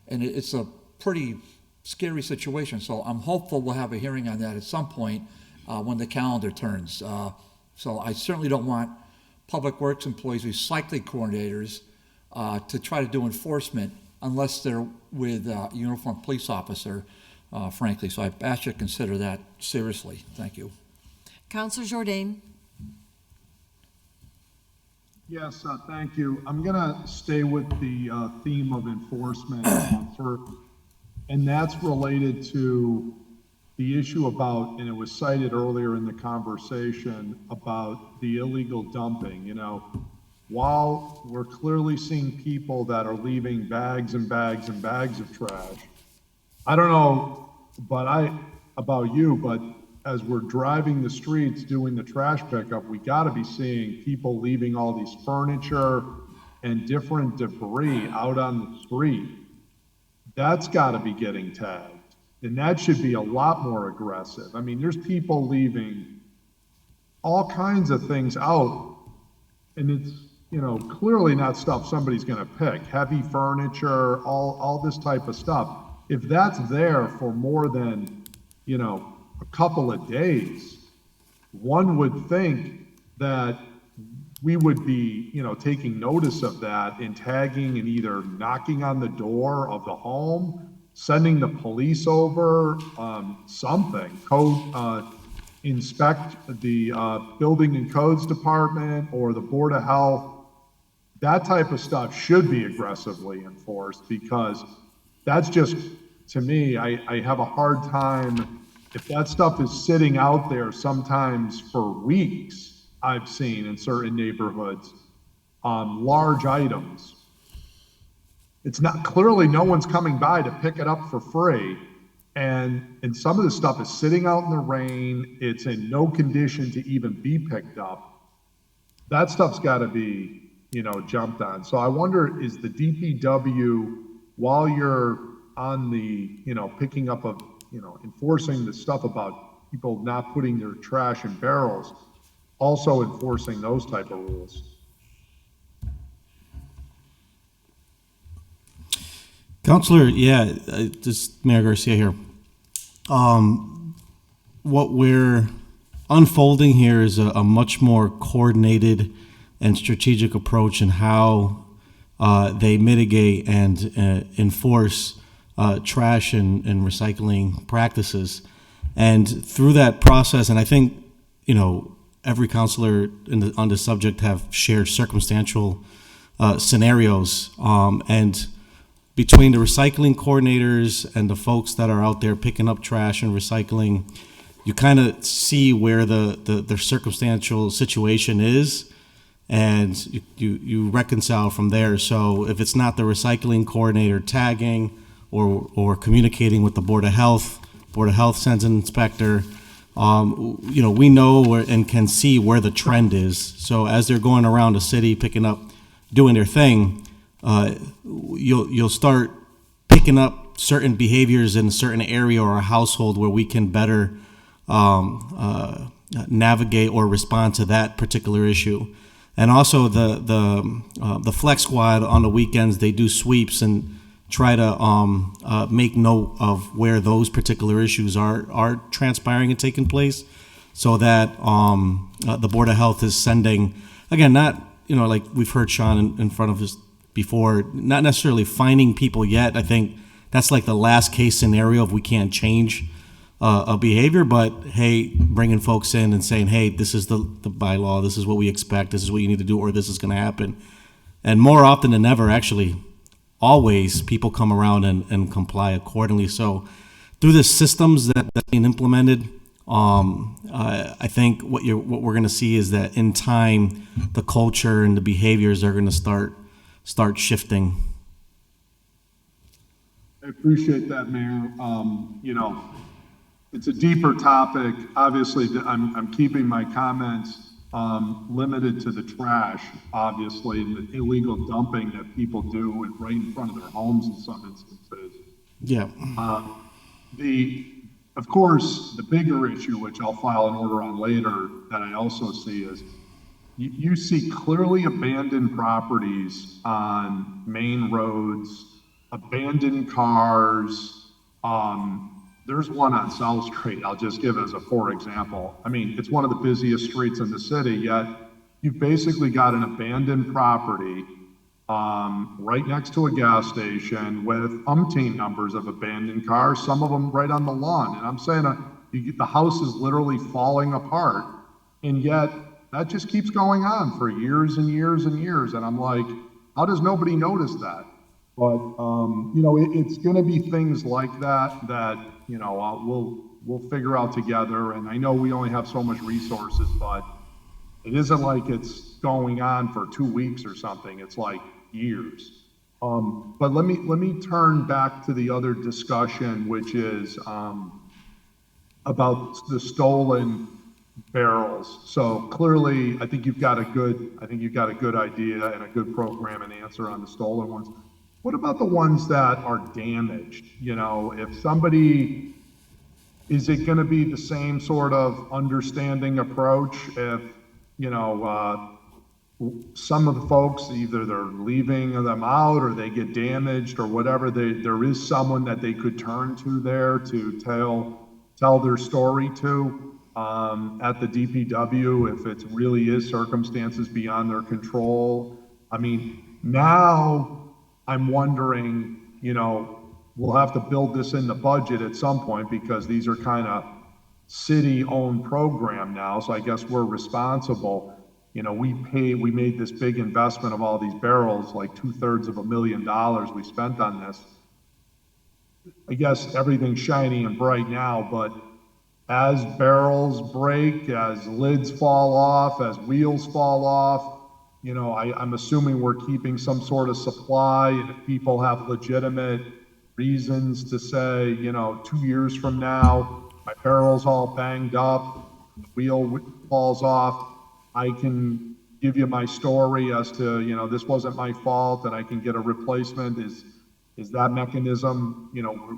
it's a pretty scary situation. So I'm hopeful we'll have a hearing on that at some point when the calendar turns. So I certainly don't want public works employees, recycling coordinators, to try to do enforcement unless they're with a uniformed police officer, frankly. So I ask you to consider that seriously. Thank you. Councilor Jourdain. Yes, thank you. I'm going to stay with the theme of enforcement and that's related to the issue about, and it was cited earlier in the conversation about the illegal dumping. You know, while we're clearly seeing people that are leaving bags and bags and bags of trash, I don't know, about you, but as we're driving the streets doing the trash pickup, we got to be seeing people leaving all these furniture and different debris out on the street. That's got to be getting tagged, and that should be a lot more aggressive. I mean, there's people leaving all kinds of things out, and it's, you know, clearly not stuff somebody's going to pick. Heavy furniture, all this type of stuff. If that's there for more than, you know, a couple of days, one would think that we would be, you know, taking notice of that and tagging and either knocking on the door of the home, sending the police over, something, inspect the building and codes department or the Board of Health. That type of stuff should be aggressively enforced, because that's just, to me, I have a hard time. If that stuff is sitting out there sometimes for weeks, I've seen in certain neighborhoods, large items, it's not, clearly no one's coming by to pick it up for free. And some of the stuff is sitting out in the rain. It's in no condition to even be picked up. That stuff's got to be, you know, jumped on. So I wonder, is the DPW, while you're on the, you know, picking up of, you know, enforcing the stuff about people not putting their trash in barrels, also enforcing those type of rules? Counselor, yeah, just Mayor Garcia here. What we're unfolding here is a much more coordinated and strategic approach in how they mitigate and enforce trash and recycling practices. And through that process, and I think, you know, every counselor on the subject have shared circumstantial scenarios, and between the recycling coordinators and the folks that are out there picking up trash and recycling, you kind of see where the circumstantial situation is, and you reconcile from there. So if it's not the recycling coordinator tagging or communicating with the Board of Health sends an inspector, you know, we know and can see where the trend is. So as they're going around the city picking up, doing their thing, you'll start picking up certain behaviors in a certain area or a household where we can better navigate or respond to that particular issue. And also the flex squad on the weekends, they do sweeps and try to make note of where those particular issues are transpiring and taking place, so that the Board of Health is sending, again, not, you know, like we've heard Sean in front of us before, not necessarily finding people yet. I think that's like the last case scenario if we can't change a behavior, but hey, bringing folks in and saying, hey, this is the bylaw, this is what we expect, this is what you need to do, or this is going to happen. And more often than ever, actually, always people come around and comply accordingly. So through the systems that's being implemented, I think what we're going to see is that in time, the culture and the behaviors are going to start shifting. I appreciate that, Mayor. You know, it's a deeper topic. Obviously, I'm keeping my comments limited to the trash, obviously, and the illegal dumping that people do right in front of their homes in some instances. Yeah. Of course, the bigger issue, which I'll file an order on later, that I also see is you see clearly abandoned properties on main roads, abandoned cars. There's one on South Street, I'll just give as a for example. I mean, it's one of the busiest streets in the city, yet you've basically got an abandoned property right next to a gas station with umpteen numbers of abandoned cars, some of them right on the lawn. And I'm saying the house is literally falling apart, and yet that just keeps going on for years and years and years. And I'm like, how does nobody notice that? But it's going to be things like that we'll figure out together. And I know we only have so much resources, but it isn't like it's going on for 2 weeks or something. It's like years. But let me turn back to the other discussion, which is about the stolen barrels. So clearly, I think you've got a good idea and a good program and answer on the stolen ones. What about the ones that are damaged? If somebody, is it going to be the same sort of understanding approach if some of the folks, either they're leaving them out or they get damaged or whatever, there is someone that they could turn to there to tell their story to at the DPW if it really is circumstances beyond their control. I mean, now I'm wondering, we'll have to build this in the budget at some point because these are kind of city-owned program now, so I guess we're responsible. We made this big investment of all these barrels, like $250,000 we spent on this. I guess everything's shiny and bright now, but as barrels break, as lids fall off, as wheels fall off, I'm assuming we're keeping some sort of supply, and if people have legitimate reasons to say, 2 years from now, my barrel's all banged up, the wheel falls off, I can give you my story as to, this wasn't my fault and I can get a replacement. Is that mechanism,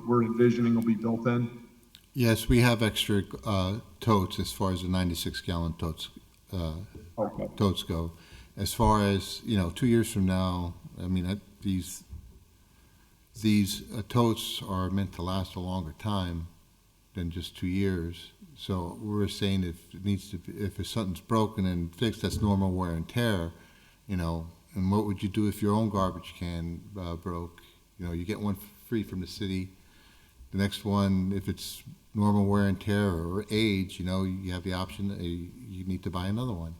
we're envisioning will be built in? Yes, we have extra totes as far as the 96-gallon totes totes go. As far as 2 years from now, I mean these totes are meant to last a longer time than just 2 years. So we're saying if something's broken and fixed, that's normal wear and tear, And what would you do if your own garbage can broke? You get one free from the city. The next one, if it's normal wear and tear or age, you have the option that you need to buy another one.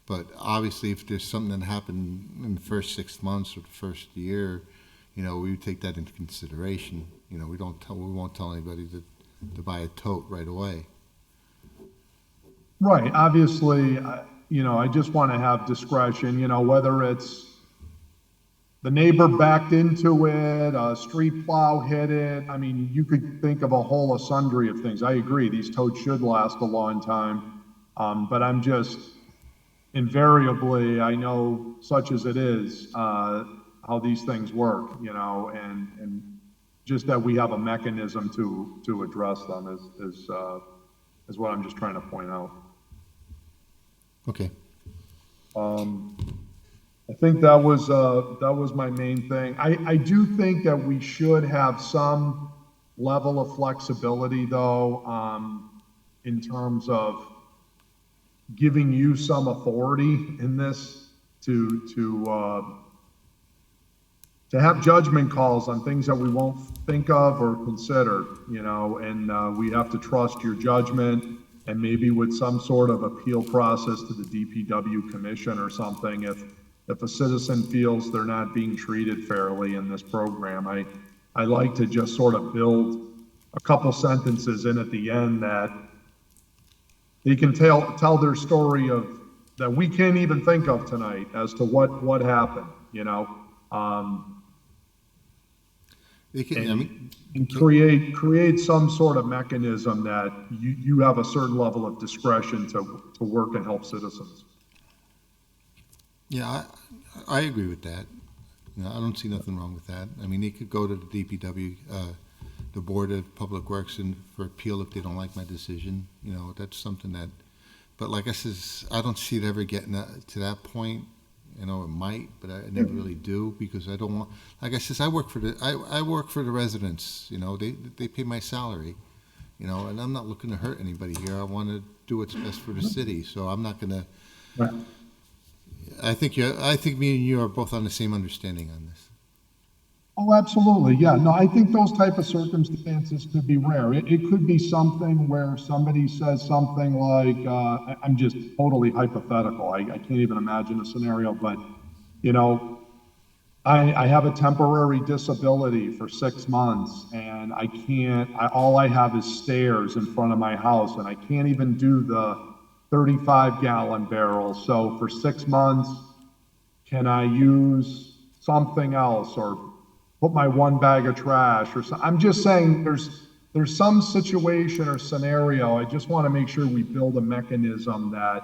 But obviously, if there's something that happened in the first 6 months or the first year, we would take that into consideration. We won't tell anybody to buy a tote right away. Right. Obviously, I just want to have discretion, whether it's the neighbor backed into it, a street plow hit it. I mean, you could think of a whole sundry of things. I agree. These totes should last a long time. But I'm just invariably, I know such as it is, how these things work, and just that we have a mechanism to address them is what I'm just trying to point out. Okay. I think that was my main thing. I do think that we should have some level of flexibility, though, in terms of giving you some authority in this to have judgment calls on things that we won't think of or consider, and we have to trust your judgment. And maybe with some sort of appeal process to the DPW commission or something, if a citizen feels they're not being treated fairly in this program, I like to just sort of build a couple sentences in at the end that they can tell their story of that we can't even think of tonight as to what happened, and create some sort of mechanism that you have a certain level of discretion to work and help citizens. Yeah, I agree with that. I don't see nothing wrong with that. I mean, they could go to the DPW, the Board of Public Works, and for appeal if they don't like my decision. That's something that But like I says, I don't see it ever getting to that point. You know, it might, but I never really do, because I don't want, like I says, I work for the residents, you know, they pay my salary, you know, and I'm not looking to hurt anybody here. I want to do what's best for the city, so I'm not gonna, I think me and you are both on the same understanding on this. Oh, absolutely. Yeah, no, I think those type of circumstances could be rare. It could be something where somebody says something like, I'm just totally hypothetical. I can't even imagine a scenario, but, you know, I have a temporary disability for 6 months and all I have is stairs in front of my house and I can't even do the 35-gallon barrel. So for 6 months, can I use something else or put my one bag of trash or something? I'm just saying there's some situation or scenario. I just want to make sure we build a mechanism that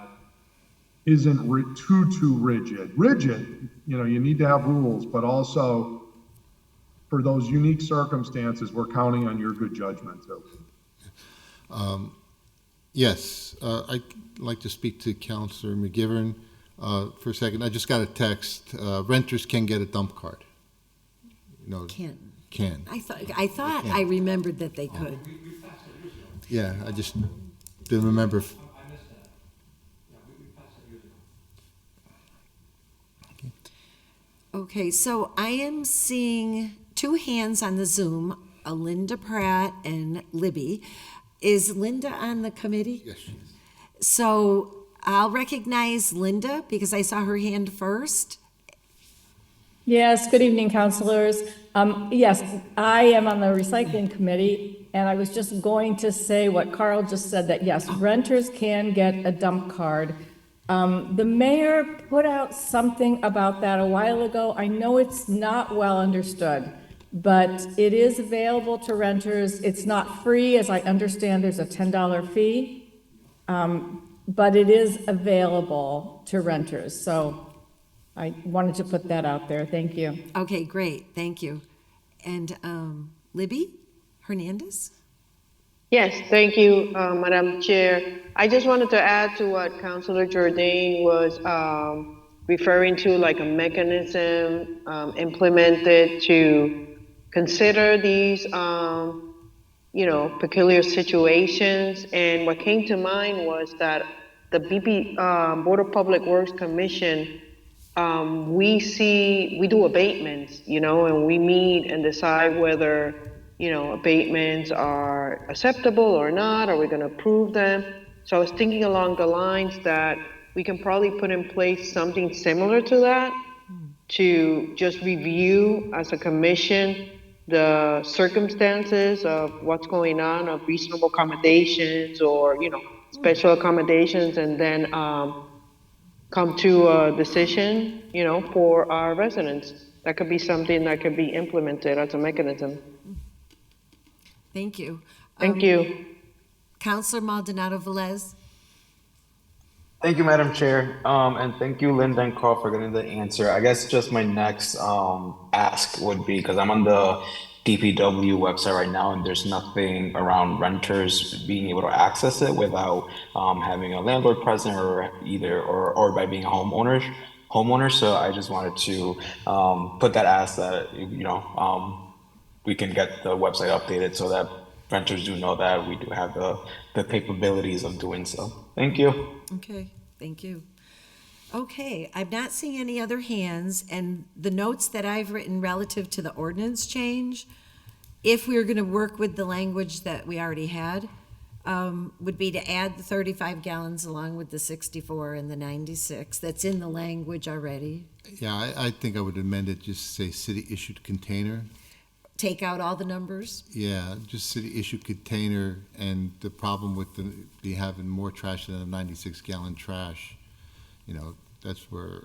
isn't too rigid. Rigid, you know, you need to have rules, but also for those unique circumstances, we're counting on your good judgment too. Yes, I'd like to speak to Councilor McGivern for a second. I just got a text. Renters can get a dump card. No, can. I thought I remembered that they could. Yeah, I just didn't remember. Okay, so I am seeing 2 hands on the Zoom, Linda Pratt and Libby. Is Linda on the committee? Yes, she is. So I'll recognize Linda because I saw her hand first. Yes, good evening, councilors. Yes, I am on the recycling committee, and I was just going to say what Carl just said, that yes, renters can get a dump card. The mayor put out something about that a while ago. I know it's not well understood, but it is available to renters. It's not free, as I understand there's a $10 fee, but it is available to renters. So I wanted to put that out there. Thank you. Okay, great. Thank you. And Libby Hernandez? Yes, thank you, Madam Chair. I just wanted to add to what Councilor Jourdain was referring to, like a mechanism implemented to consider these, you know, peculiar situations. And what came to mind was that the Board of Public Works Commission, we do abatements, you know, and we meet and decide whether, you know, abatements are acceptable or not. Are we going to approve them? So I was thinking along the lines that we can probably put in place something similar to that, to just review as a commission the circumstances of what's going on, of reasonable accommodations or, you know, special accommodations, and then come to a decision, you know, for our residents. That could be something that could be implemented as a mechanism. Thank you. Thank you. Councilor Maldonado Velez. Thank you, Madam Chair. And thank you, Linda and Carl, for getting the answer. I guess just my next ask would be, because I'm on the DPW website right now, and there's nothing around renters being able to access it without having a landlord present, or by being a homeowner. So I just wanted to put that ask that, you know, we can get the website updated so that renters do know that we do have the capabilities of doing so. Thank you. Okay, thank you. Okay, I'm not seeing any other hands, and the notes that I've written relative to the ordinance change, if we were going to work with the language that we already had, would be to add the 35 gallons along with the 64 and the 96. That's in the language already. Yeah, I think I would amend it, just say city-issued container. Take out all the numbers? Yeah, just city-issued container, and the problem with the having more trash than a 96-gallon trash, you know, that's where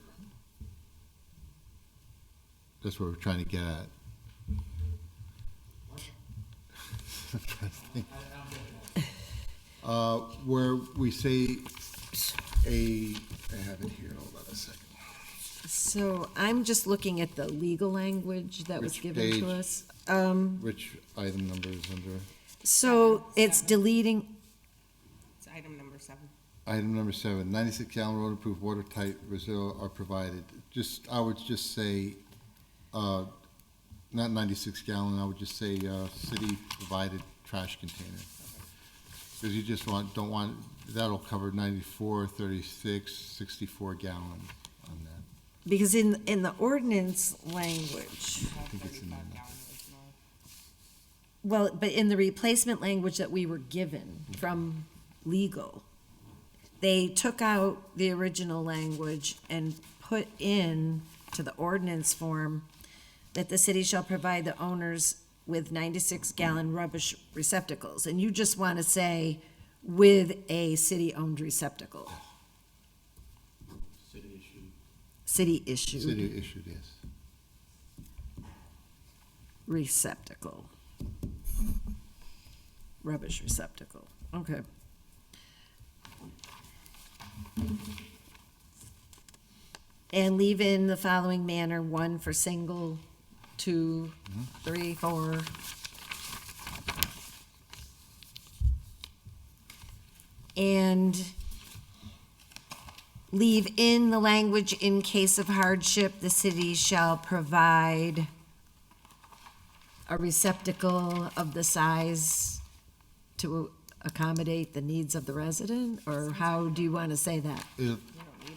we're trying to get at. I'm trying to think. Where we say I have it here, hold on a second. So I'm just looking at the legal language that was given to us. Which item number is under? So it's deleting. It's item number 7. Item number 7, 96-gallon road-approved watertight reservoir are provided. I would just say, not 96-gallon, I would just say city-provided trash container. Because you just don't want, that'll cover 94, 36, 64 gallon on that. Because in the ordinance language, I think it's in there. well, but in the replacement language that we were given from legal, they took out the original language and put in to the ordinance form that the city shall provide the owners with 96-gallon rubbish receptacles. And you just want to say with a city-owned receptacle. City issued. City issued, yes. Receptacle. Rubbish receptacle, okay. And leave in the following manner: 1 for single, 2, 3, 4. And leave in the language, in case of hardship, the city shall provide a receptacle of the size to accommodate the needs of the resident? Or how do you want to say that?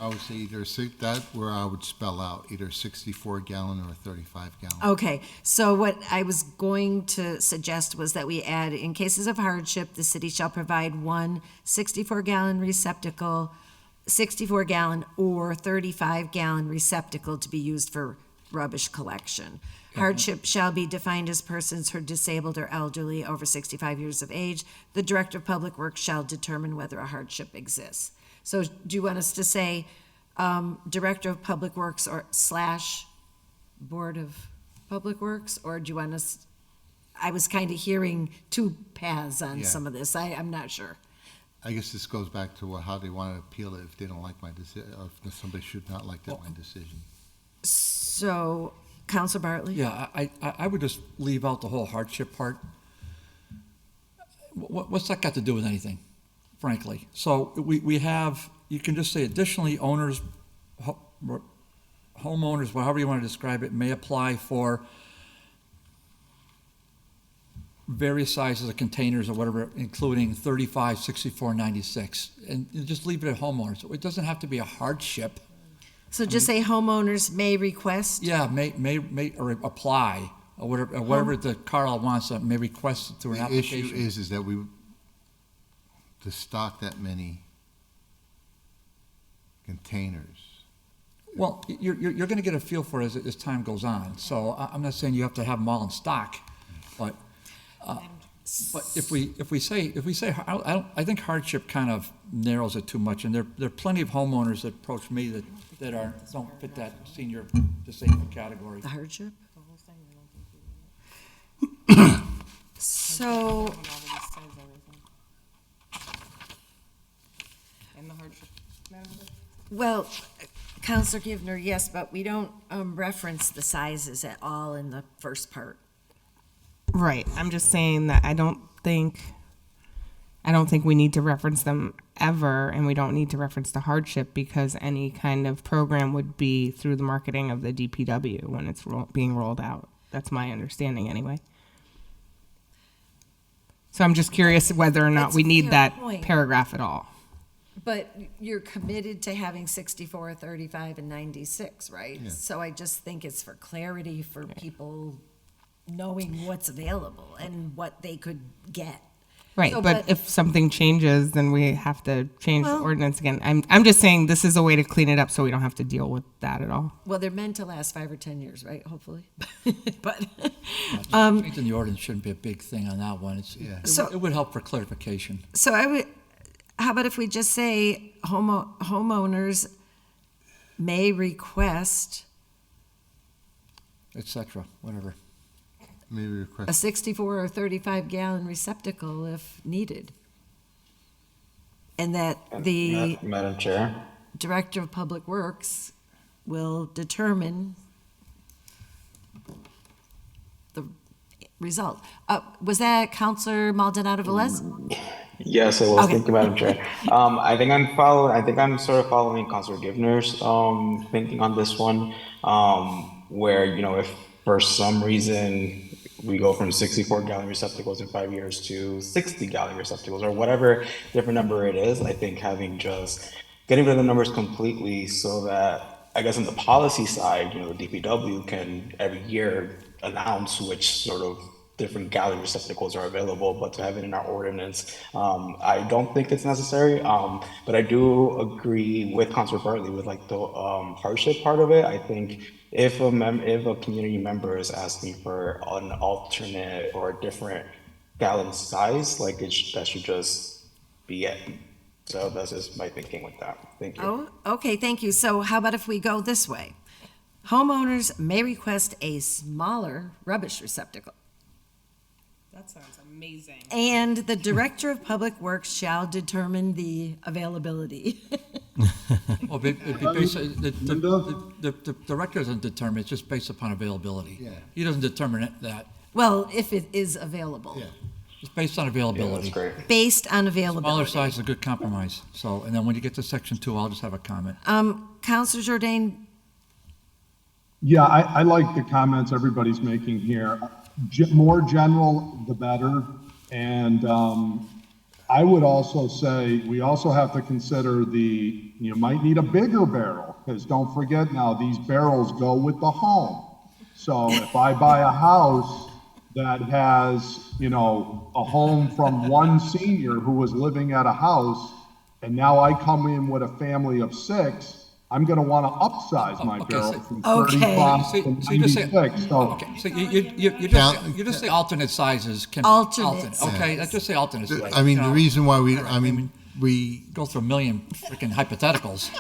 I would say either that, where I would spell out either 64-gallon or 35-gallon. Okay, so what I was going to suggest was that we add, in cases of hardship, the city shall provide 1 64-gallon receptacle, 64-gallon or 35-gallon receptacle to be used for rubbish collection. Hardship shall be defined as persons who are disabled or elderly over 65 years of age. The Director of Public Works shall determine whether a hardship exists. So do you want us to say Director of Public Works or / Board of Public Works? Or do you want us, I was kind of hearing 2 paths on some of this. I'm not sure. I guess this goes back to how they want to appeal it if they don't like my decision, if somebody should not like my decision. So, Councilor Bartley? Yeah, I would just leave out the whole hardship part. What's that got to do with anything, frankly? So we have, you can just say additionally, owners, homeowners, however you want to describe it, may apply for various sizes of containers or whatever, including 35, 64, 96. And you just leave it at homeowners. It doesn't have to be a hardship. So just say homeowners may request? Yeah, may or apply, or whatever the Carl wants, may request it through an application. The issue is that to stock that many containers. Well, you're going to get a feel for it as time goes on. So I'm not saying you have to have them all in stock, but if we say I think hardship kind of narrows it too much, and there are plenty of homeowners that approach me that don't fit that senior disabled category. The hardship? So, well, Councilor Givner, yes, but we don't reference the sizes at all in the first part. Right. I'm just saying that I don't think we need to reference them ever, and we don't need to reference the hardship because any kind of program would be through the marketing of the DPW when it's being rolled out. That's my understanding anyway. So I'm just curious whether or not we need that paragraph at all. But you're committed to having 64, 35, and 96, right? Yeah. So I just think it's for clarity for people knowing what's available and what they could get. Right, So, but if something changes, then we have to change the ordinance again. I'm just saying this is a way to clean it up so we don't have to deal with that at all. Well, they're meant to last 5 or 10 years, right? Hopefully. But Changing the ordinance shouldn't be a big thing on that one. It would help for clarification. So how about if we just say homeowners may request etc., whatever. Maybe request a 64 or 35-gallon receptacle if needed. And that the Madam Chair. Director of Public Works will determine the result. Was that Councilor Maldonado Velez? Yes, it was. Okay. Thank you, Madam Chair. I think I'm sort of following Councilor Givner's thinking on this one, where, you know, if for some reason we go from 64-gallon receptacles in 5 years to 60-gallon receptacles or whatever different number it is, I think getting rid of the numbers completely so that, I guess on the policy side, you know, the DPW can every year announce which sort of different gallon receptacles are available, but to have it in our ordinance, I don't think it's necessary. But I do agree with Councilor Bartley with like the hardship part of it. I think if a community member is asking for an alternate or a different gallon size, like that should just be it. So that's just my thinking with that. Thank you. Oh, okay, thank you. So how about if we go this way? Homeowners may request a smaller rubbish receptacle. That sounds amazing. And the Director of Public Works shall determine the availability. Well, the director doesn't determine, it's just based upon availability. Yeah. He doesn't determine that. Well, if it is available. Yeah. It's based on availability. Yeah, that's great. Based on availability. Smaller size is a good compromise. So, and then when you get to section 2, I'll just have a comment. Councilor Jourdain, Yeah, I like the comments everybody's making here. More general, the better. And I would also say, we also have to consider you might need a bigger barrel, because don't forget now, these barrels go with the home. So if I buy a house that has, you know, a home from one senior who was living at a house, and now I come in with a family of 6, I'm going to want to upsize my barrel from 35 to 96. So you just say alternate sizes. Alternates. Okay, let's just say alternate sizes. I mean, the reason why we go through a million freaking hypotheticals.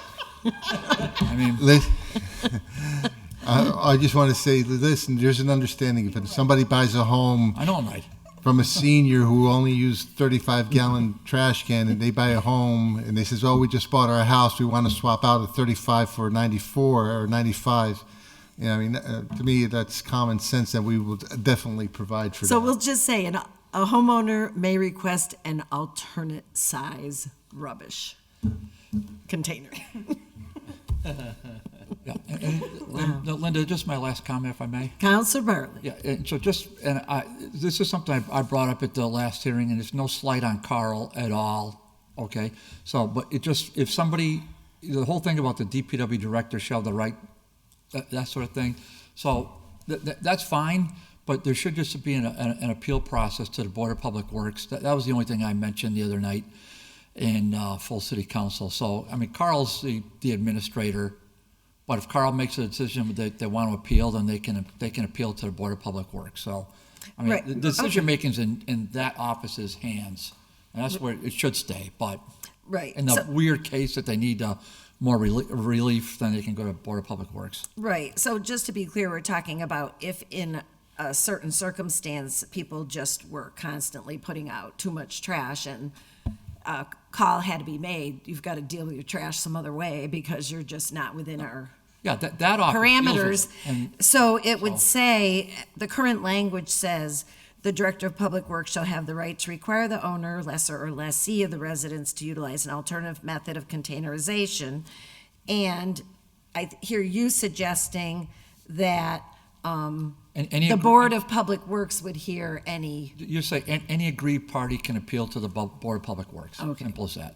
I mean, I just want to say, listen, there's an understanding. If somebody buys a home, I know I'm right, from a senior who only used 35-gallon trash can, and they buy a home, and they says, "Oh, we just bought our house. We want to swap out a 35 for 94 or 95." You know, I mean, to me, that's common sense, that we will definitely provide for that. so we'll just say a homeowner may request an alternate size rubbish container. yeah. And Linda, just my last comment, if I may. Councilor Bartley. Yeah, and so this is something I brought up at the last hearing, and it's no slight on Carl at all, okay? So, but if somebody, the whole thing about the DPW director shall have the right, that sort of thing, so that's fine, but there should just be an appeal process to the Board of Public Works. That was the only thing I mentioned the other night in full city council. So, I mean, Carl's the administrator, but if Carl makes a decision that they want to appeal, then they can appeal to the Board of Public Works. So, I mean, Right. the decision making's in that office's hands, and that's where it should stay. But Right. in the weird case that they need more relief, then they can go to Board of Public Works. Right. So just to be clear, we're talking about if in a certain circumstance, people just were constantly putting out too much trash and a call had to be made, you've got to deal with your trash some other way because you're just not within our that office parameters. deals with it. And So it would say, the current language says, the Director of Public Works shall have the right to require the owner, lessor, or lessee of the residence to utilize an alternative method of containerization. And I hear you suggesting that the Board of Public Works would hear any. You say any aggrieved party can appeal to the Board of Public Works. Okay. Simple as that.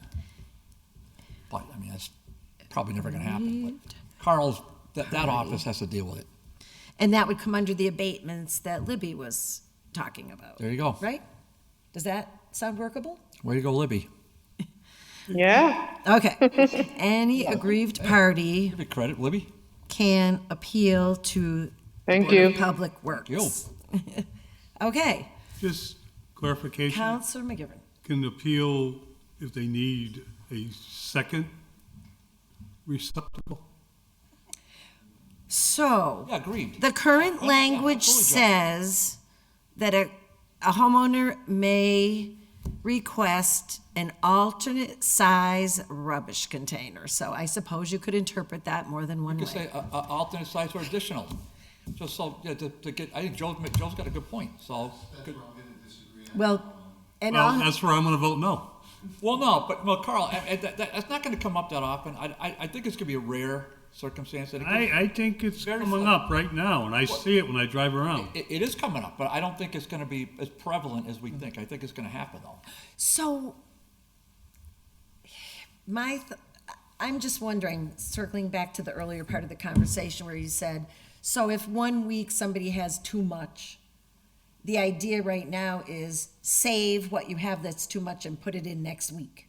But, I mean, that's probably never going to happen. But Carl's, that office has to deal with it. And that would come under the abatements that Libby was talking about. There you go. Right? Does that sound workable? Way to go, Libby. Yeah. Okay. Any aggrieved party Give it credit, Libby. can appeal to Thank Board of you. Public Works. Okay. Just clarification. Councilor McGivern. Can appeal if they need a second receptacle? So, Yeah, agreed. the current language totally, Joe. says that a homeowner may request an alternate size rubbish container. So I suppose you could interpret that more than one You way. could say alternate size or additional. Just so, yeah, to get, I think Joe's got a good point, so. Well, and Well, I'll, that's where I'm going to vote no. Well, no, but, well, Carl, that's not gonna come up that often. I think it's gonna be a rare circumstance. That I think it's coming up right now, and I see it when I drive around. It is coming up, but I don't think it's gonna be as prevalent as we think. I think it's gonna happen, though. So, I'm just wondering, circling back to the earlier part of the conversation where you said, so if 1 week somebody has too much, the idea right now is save what you have that's too much and put it in next week.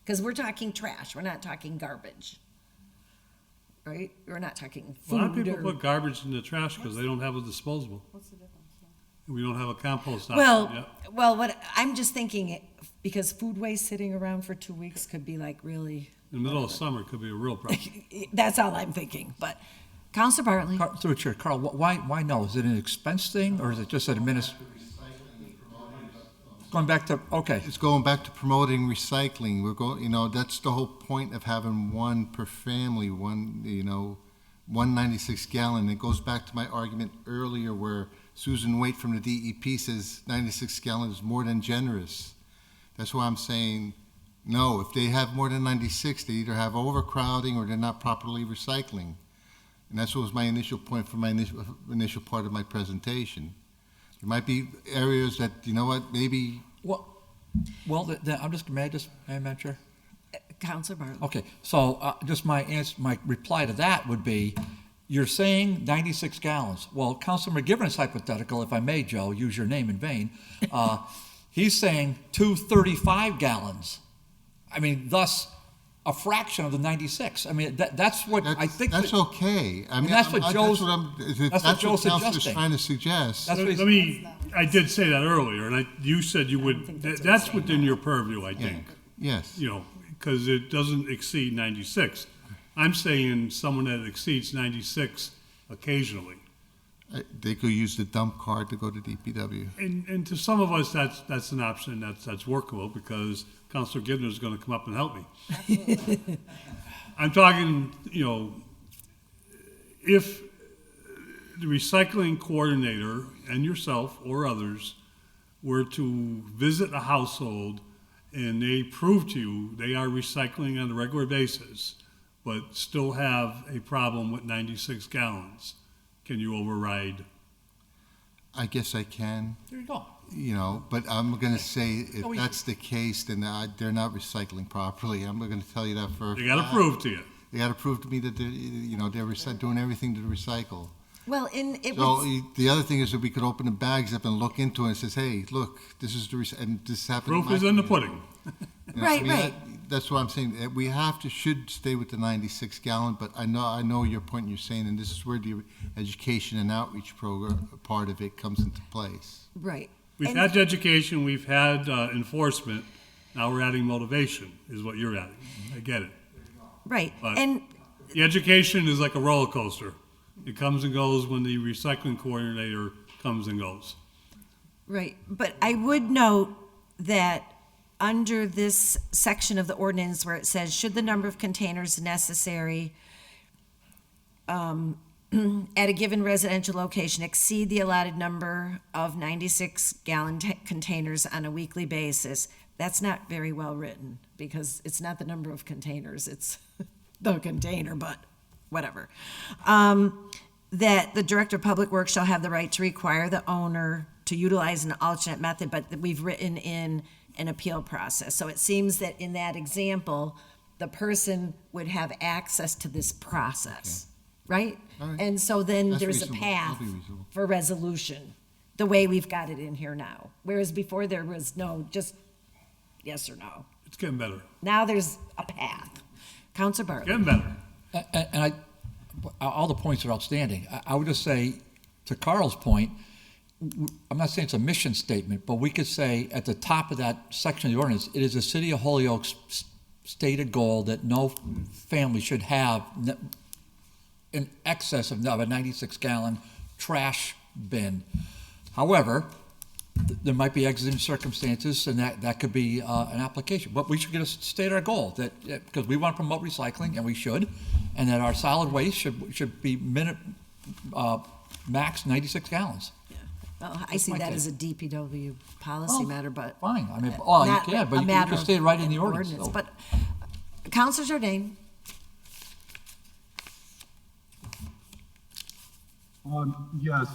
Because we're talking trash, we're not talking garbage. Right? We're not talking food. A lot of people put garbage in the trash because they don't have a disposable. What's the difference? We don't have a compost option yet. Well, what I'm just thinking, because food waste sitting around for 2 weeks could be like really. In the middle of summer, it could be a real problem. That's all I'm thinking. But Councilor Bartley. Through Chair, Carl, why no? Is it an expense thing, or is it just an Going back to, okay. It's going back to promoting recycling. We're going, that's the whole point of having one per family, 196 gallon. It goes back to my argument earlier where Susan Waite from the DEP says 96 gallon is more than generous. That's why I'm saying, no, if they have more than 96, they either have overcrowding or they're not properly recycling. And that's what was my initial point for my initial part of my presentation. There might be areas that, maybe. Well, I'm just, may I mention? Councilor Bartley. Okay, so just my reply to that would be, you're saying 96 gallons. Well, Councilor McGivern's hypothetical, if I may, Joe, use your name in vain, he's saying 235 gallons. I mean, thus a fraction of the 96. I mean, that's what I think. That's okay. I mean, that's what Joe's suggesting. Trying to suggest. I did say that earlier, and you said you would. That's within your purview, I think. Yes. Because it doesn't exceed 96. I'm saying someone that exceeds 96 occasionally. They could use the dump card to go to DPW. And to some of us, that's an option that's workable because Councilor Gidner is going to come up and help me. I'm talking, if the recycling coordinator and yourself or others were to visit a household and they prove to you they are recycling on a regular basis, but still have a problem with 96 gallons, can you override? I guess I can. There you go. But I'm going to say if that's the case, then they're not recycling properly. I'm going to tell you that for. They got to prove to you. They got to prove to me that they're doing everything to recycle. Well, the other thing is that we could open the bags up and look into it and says, hey, look, this is and this happened. Proof is in the pudding. Right. That's what I'm saying. We should stay with the 96 gallon, but I know your point you're saying, and this is where the education and outreach program part of it comes into place. Right. We've had education, we've had enforcement. Now we're adding motivation, is what you're adding. I get it. Right. But the education is like a roller coaster. It comes and goes when the recycling coordinator comes and goes. Right. But I would note that under this section of the ordinance where it says, should the number of containers necessary at a given residential location exceed the allotted number of 96 gallon containers on a weekly basis, that's not very well written because it's not the number of containers, it's the container, but whatever. That the Director of Public Works shall have the right to require the owner to utilize an alternate method, but we've written in an appeal process. So it seems that in that example, the person would have access to this process, right? And so then there's a path for resolution, the way we've got it in here now. Whereas before there was no, just yes or no. It's getting better. Now there's a path. Councilor Bartley. Getting better. And all the points are outstanding. I would just say, to Carl's point, I'm not saying it's a mission statement, but we could say at the top of that section of the ordinance, it is the City of Holyoke's stated goal that no family should have in excess of a 96 gallon trash bin. However, there might be exigent circumstances, and that could be an application. But we should state our goal that because we want to promote recycling, and we should, and that our solid waste should be max 96 gallons. Well, I That's see my that take. as a DPW policy Well, matter, but. fine. I mean, well, you not can, but a you matter can of stay right in the ordinance, though. But Counselor Jordan, Yes,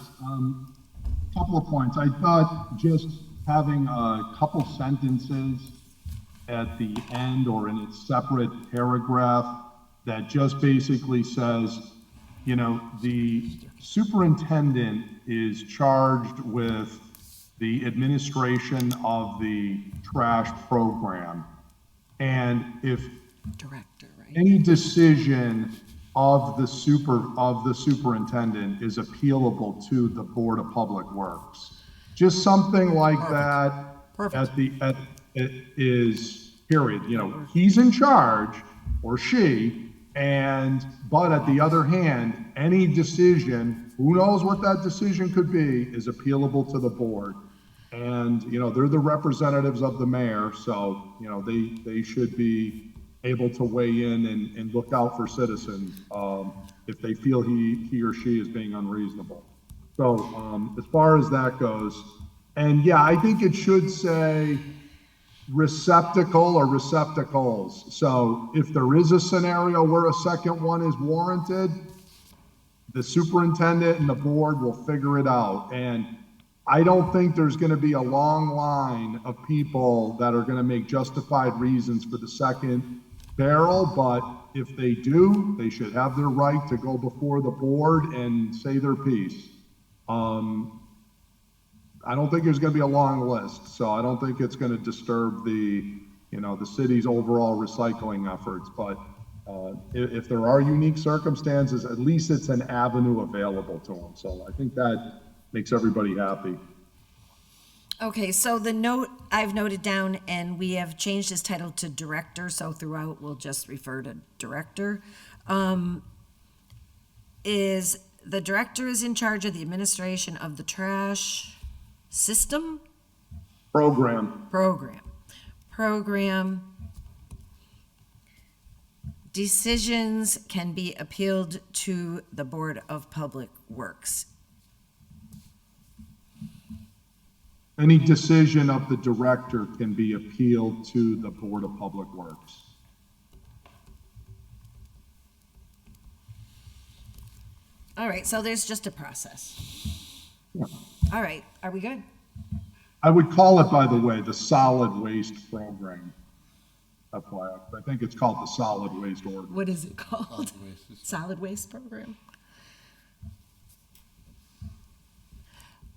couple of points. I thought just having a couple sentences at the end or in its separate paragraph that just basically says, you know, the superintendent is charged with the administration of the trash program. And if any decision of the superintendent is appealable to the Board of Public Works. Just something like that it is, period. You know, he's in charge, or she, but at the other hand, any decision, who knows what that decision could be, is appealable to the board. And, you know, they're the representatives of the mayor, so, you know, they should be able to weigh in and look out for citizens if they feel he or she is being unreasonable. So as far as that goes, and yeah, I think it should say receptacle or receptacles. So if there is a scenario where a second one is warranted, the superintendent and the board will figure it out. And I don't think there's going to be a long line of people that are going to make justified reasons for the second barrel, but if they do, they should have their right to go before the board and say their piece. I don't think there's going to be a long list, so I don't think it's going to disturb the city's overall recycling efforts. But if there are unique circumstances, at least it's an avenue available to them. So I think that makes everybody happy. okay, so the note I've noted down, and we have changed his title to director, so throughout we'll just refer to director, is the director is in charge of the administration of the trash system? Program. Decisions can be appealed to the Board of Public Works. Any decision of the director can be appealed to the Board of Public Works. All right, so there's just a process. Yeah. All right, are we good? I would call it, by the way, the solid waste program. FYI, I think it's called the solid waste ordinance. What is it called? Solid waste program.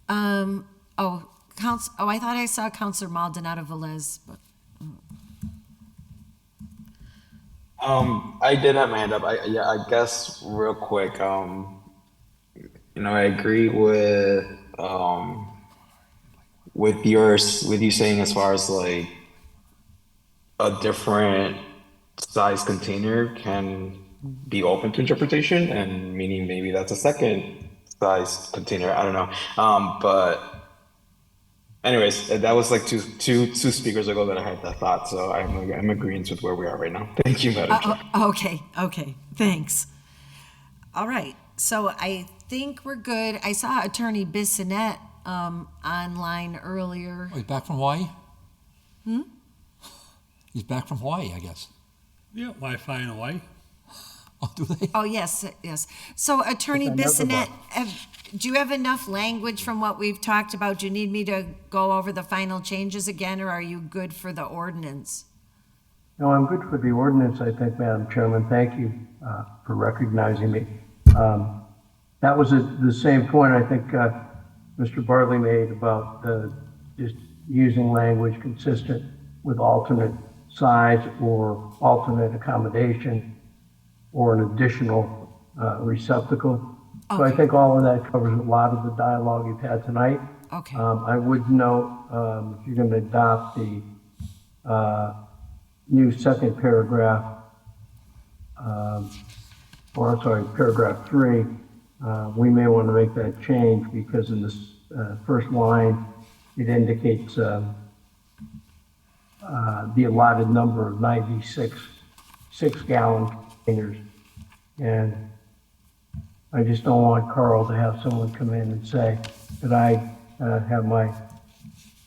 I thought I saw Councilor Maldonado Velez, but. I did have my hand up. I guess real quick, I agree with you saying as far as like a different size container can be open to interpretation, and meaning maybe that's a second size container. I don't know. But anyways, that was like two speakers ago that I had that thought. So I'm agreeing with where we are right now. Thank you, Madam Chair. Okay, thanks. All right, so I think we're good. I saw Attorney Bissonnette online earlier. Oh, he's back from Hawaii? He's back from Hawaii, I guess. Yeah, Wi-Fi in Hawaii. Oh, do they? Oh, yes. So Attorney Bissonnette, do you have enough language from what we've talked about? Do you need me to go over the final changes again, or are you good for the ordinance? No, I'm good for the ordinance, I think, Madam Chairman. Thank you for recognizing me. That was the same point I think Mr. Bartley made about just using language consistent with alternate size or alternate accommodation or an additional receptacle. So I think all of that covers a lot of the dialogue you've had tonight. Okay. I would note, if you're going to adopt the new second paragraph, paragraph 3, we may want to make that change because in this first line, it indicates the allotted number of 96 6-gallon containers. And I just don't want Carl to have someone come in and say that I have my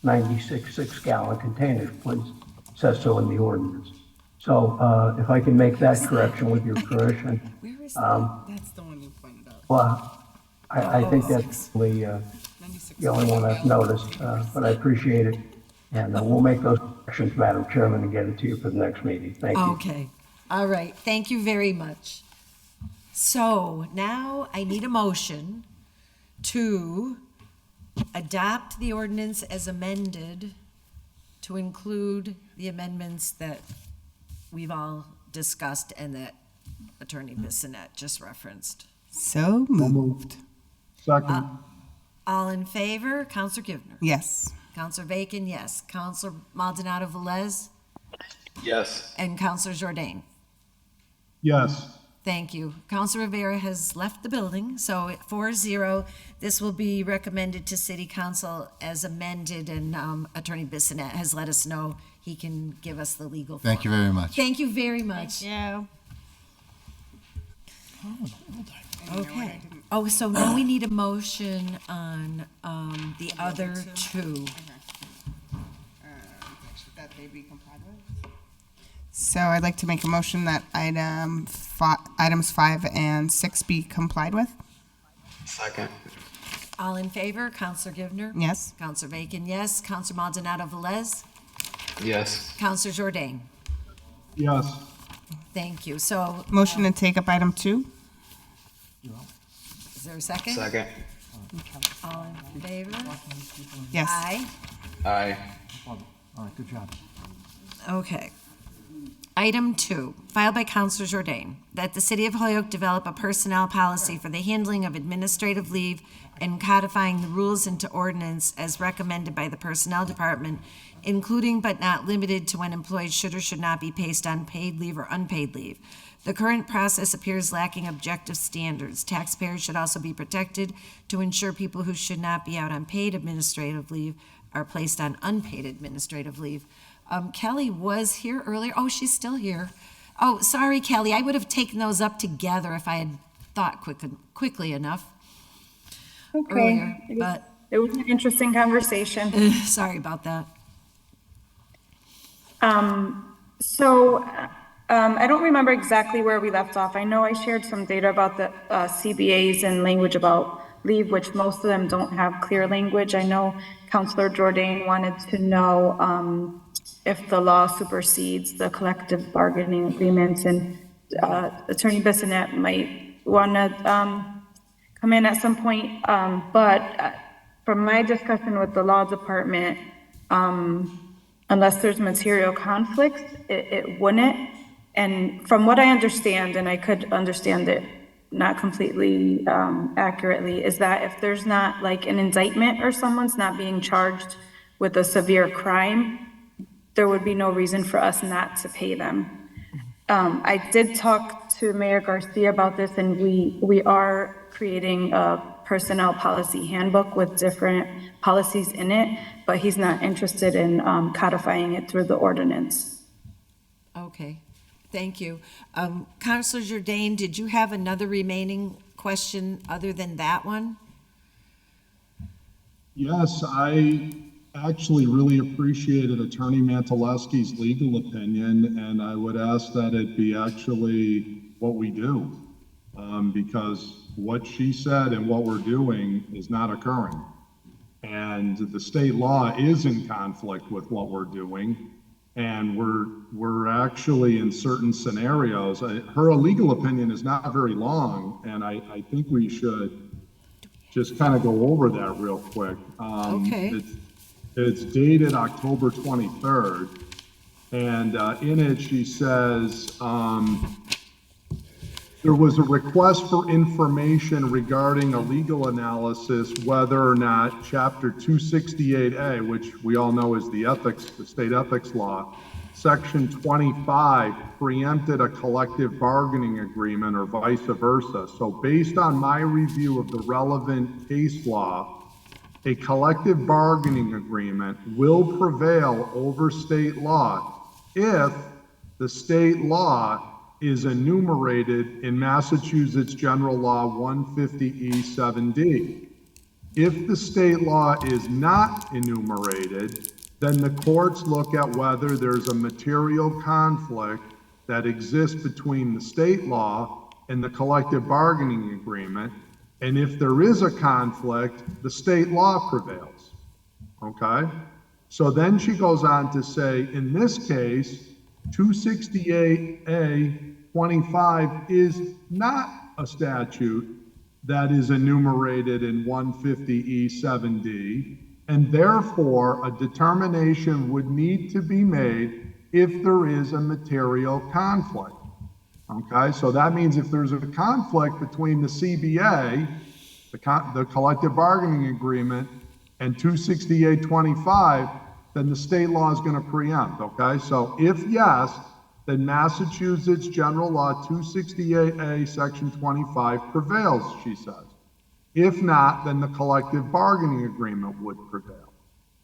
96 6-gallon containers, please. It says so in the ordinance. So if I can make that correction with your permission. That's the one you pointed out. Well, I think that's the only one I've noticed, but I appreciate it. And we'll make those corrections, Madam Chairman, and get it to you for the next meeting. Thank you. Okay, all right, thank you very much. So now I need a motion to adopt the ordinance as amended to include the amendments that we've all discussed and that Attorney Bissonnette just referenced. So moved. Second. All in favor? Counselor Givner? Yes. Counselor Bacon, yes. Counselor Maldonado Velez? Yes. And Counselor Jourdain? Yes. Thank you. Counselor Rivera has left the building, so at 4-0, this will be recommended to City Council as amended, and Attorney Bissonnette has let us know he can give us the legal form. Thank you very much. Thank you very much. Thank you. Okay. Oh, so now we need a motion on the other two. That they be complied with. So I'd like to make a motion that items 5 and 6 be complied with. Second. All in favor? Counselor Givner? Yes. Counselor Bacon, yes. Counselor Maldonado Velez? Yes. Counselor Jourdain? Yes. Thank you. So. Motion to take up item 2. Is there a second? Second. All in favor? Yes. Aye. Aye. All right, good job. Okay. Item 2, filed by Counselor Jourdain, that the City of Holyoke develop a personnel policy for the handling of administrative leave and codifying the rules into ordinance as recommended by the Personnel Department, including but not limited to when employees should or should not be placed on paid leave or unpaid leave. The current process appears lacking objective standards. Taxpayers should also be protected to ensure people who should not be out on paid administrative leave are placed on unpaid administrative leave. Kelly was here earlier. Oh, she's still here. Oh, sorry, Kelly. I would have taken those up together if I had thought quickly enough. Okay. Earlier, but It was an interesting conversation. sorry about that. I don't remember exactly where we left off. I know I shared some data about the CBAs and language about leave, which most of them don't have clear language. I know Counselor Jourdain wanted to know if the law supersedes the collective bargaining agreements, and Attorney Bissonnette might want to come in at some point. But from my discussion with the law department, unless there's material conflicts, it wouldn't. And from what I understand, and I could understand it not completely accurately, is that if there's not like an indictment or someone's not being charged with a severe crime, there would be no reason for us not to pay them. I did talk to Mayor Garcia about this, and we are creating a personnel policy handbook with different policies in it, but he's not interested in codifying it through the ordinance. Okay, thank you. Counselor Jourdain, did you have another remaining question other than that one? Yes, I actually really appreciated Attorney Mantaleski's legal opinion, and I would ask that it be actually what we do, because what she said and what we're doing is not occurring. And the state law is in conflict with what we're doing, and we're actually in certain scenarios. Her legal opinion is not very long, and I think we should just kind of go over that real quick. Okay. It's dated October 23rd, and in it she says, there was a request for information regarding a legal analysis whether or not Chapter 268A, which we all know is the state ethics law, Section 25 preempted a collective bargaining agreement or vice versa. So based on my review of the relevant case law, a collective bargaining agreement will prevail over state law if the state law is enumerated in Massachusetts General Law 150E7D. If the state law is not enumerated, then the courts look at whether there's a material conflict that exists between the state law and the collective bargaining agreement. And if there is a conflict, the state law prevails. Okay? So then she goes on to say, in this case, 268A 25 is not a statute that is enumerated in 150E7D, and therefore a determination would need to be made if there is a material conflict. Okay, so that means if there's a conflict between the CBA, the collective bargaining agreement, and 26825, then the state law is going to preempt. Okay, so if yes, then Massachusetts General Law 268A Section 25 prevails, she says. If not, then the collective bargaining agreement would prevail.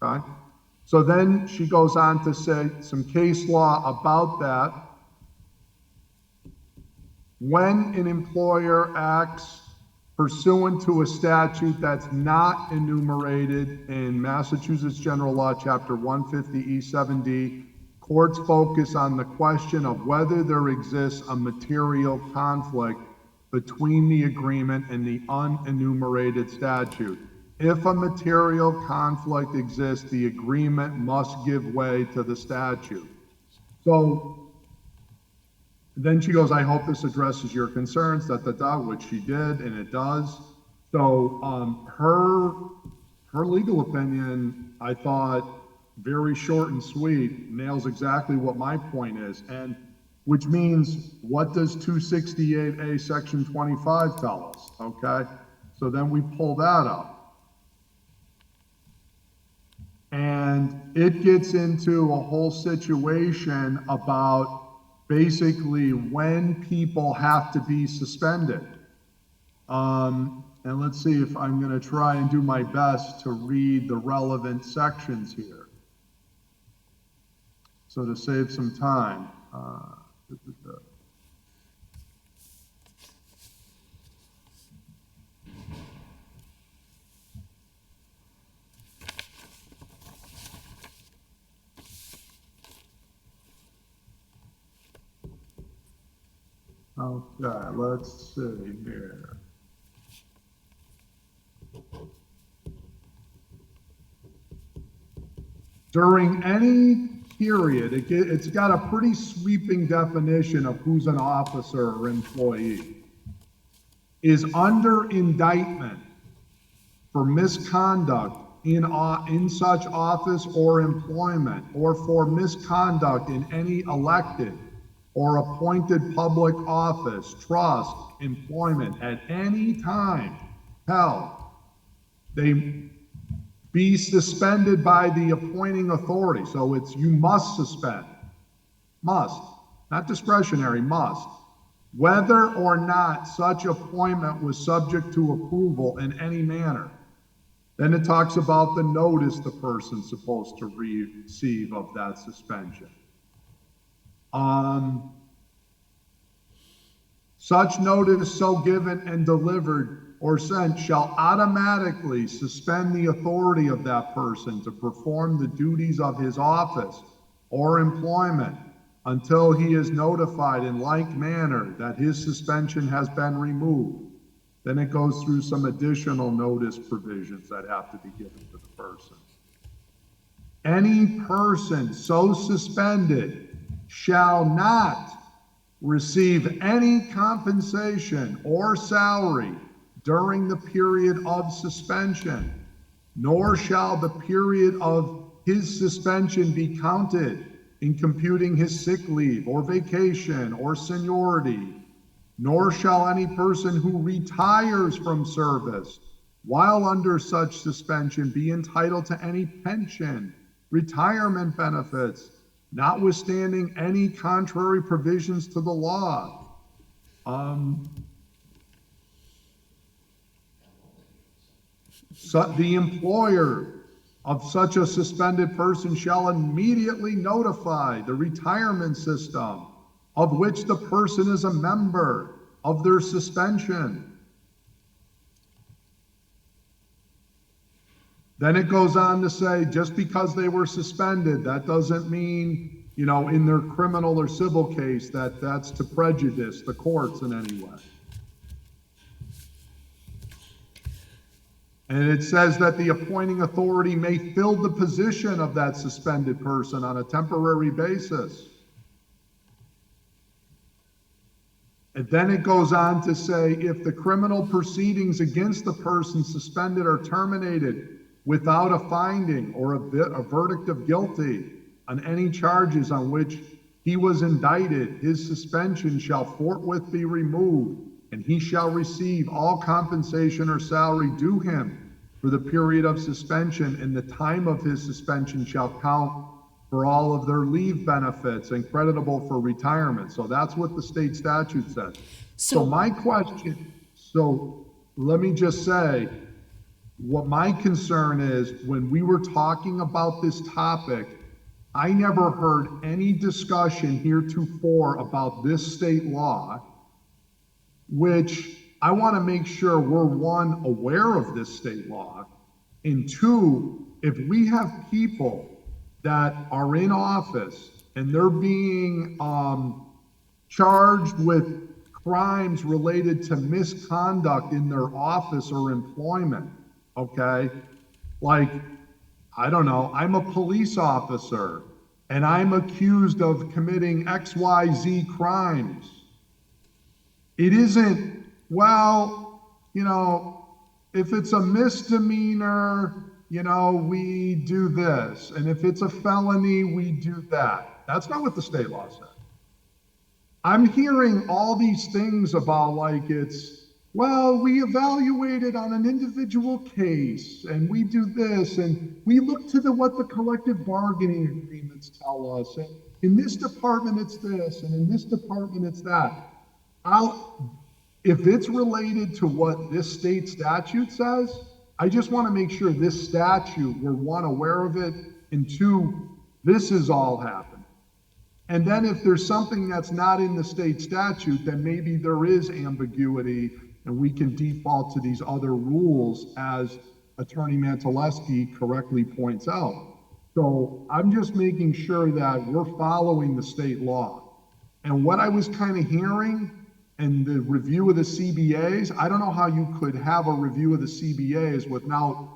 Okay, so then she goes on to say some case law about that. When an employer acts pursuant to a statute that's not enumerated in Massachusetts General Law, Chapter 150E7D, courts focus on the question of whether there exists a material conflict between the agreement and the unenumerated statute. If a material conflict exists, the agreement must give way to the statute. So then she goes, I hope this addresses your concerns, which she did, and it does. So her legal opinion, I thought, very short and sweet, nails exactly what my point is, and which means, what does 268A Section 25 tell us? Okay, so then we pull that up. And it gets into a whole situation about basically when people have to be suspended. And let's see if I'm going to try and do my best to read the relevant sections here. So to save some time. Okay, let's see here. During any period, it's got a pretty sweeping definition of who's an officer or employee, is under indictment for misconduct in such office or employment, or for misconduct in any elected or appointed public office, trust, employment at any time held, they be suspended by the appointing authority. So it's, you must suspend. Must. Not discretionary, must. Whether or not such appointment was subject to approval in any manner. Then it talks about the notice the person's supposed to receive of that suspension. Such notice so given and delivered or sent shall automatically suspend the authority of that person to perform the duties of his office or employment until he is notified in like manner that his suspension has been removed. Then it goes through some additional notice provisions that have to be given to the person. Any person so suspended shall not receive any compensation or salary during the period of suspension, nor shall the period of his suspension be counted in computing his sick leave or vacation or seniority, nor shall any person who retires from service while under such suspension be entitled to any pension, retirement benefits, notwithstanding any contrary provisions to the law. So the employer of such a suspended person shall immediately notify the retirement system of which the person is a member of their suspension. Then it goes on to say, just because they were suspended, that doesn't mean, in their criminal or civil case, that's to prejudice the courts in any way. And it says that the appointing authority may fill the position of that suspended person on a temporary basis. And then it goes on to say, if the criminal proceedings against the person suspended are terminated without a finding or a verdict of guilty on any charges on which he was indicted, his suspension shall forthwith be removed, and he shall receive all compensation or salary due him for the period of suspension, and the time of his suspension shall count for all of their leave benefits and creditable for retirement. So that's what the state statute says. So my question, let me just say, what my concern is, when we were talking about this topic, I never heard any discussion heretofore about this state law, which I want to make sure we're, one, aware of this state law, and two, if we have people that are in office and they're being charged with crimes related to misconduct in their office or employment, okay? Like, I don't know, I'm a police officer and I'm accused of committing XYZ crimes. It isn't, well, if it's a misdemeanor, we do this. And if it's a felony, we do that. That's not what the state law says. I'm hearing all these things about we evaluate it on an individual case and we do this and we look to what the collective bargaining agreements tell us. And in this department, it's this, and in this department, it's that. If it's related to what this state statute says, I just want to make sure this statute, we're, one, aware of it, and two, this is all happening. And then if there's something that's not in the state statute, then maybe there is ambiguity and we can default to these other rules, as Attorney Mantaleski correctly points out. So I'm just making sure that we're following the state law. And what I was kind of hearing and the review of the CBAs, I don't know how you could have a review of the CBAs without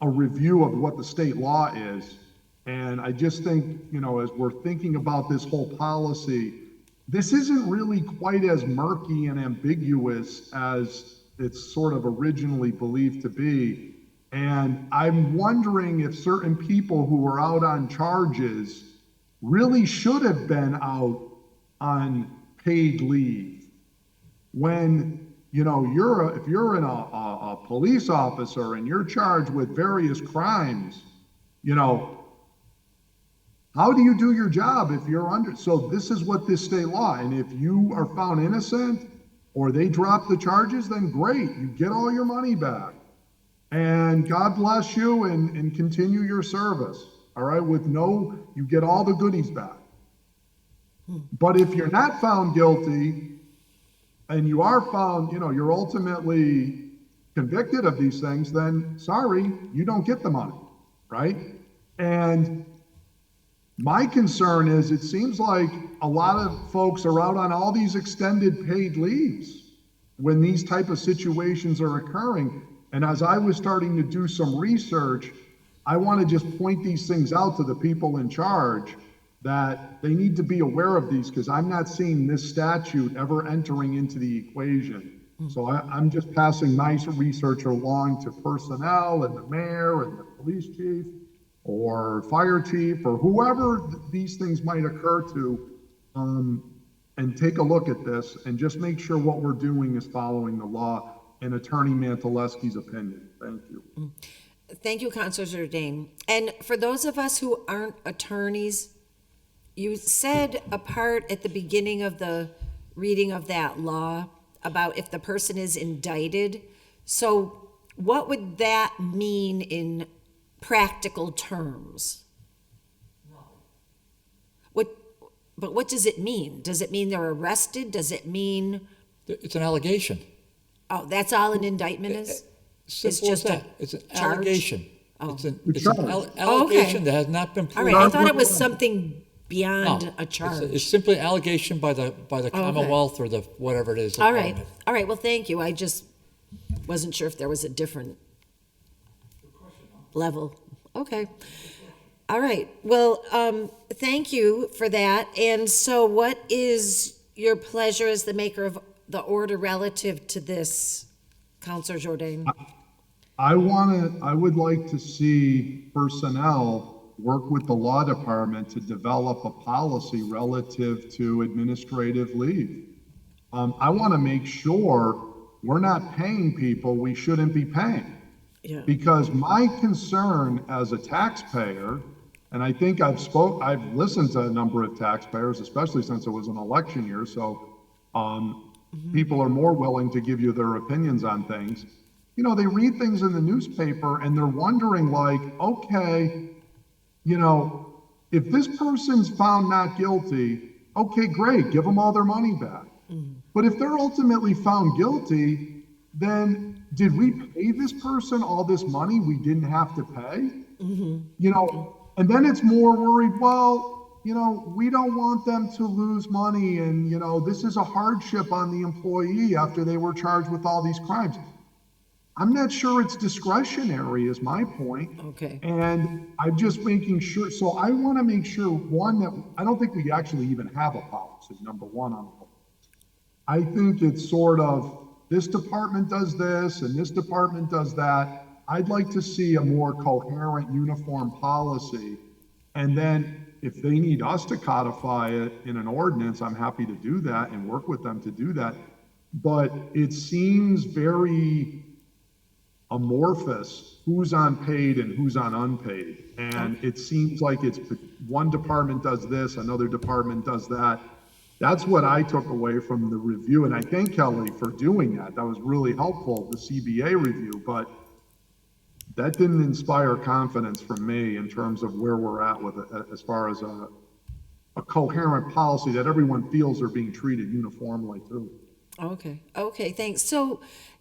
a review of what the state law is. And I just think, as we're thinking about this whole policy, this isn't really quite as murky and ambiguous as it's sort of originally believed to be. And I'm wondering if certain people who were out on charges really should have been out on paid leave. When, if you're a police officer and you're charged with various crimes, how do you do your job if you're under? So this is what this state law, and if you are found innocent or they drop the charges, then great, you get all your money back. And God bless you and continue your service, all right? You get all the goodies back. But if you're not found guilty and you are found, you're ultimately convicted of these things, then sorry, you don't get the money, right? And my concern is it seems like a lot of folks are out on all these extended paid leaves when these type of situations are occurring. And as I was starting to do some research, I want to just point these things out to the people in charge that they need to be aware of these, because I'm not seeing this statute ever entering into the equation. So I'm just passing my research along to personnel and the mayor and the police chief or fire chief or whoever these things might occur to, and take a look at this and just make sure what we're doing is following the law and Attorney Mantaleski's opinion. Thank you. Thank you, Councilor Jourdain. And for those of us who aren't attorneys, you said a part at the beginning of the reading of that law about if the person is indicted. So what would that mean in practical terms? But what does it mean? Does it mean they're arrested? Does it mean... It's an allegation. Oh, that's all an indictment is? Simple as that. It's an charge? allegation. Oh. It's an Oh, allegation okay. that has not been All proven. right, I thought it was something beyond No, a charge. It's simply allegation by the Okay. Commonwealth or the whatever it is. All right, all right, well, thank you. I just wasn't sure if there was a different level. Okay. All right, well, thank you for that. And so what is your pleasure as the maker of the order relative to this, Counselor Jourdain? I would like to see personnel work with the law department to develop a policy relative to administrative leave. I want to make sure we're not paying people we shouldn't be paying. Yeah. Because my concern as a taxpayer, and I think I've listened to a number of taxpayers, especially since it was an election year, so people are more willing to give you their opinions on things. You know, they read things in the newspaper and they're wondering like, okay, you know, if this person's found not guilty, okay, great, give them all their money back. But if they're ultimately found guilty, then did we pay this person all this money we didn't have to pay? You know, and then it's more worried, well, you know, we don't want them to lose money and, you know, this is a hardship on the employee after they were charged with all these crimes. I'm not sure it's discretionary is my point. Okay. And I'm just making sure, so I want to make sure, one, that I don't think we actually even have a policy, number one on it. I think it's sort of, this department does this and this department does that. I'd like to see a more coherent, uniform policy. And then if they need us to codify it in an ordinance, I'm happy to do that and work with them to do that. But it seems very amorphous, who's on paid and who's on unpaid. And it seems like it's one department does this, another department does that. That's what I took away from the review. And I thank Kelly for doing that. That was really helpful, the CBA review, but that didn't inspire confidence from me in terms of where we're at with it, as far as a coherent policy that everyone feels are being treated uniformly too. Okay, okay, thanks. So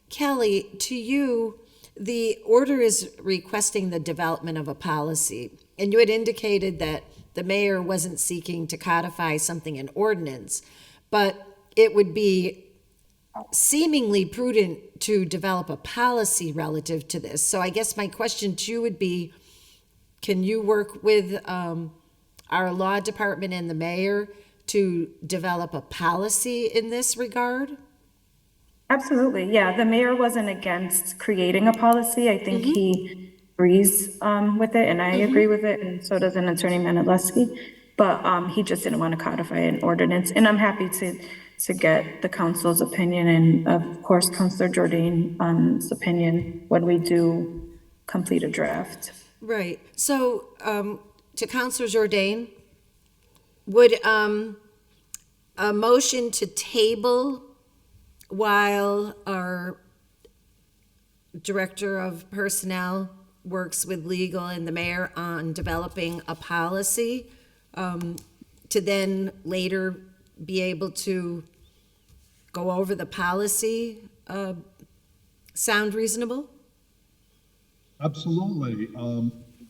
Kelly, to you, the order is requesting the development of a policy, and you had indicated that the mayor wasn't seeking to codify something in ordinance, but it would be seemingly prudent to develop a policy relative to this. So I guess my question to you would be, can you work with our law department and the mayor to develop a policy in this regard? Absolutely, yeah. The mayor wasn't against creating a policy. I think he agrees with it, and I agree with it, and so does an attorney Menalewski. But he just didn't want to codify an ordinance, and I'm happy to get the council's opinion, and of course, Councilor Jourdain's opinion when we do complete a draft. Right. So to Councilor Jourdain, would a motion to table while our director of personnel works with legal and the mayor on developing a policy to then later be able to go over the policy sound reasonable? Absolutely.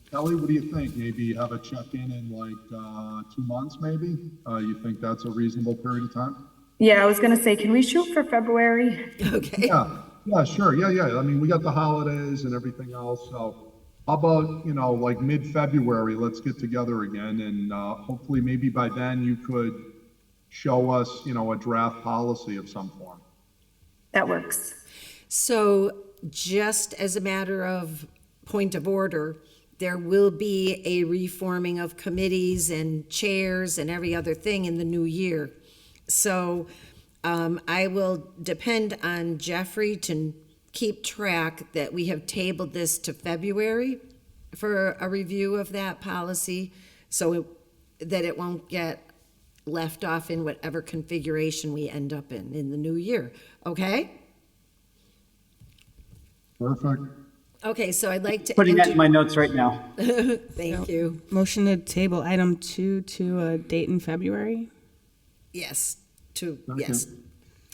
Kelly, what do you think? Maybe have a check-in in like 2 months, maybe? You think that's a reasonable period of time? Yeah, I was gonna say, can we shoot for February? Okay. Yeah, sure. Yeah. I mean, we got the holidays and everything else. So how about, you know, like mid-February, let's get together again. And hopefully maybe by then you could show us, you know, a draft policy of some form. That works. So just as a matter of point of order, there will be a reforming of committees and chairs and every other thing in the new year. So I will depend on Jeffrey to keep track that we have tabled this to February for a review of that policy, so that it won't get left off in whatever configuration we end up in the new year. Okay? Perfect. Okay, so I'd like to Putting that in my notes right now. Thank you. Motion to table item 2 to a date in February? Yes, Second. yes.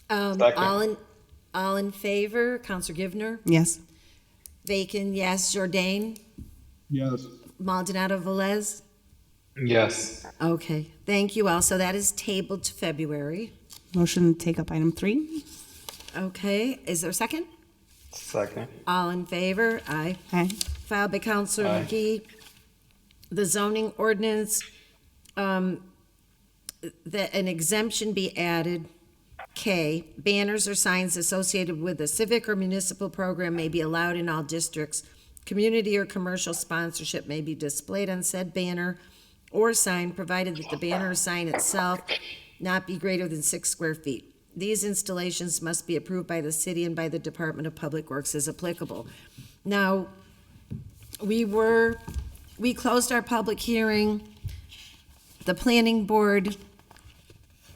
Second. All in favor? Counselor Givner? Yes. Bacon, yes. Jourdain? Yes. Maldonado Velez? Yes. Okay, thank you all. So that is tabled to February. Motion to take up item 3. Okay, is there a second? Second. All in favor? Aye. Aye. Filed by Counselor Aye. McGee. The zoning ordinance, that an exemption be added. K, banners or signs associated with a civic or municipal program may be allowed in all districts. Community or commercial sponsorship may be displayed on said banner or sign, provided that the banner or sign itself not be greater than 6 square feet. These installations must be approved by the city and by the Department of Public Works as applicable. Now, we closed our public hearing. The planning board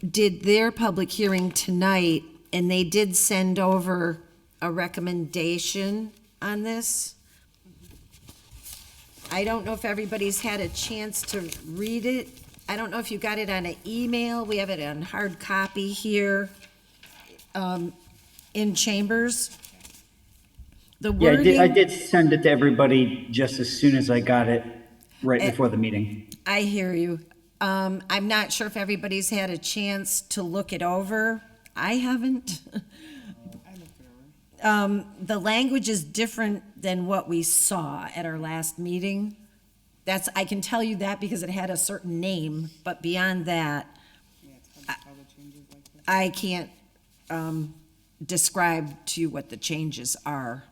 did their public hearing tonight, and they did send over a recommendation on this. I don't know if everybody's had a chance to read it. I don't know if you got it on an email. We have it on hard copy here in chambers. The Yeah, wording, I did send it to everybody just as soon as I got it right before the meeting. I hear you. I'm not sure if everybody's had a chance to look it over. I haven't. The language is different than what we saw at our last meeting. I can tell you that because it had a certain name, but beyond that, I can't describe to you what the changes are.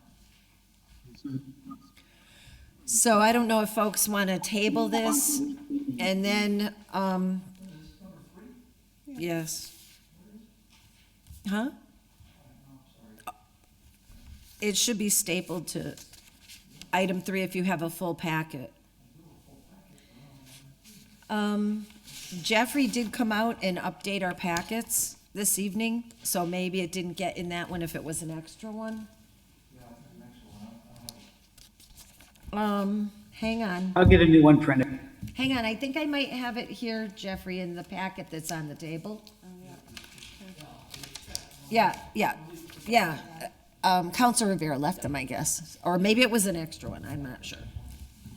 So I don't know if folks want to table this and then, yes. Huh? It should be stapled to item 3 if you have a full packet. Jeffrey did come out and update our packets this evening, so maybe it didn't get in that one if it was an extra one. Hang on. I'll get a new one printed. Hang on, I think I might have it here, Jeffrey, in the packet that's on the table. Yeah. Counselor Rivera left them, I guess, or maybe it was an extra one, I'm not sure.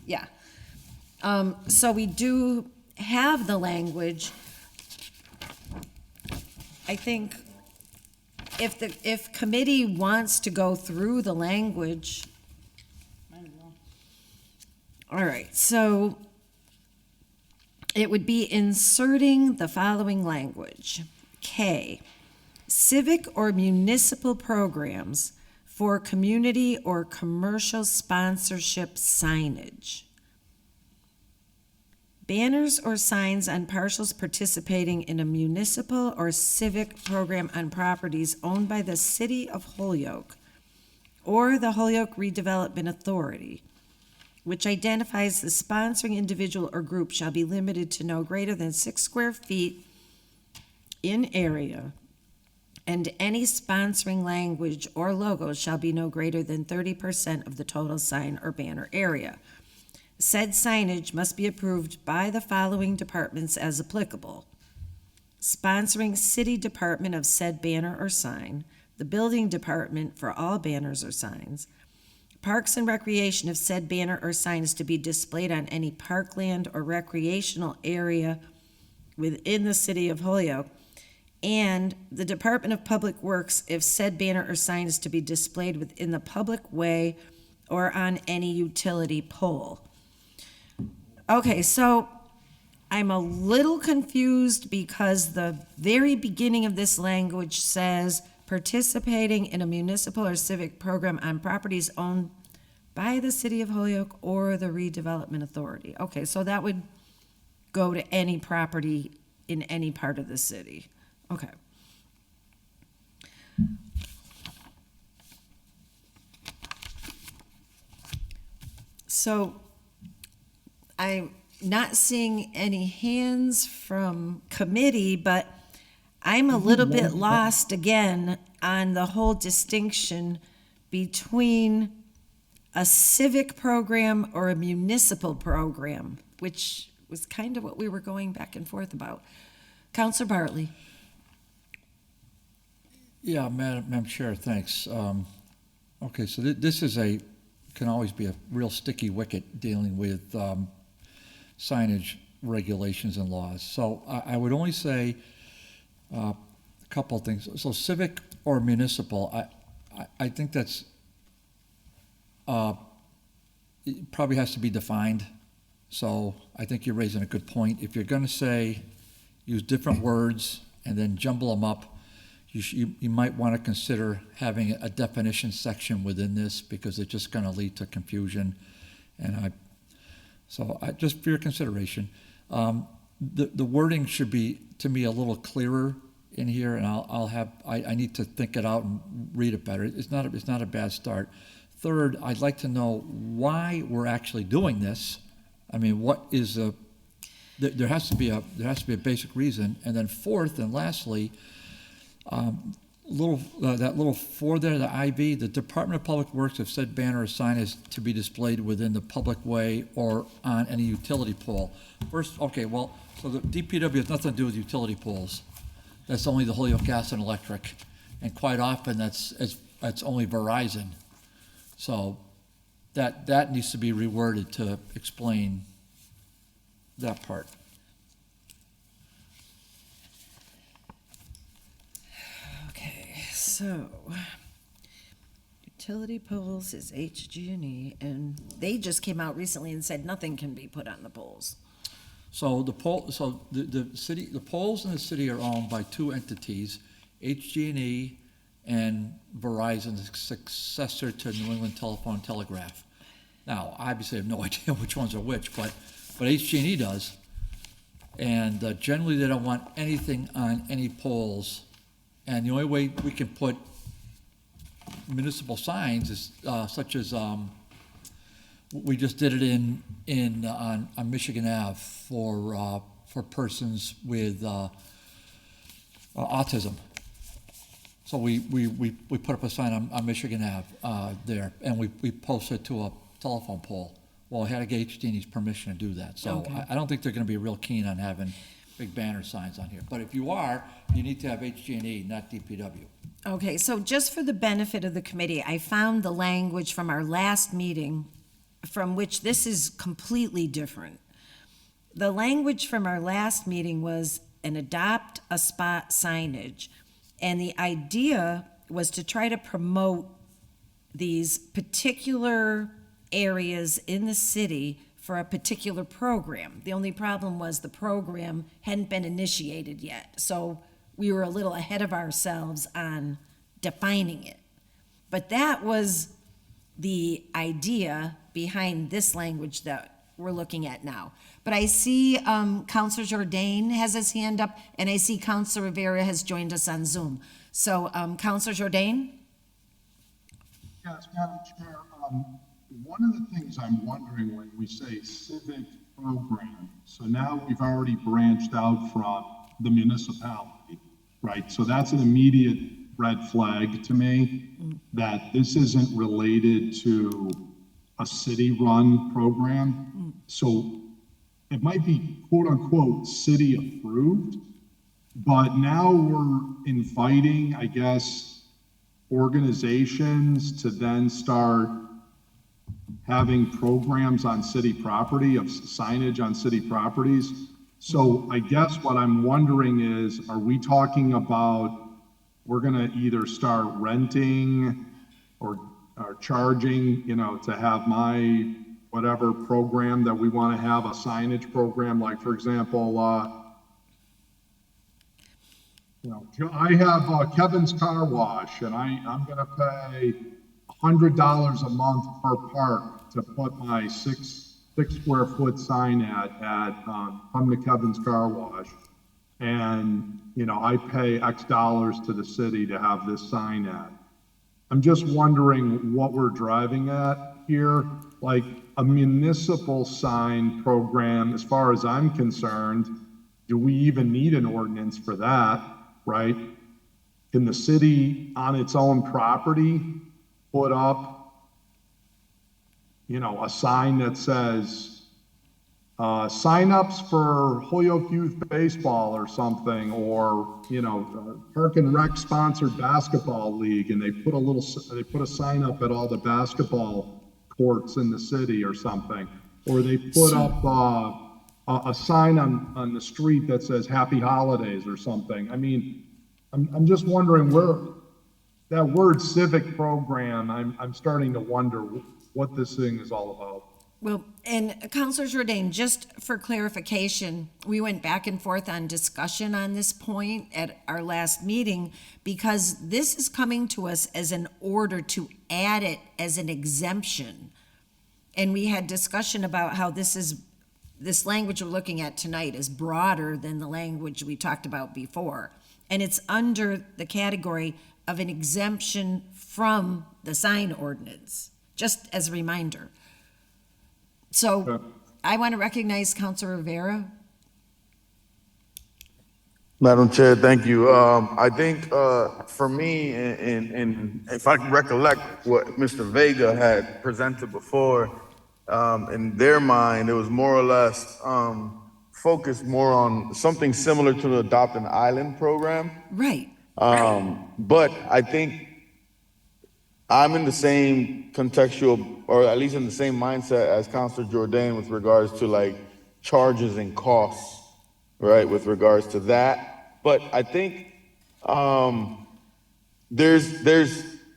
Yeah. So we do have the language. I think if committee wants to go through the language. All right, so it would be inserting the following language. K, civic or municipal programs for community or commercial sponsorship signage. Banners or signs on parcels participating in a municipal or civic program on properties owned by the City of Holyoke or the Holyoke Redevelopment Authority, which identifies the sponsoring individual or group, shall be limited to no greater than 6 square feet in area, and any sponsoring language or logo shall be no greater than 30% of the total sign or banner area. Said signage must be approved by the following departments as applicable: sponsoring city department of said banner or sign, the building department for all banners or signs, Parks and Recreation if said banner or sign is to be displayed on any parkland or recreational area within the City of Holyoke, and the Department of Public Works if said banner or sign is to be displayed within the public way or on any utility pole. Okay, so I'm a little confused because the very beginning of this language says participating in a municipal or civic program on properties owned by the City of Holyoke or the Redevelopment Authority. Okay, so that would go to any property in any part of the city. Okay. So I'm not seeing any hands from committee, but I'm a little bit lost again on the whole distinction between a civic program or a municipal program, which was kind of what we were going back and forth about. Counselor Bartley. Yeah, Madam Chair, thanks. Okay, so this is a can always be a real sticky wicket dealing with signage regulations and laws. So I would only say a couple of things. So civic or municipal, I think that's it probably has to be defined. So I think you're raising a good point. If you're going to say, use different words and then jumble them up, you might want to consider having a definition section within this, because it's just going to lead to confusion. And just for your consideration, the wording should be, to me, a little clearer in here, and I need to think it out and read it better. It's not a bad start. Third, I'd like to know why we're actually doing this. I mean, what is there has to be a basic reason. And then fourth and lastly, that little four there, the IV, the Department of Public Works have said banner or sign is to be displayed within the public way or on any utility pole. First, okay, well, so the DPW has nothing to do with utility poles. That's only the Holyoke Gas and Electric, and quite often that's only Verizon. So that needs to be reworded to explain that part. So, utility poles is HG&E, and they just came out recently and said nothing can be put on the poles. So the poles in the city are owned by two entities, HG&E and Verizon, the successor to New England Telephone and Telegraph. Now, obviously I have no idea which ones are which, but HG&E does. And generally they don't want anything on any poles. And the only way we can put municipal signs is such as we just did it on Michigan Ave for persons with autism. So we put up a sign on Michigan Ave there, and we posted it to a telephone pole. Well, I had to get HG&E's permission to do that. So Okay. I don't think they're going to be real keen on having big banner signs on here. But if you are, you need to have HG&E, not DPW. Okay, so just for the benefit of the committee, I found the language from our last meeting, from which this is completely different. The language from our last meeting was an adopt a spot signage. And the idea was to try to promote these particular areas in the city for a particular program. The only problem was the program hadn't been initiated yet. So we were a little ahead of ourselves on defining it. But that was the idea behind this language that we're looking at now. But I see Councilor Jourdain has his hand up, and I see Councilor Rivera has joined us on Zoom. So Councilor Jourdain? Yes, Madam Chair, one of the things I'm wondering when we say civic program, so now we've already branched out from the municipality, right? So that's an immediate red flag to me that this isn't related to a city-run program. So it might be quote unquote city approved, but now we're inviting, I guess, organizations to then start having programs on city property, of signage on city properties. So I guess what I'm wondering is, are we talking about, we're gonna either start renting or charging, to have my whatever program that we wanna have, a signage program, like for example, I have Kevin's Car Wash, and I'm gonna pay $100 a month per park to put my six square foot sign at come to Kevin's Car Wash. And, I pay X dollars to the city to have this sign at. I'm just wondering what we're driving at here. Like a municipal sign program, as far as I'm concerned, do we even need an ordinance for that, right? Can the city on its own property put up, a sign that says, signups for Holyoke Youth Baseball or something, or, Park and Rec sponsored basketball league, and they put a sign up at all the basketball ports in the city or something, or they put up a sign on the street that says Happy Holidays or something. I mean, I'm just wondering where that word civic program, I'm starting to wonder what this thing is all about. Well, and Councilor Jourdain, just for clarification, we went back and forth on discussion on this point at our last meeting because this is coming to us as an order to add it as an exemption. And we had discussion about how this language we're looking at tonight is broader than the language we talked about before. And it's under the category of an exemption from the sign ordinance, just as a reminder. So I want to recognize Councilor Rivera. Madam Chair, thank you. I think for me, and if I can recollect what Mr. Vega had presented before, in their mind, it was more or less focused more on something similar to the Adopt an Island program. Right. But I think I'm in the same contextual, or at least in the same mindset as Councilor Jourdain with regards to like charges and costs, right? With regards to that. But I think there's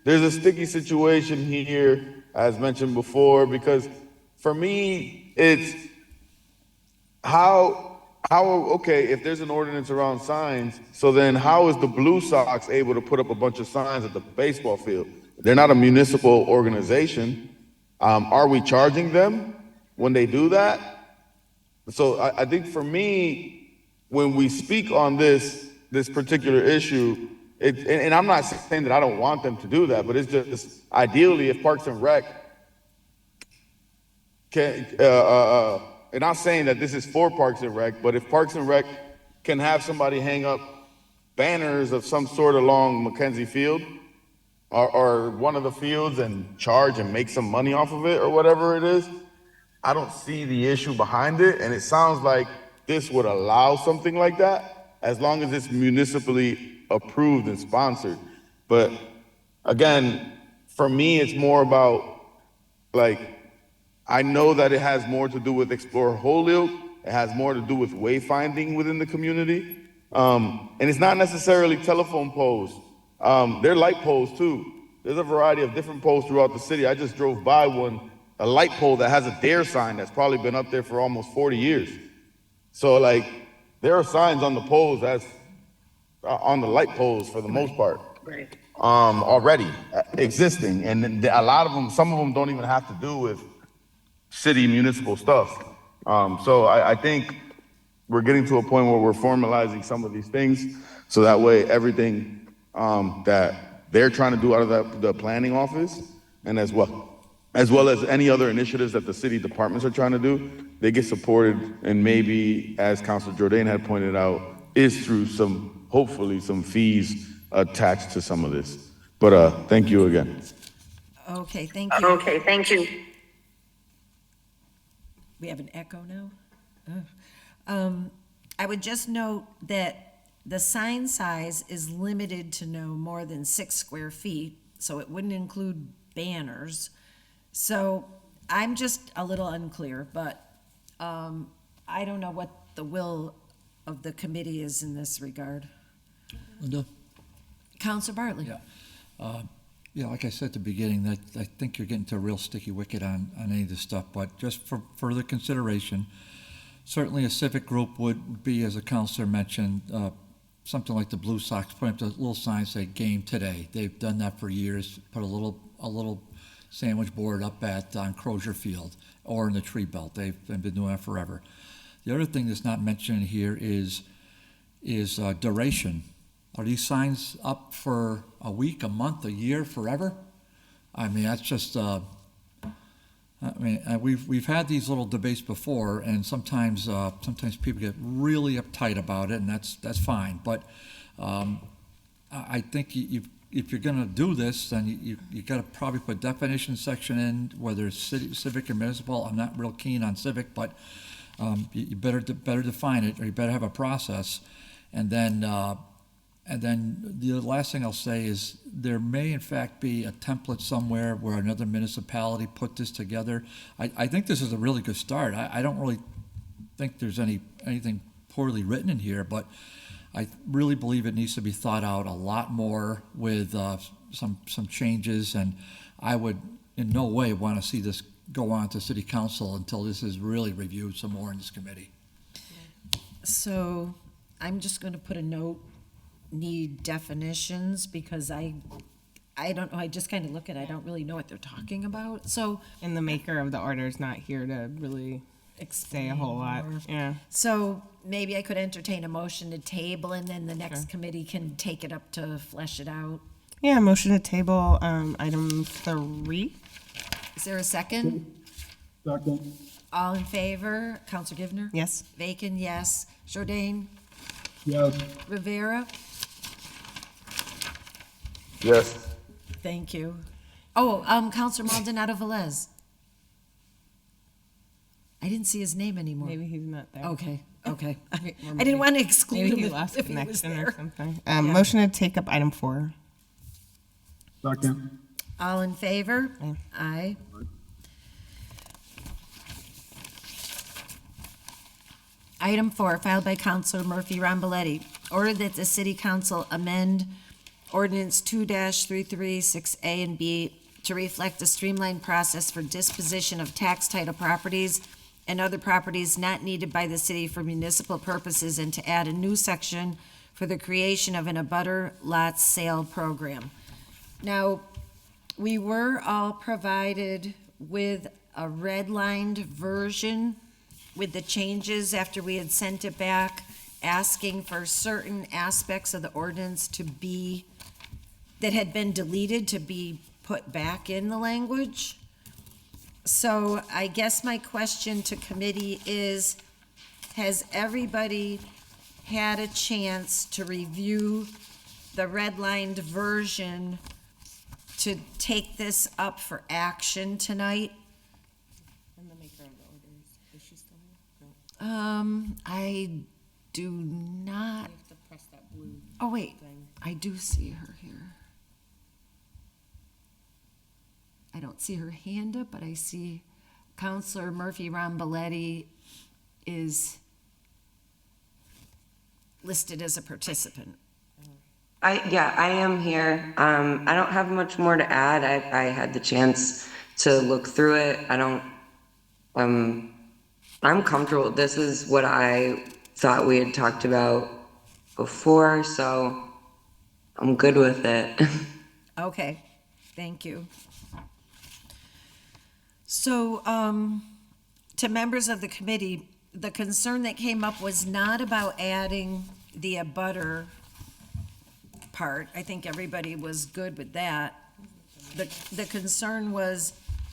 a sticky situation here, as mentioned before, because for me, it's okay, if there's an ordinance around signs, so then how is the Blue Sox able to put up a bunch of signs at the baseball field? They're not a municipal organization. Are we charging them when they do that? So I think for me, when we speak on this particular issue, and I'm not saying that I don't want them to do that, but it's just ideally if Parks and Rec can, and I'm saying that this is for Parks and Rec, but if Parks and Rec can have somebody hang up banners of some sort along Mackenzie Field or one of the fields and charge and make some money off of it or whatever it is, I don't see the issue behind it. And it sounds like this would allow something like that as long as it's municipally approved and sponsored. But again, for me, it's more about like, I know that it has more to do with Explore Holyoke. It has more to do with wayfinding within the community. And it's not necessarily telephone poles. They're light poles too. There's a variety of different poles throughout the city. I just drove by one, a light pole that has a DARE sign that's probably been up there for almost 40 years. So like, there are signs on the poles that's on the light poles for the most part. Right. Already existing. And a lot of them, some of them don't even have to do with city municipal stuff. So I think we're getting to a point where we're formalizing some of these things so that way everything that they're trying to do out of the planning office and as well as any other initiatives that the city departments are trying to do, they get supported, and maybe, as Councilor Jourdain had pointed out, is through hopefully some fees attached to some of this. But thank you again. Okay, thank you. Okay, thank you. We have an echo now? Oh. I would just note that the sign size is limited to no more than 6 square feet, so it wouldn't include banners. So I'm just a little unclear, but I don't know what the will of the committee is in this regard. Linda? Councilor Bartley? Yeah. Yeah, like I said at the beginning, that I think you're getting to a real sticky wicket on any of this stuff, but just for further consideration, certainly a civic group would be, as a councilor mentioned, something like the Blue Sox, put up a little sign say game today. They've done that for years, put a little sandwich board up on Crozier Field or in the tree belt. They've been doing that forever. The other thing that's not mentioned here is duration. Are these signs up for a week, a month, a year, forever? I mean, that's just, we've had these little debates before, and sometimes people get really uptight about it, and that's fine. But I think if you're going to do this, then you got to probably put definition section in, whether it's civic or municipal. I'm not real keen on civic, but you better define it, or you better have a process, and then And then the last thing I'll say is there may in fact be a template somewhere where another municipality put this together. I think this is a really good start. I don't really think there's anything poorly written in here, but I really believe it needs to be thought out a lot more with some changes, and I would in no way want to see this go on to City Council until this is really reviewed some more in this committee. So I'm just going to put a note, need definitions, because I don't know, I just kind of look at it, I don't really know what they're talking about, so. And the maker of the order is not here to really say a whole lot, yeah. So maybe I could entertain a motion to table, and then the next committee can take it up to flesh it out. Yeah, motion to table, item 3. Is there a second? Second. All in favor? Counselor Givner? Yes. Bacon, yes. Jourdain? Yes. Rivera? Yes. Thank you. Oh, Counselor Maldonado Velez. I didn't see his name anymore. Maybe he's not there. Okay. I Maybe didn't want to exclude maybe him he if lost he was connection there. or something. Motion to take up item 4. Second. All in favor? Aye. Item 4, filed by Counselor Murphy Ramboletti. Order that the City Council amend Ordinance 2-336A and B to reflect a streamlined process for disposition of tax title properties and other properties not needed by the city for municipal purposes, and to add a new section for the creation of an abutter lot sale program. Now, we were all provided with a redlined version with the changes after we had sent it back, asking for certain aspects of the ordinance to be, that had been deleted, to be put back in the language. So I guess my question to committee is, has everybody had a chance to review the redlined version to take this up for action tonight? And the maker of the orders, is she still here? I do not. You have to press that blue. Oh, wait, I do see her here. I don't see her hand up, but I see Counselor Murphy Ramboletti is listed as a participant. I am here. I don't have much more to add. I had the chance to look through it. I'm comfortable. This is what I thought we had talked about before, so I'm good with it. Okay, thank you. So, to members of the committee, the concern that came up was not about adding the abutter part. I think everybody was good with that. The concern was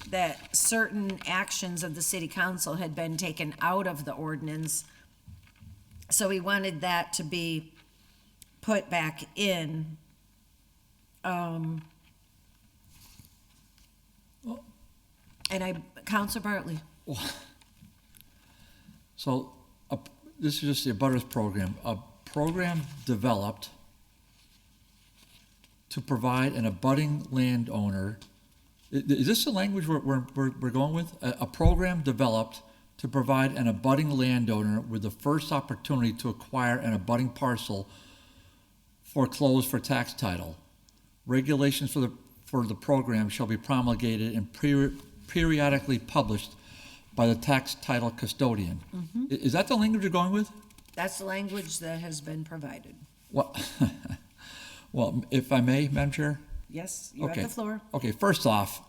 that certain actions of the city council had been taken out of the ordinance. So we wanted that to be put back in. Counselor Bartley. So this is just the abutters program. A program developed to provide an abutting landowner. Is this the language we're going with? A program developed to provide an abutting landowner with the first opportunity to acquire an abutting parcel foreclosed for tax title. Regulations for the program shall be promulgated and periodically published by the tax title custodian. Mm-hmm. Is that the language you're going with? That's the language that has been provided. Well, if I may, Madam Chair? Yes, you have the floor. Okay, first off,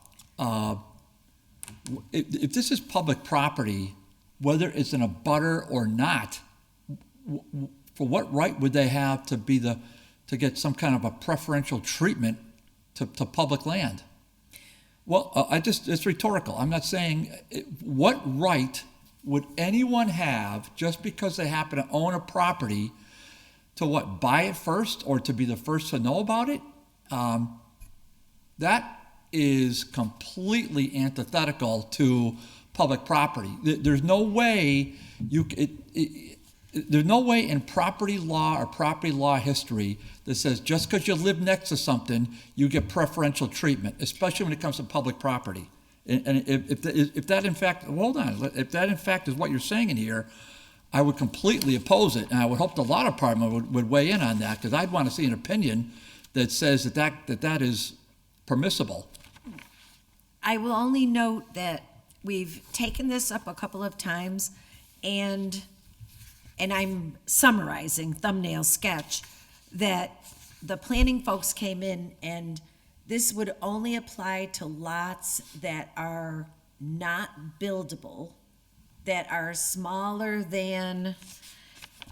if this is public property, whether it's an abutter or not, for what right would they have to get some kind of a preferential treatment to public land? Well, it's rhetorical. I'm not saying, what right would anyone have just because they happen to own a property to buy it first or to be the first to know about it? That is completely antithetical to public property. There's no way there's no way in property law or property law history that says just because you live next to something, you get preferential treatment, especially when it comes to public property. And if that in fact, hold on, if that in fact is what you're saying in here, I would completely oppose it, and I would hope the law department would weigh in on that, because I'd want to see an opinion that says that is permissible. I will only note that we've taken this up a couple of times, and I'm summarizing, thumbnail sketch, that the planning folks came in and this would only apply to lots that are not buildable, that are smaller than,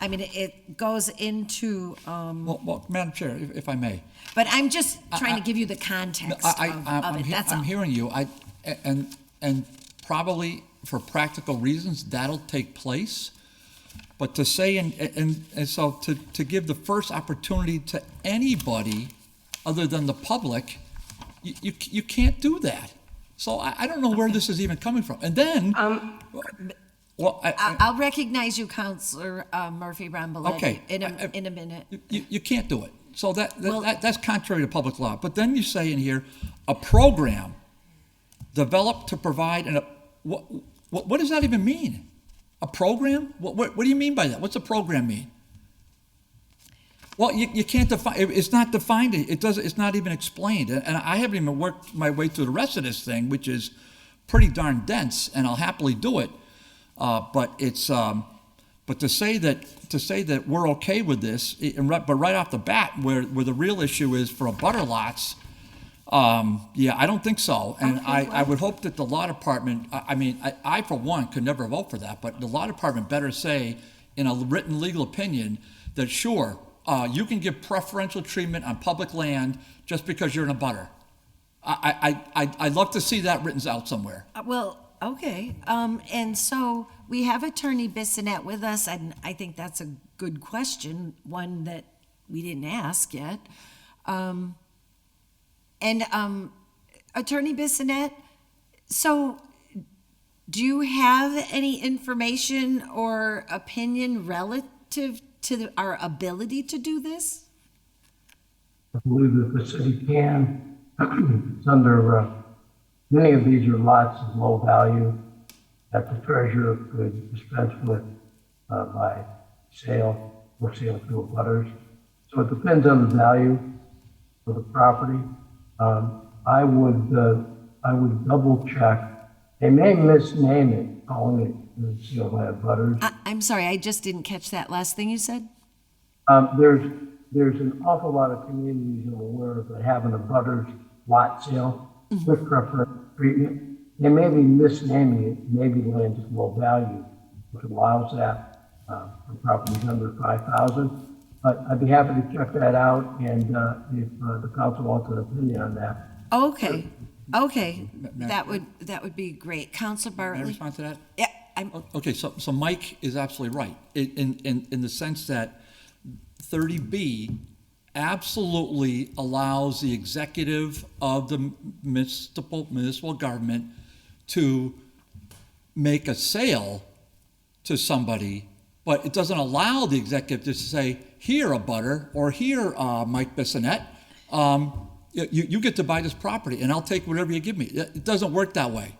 I mean, it goes into, Well, Madam Chair, if I may. but I'm just trying to give you the context of it, that's all. I'm hearing you. And probably for practical reasons, that'll take place. But to say, and so to give the first opportunity to anybody other than the public, you can't do that. So I don't know where this is even coming from. And then, well, I'll recognize you, Counselor Murphy Ramboletti, okay, in a minute. You can't do it. So that's contrary to public law. But then you say in here, a program developed to provide, what does that even mean? A program? What do you mean by that? What's a program mean? Well, you can't define, it's not defined, it's not even explained. And I haven't even worked my way through the rest of this thing, which is pretty darn dense, and I'll happily do it. But to say that we're okay with this, but right off the bat, where the real issue is for abutter lots, yeah, I don't think so. And I would hope that the law department, I for one could never vote for that, but the law department better say in a written legal opinion that sure, you can give preferential treatment on public land just because you're in a abutter. I'd love to see that written out somewhere. Well, okay. And so we have Attorney Bissonnette with us, and I think that's a good question, one that we didn't ask yet. Attorney Bissonnette, so do you have any information or opinion relative to our ability to do this? I believe that the city can. It's under, many of these are lots of low value that the treasurer could dispense with by sale or sale to abutters. So it depends on the value of the property. I would double check. They may misname it, calling it sale by abutters. I'm sorry, I just didn't catch that last thing you said. There's an awful lot of communities I'm aware of that have an abutters lot sale with preferential treatment. They may be misnaming it, maybe land is low value, which allows that for properties under 5,000. But I'd be happy to check that out, and if the council wants an opinion on that. Okay, that would be great. Counselor Bartley? May I respond to that? Yeah. Okay, so Mike is absolutely right in the sense that 30B absolutely allows the executive of the municipal government to make a sale to somebody, but it doesn't allow the executive to say, here, abutter, or here, Mike Bissonnette, you get to buy this property and I'll take whatever you give me. It doesn't work that way.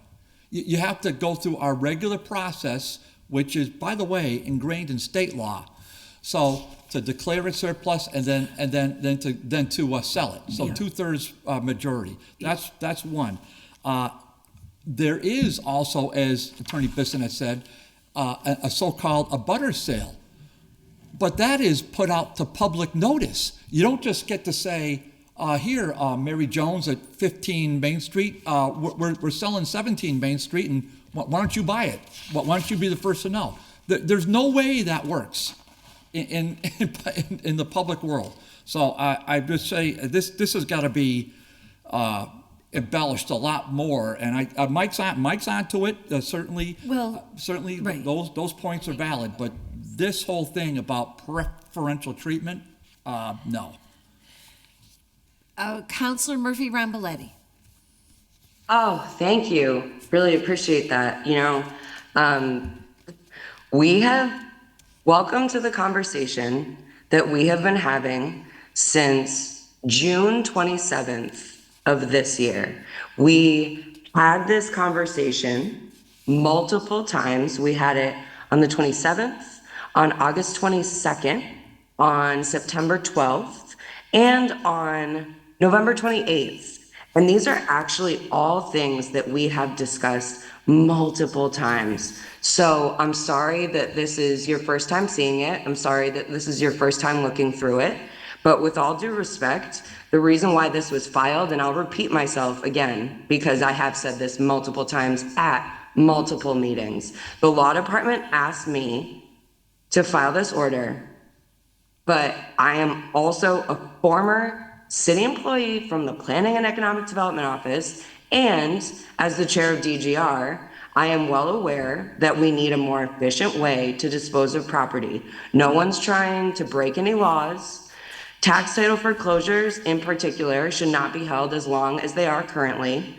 You have to go through our regular process, which is, by the way, ingrained in state law. So to declare it surplus and then to sell it. So 2/3 majority. That's one. There is also, as Attorney Bissonnette said, a so-called abutter sale, but that is put out to public notice. You don't just get to say, here, Mary Jones at 15 Main Street, we're selling 17 Main Street, and why don't you buy it? Why don't you be the first to know? There's no way that works in the public world. So I just say this has got to be embellished a lot more. And Mike's onto it. Certainly, right. Those points are valid. But this whole thing about preferential treatment, no. Counselor Murphy Ramboletti. Oh, thank you. Really appreciate that. We have Welcome to the conversation that we have been having since June 27th of this year. We had this conversation multiple times. We had it on the 27th, on August 22nd, on September 12th, and on November 28th. And these are actually all things that we have discussed multiple times. So I'm sorry that this is your first time seeing it. I'm sorry that this is your first time looking through it. But with all due respect, the reason why this was filed, and I'll repeat myself again, because I have said this multiple times at multiple meetings. The law department asked me to file this order, but I am also a former city employee from the Planning and Economic Development Office, and as the chair of DGR, I am well aware that we need a more efficient way to dispose of property. No one's trying to break any laws. Tax title foreclosures in particular should not be held as long as they are currently.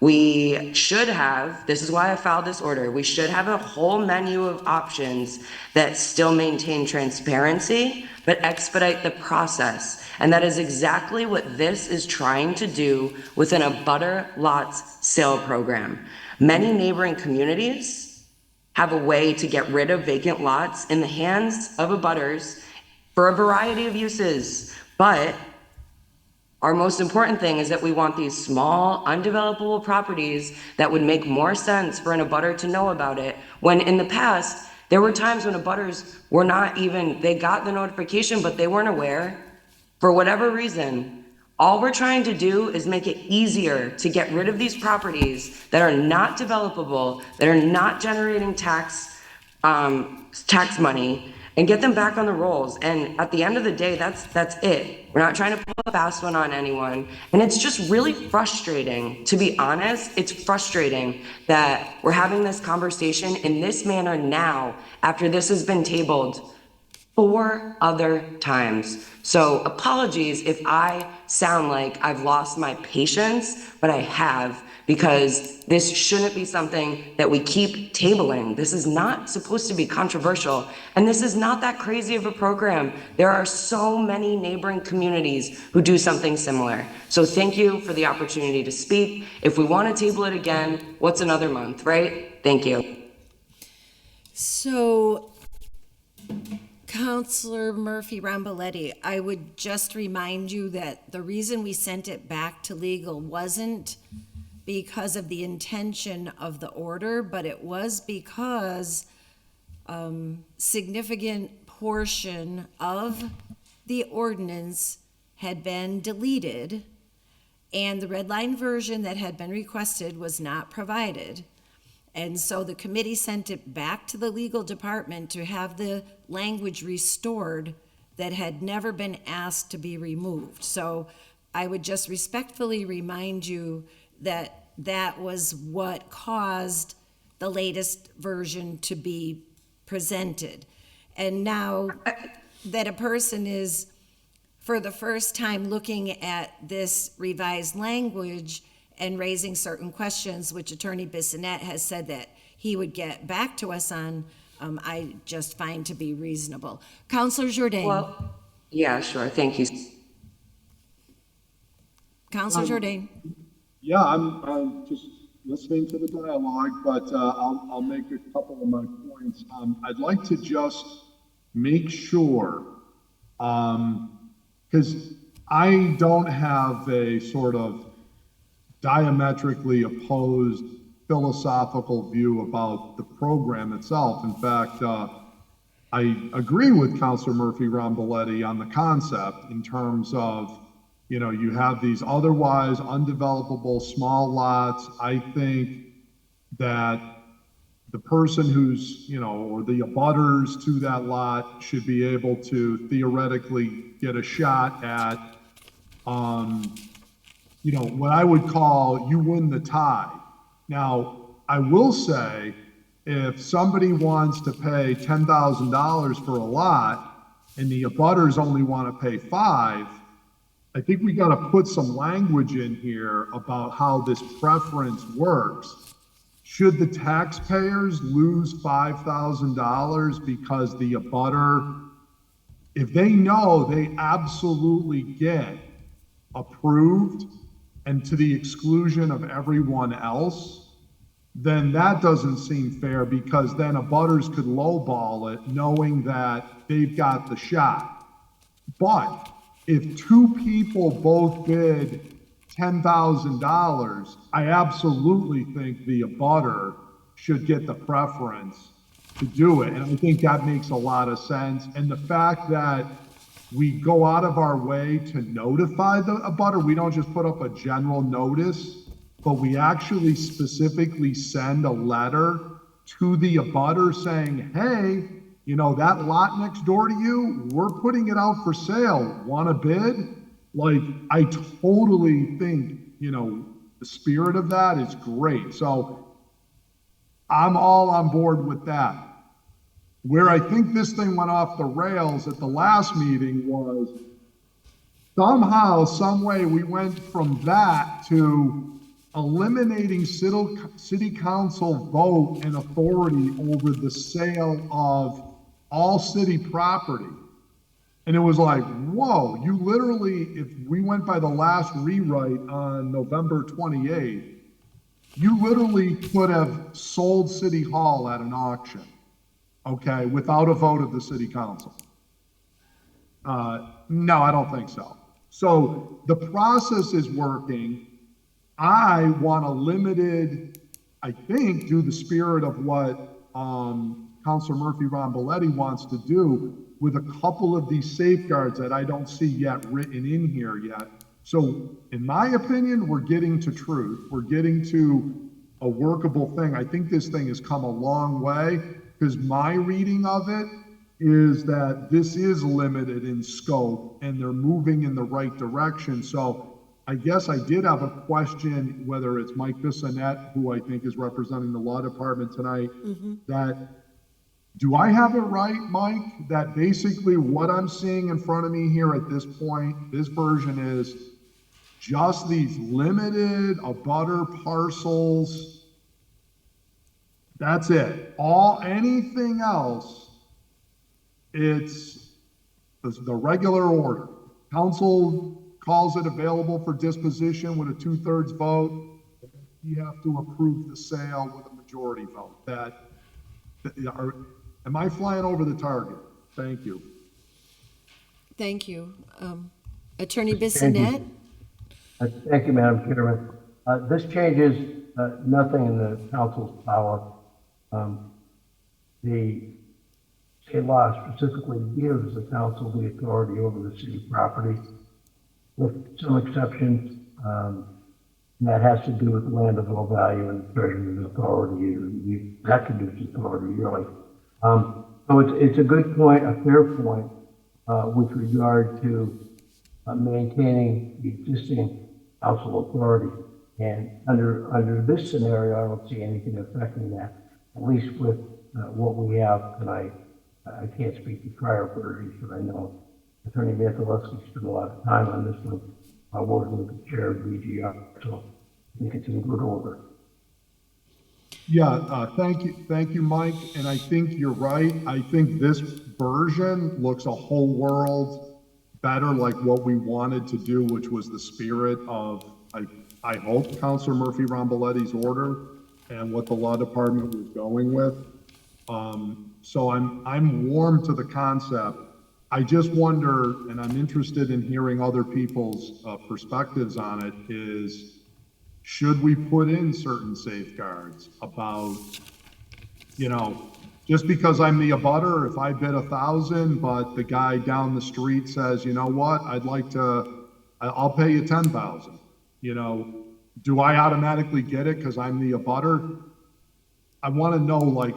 We should have, this is why I filed this order, we should have a whole menu of options that still maintain transparency, but expedite the process. And that is exactly what this is trying to do within a butter lots sale program. Many neighboring communities have a way to get rid of vacant lots in the hands of abutters for a variety of uses, but our most important thing is that we want these small, undevelopable properties that would make more sense for an abutter to know about it, when in the past, there were times when abutters were not even, they got the notification, but they weren't aware. For whatever reason, all we're trying to do is make it easier to get rid of these properties that are not developable, that are not generating tax money, and get them back on the rolls. And at the end of the day, that's it. We're not trying to pull a fast one on anyone. And it's just really frustrating, to be honest. It's frustrating that we're having this conversation in this manner now, after this has been tabled 4 other times. So apologies if I sound like I've lost my patience, but I have, because this shouldn't be something that we keep tabling. This is not supposed to be controversial, and this is not that crazy of a program. There are so many neighboring communities who do something similar. So thank you for the opportunity to speak. If we want to table it again, what's another month, right? Thank you. So, Counselor Murphy-Ramboletti, I would just remind you that the reason we sent it back to legal wasn't because of the intention of the order, but it was because significant portion of the ordinance had been deleted, and the red line version that had been requested was not provided. And so the committee sent it back to the legal department to have the language restored that had never been asked to be removed. So I would just respectfully remind you that that was what caused the latest version to be presented. And now that a person is, for the first time, looking at this revised language and raising certain questions, which Attorney Bissonnette has said that he would get back to us on, I just find to be reasonable. Counselor Jourdain. Well, yeah, sure, thank you. Counselor Jourdain. Yeah, I'm just listening to the dialogue, but I'll make a couple of my points. I'd like to just make sure, because I don't have a sort of diametrically opposed philosophical view about the program itself. In fact, I agree with Councilor Murphy-Ramboletti on the concept in terms of, you know, you have these otherwise undevelopable small lots. I think that the person who's, you know, or the abutters to that lot should be able to theoretically get a shot at, you know, what I would call you win the tie. Now, I will say, if somebody wants to pay $10,000 for a lot and the abutters only want to pay $5,000, I think we got to put some language in here about how this preference works. should the taxpayers lose $5,000 because the abutter, if they know they absolutely get approved and to the exclusion of everyone else, then that doesn't seem fair, because then abutters could lowball it knowing that they've got the shot. But if two people both bid $10,000, I absolutely think the abutter should get the preference to do it. And I think that makes a lot of sense. And the fact that we go out of our way to notify the abutter, we don't just put up a general notice, but we actually specifically send a letter to the abutter saying, hey, you know, that lot next door to you, we're putting it out for sale. Want to bid? Like, I totally think, you know, the spirit of that is great. So I'm all on board with that. Where I think this thing went off the rails at the last meeting was somehow, some way we went from that to eliminating city council vote and authority over the sale of all city property. And it was like, whoa, you literally, if we went by the last rewrite on November 28th, you literally could have sold City Hall at an auction, okay, without a vote of the city council. No, I don't think so. So the process is working. I want a limited, I think, do the spirit of what Councilor Murphy-Ramboletti wants to do with a couple of these safeguards that I don't see yet written in here yet. So in my opinion, we're getting to truth. We're getting to a workable thing. I think this thing has come a long way, because my reading of it is that this is limited in scope and they're moving in the right direction. So I guess I did have a question, whether it's Mike Bissonette, who I think is representing the law department tonight, that, do I have it right, Mike, that basically what I'm seeing in front of me here at this point, this version is just these limited abutter parcels, that's it. Anything else, it's the regular order. Council calls it available for disposition with a 2/3 vote. You have to approve the sale with a majority vote. Am I flying over the target? Thank you. Thank you. Attorney Bissonette? Thank you, Madam Chairman. This changes nothing in the council's power. The state law specifically gives the council the authority over the city property, with some exceptions. And that has to do with land of low value and treasurer's authority, or that conduces authority, really. So it's a good point, a fair point, with regard to maintaining the existing council authority. And under this scenario, I don't see anything affecting that, at least with what we have tonight. I can't speak to prior versions, but I know Attorney Mantaleski spent a lot of time on this one, working with the chair of BGR, so I think it's in good order. Yeah, thank you, Mike. And I think you're right. I think this version looks a whole world better, like what we wanted to do, which was the spirit of, I hope, Councilor Murphy-Ramboletti's order and what the law department was going with. So I'm warm to the concept. I just wonder, and I'm interested in hearing other people's perspectives on it, is should we put in certain safeguards about, you know, just because I'm the abutter, if I bid 1,000, but the guy down the street says, you know what, I'll pay you 10,000. You know, do I automatically get it because I'm the abutter? I want to know, like,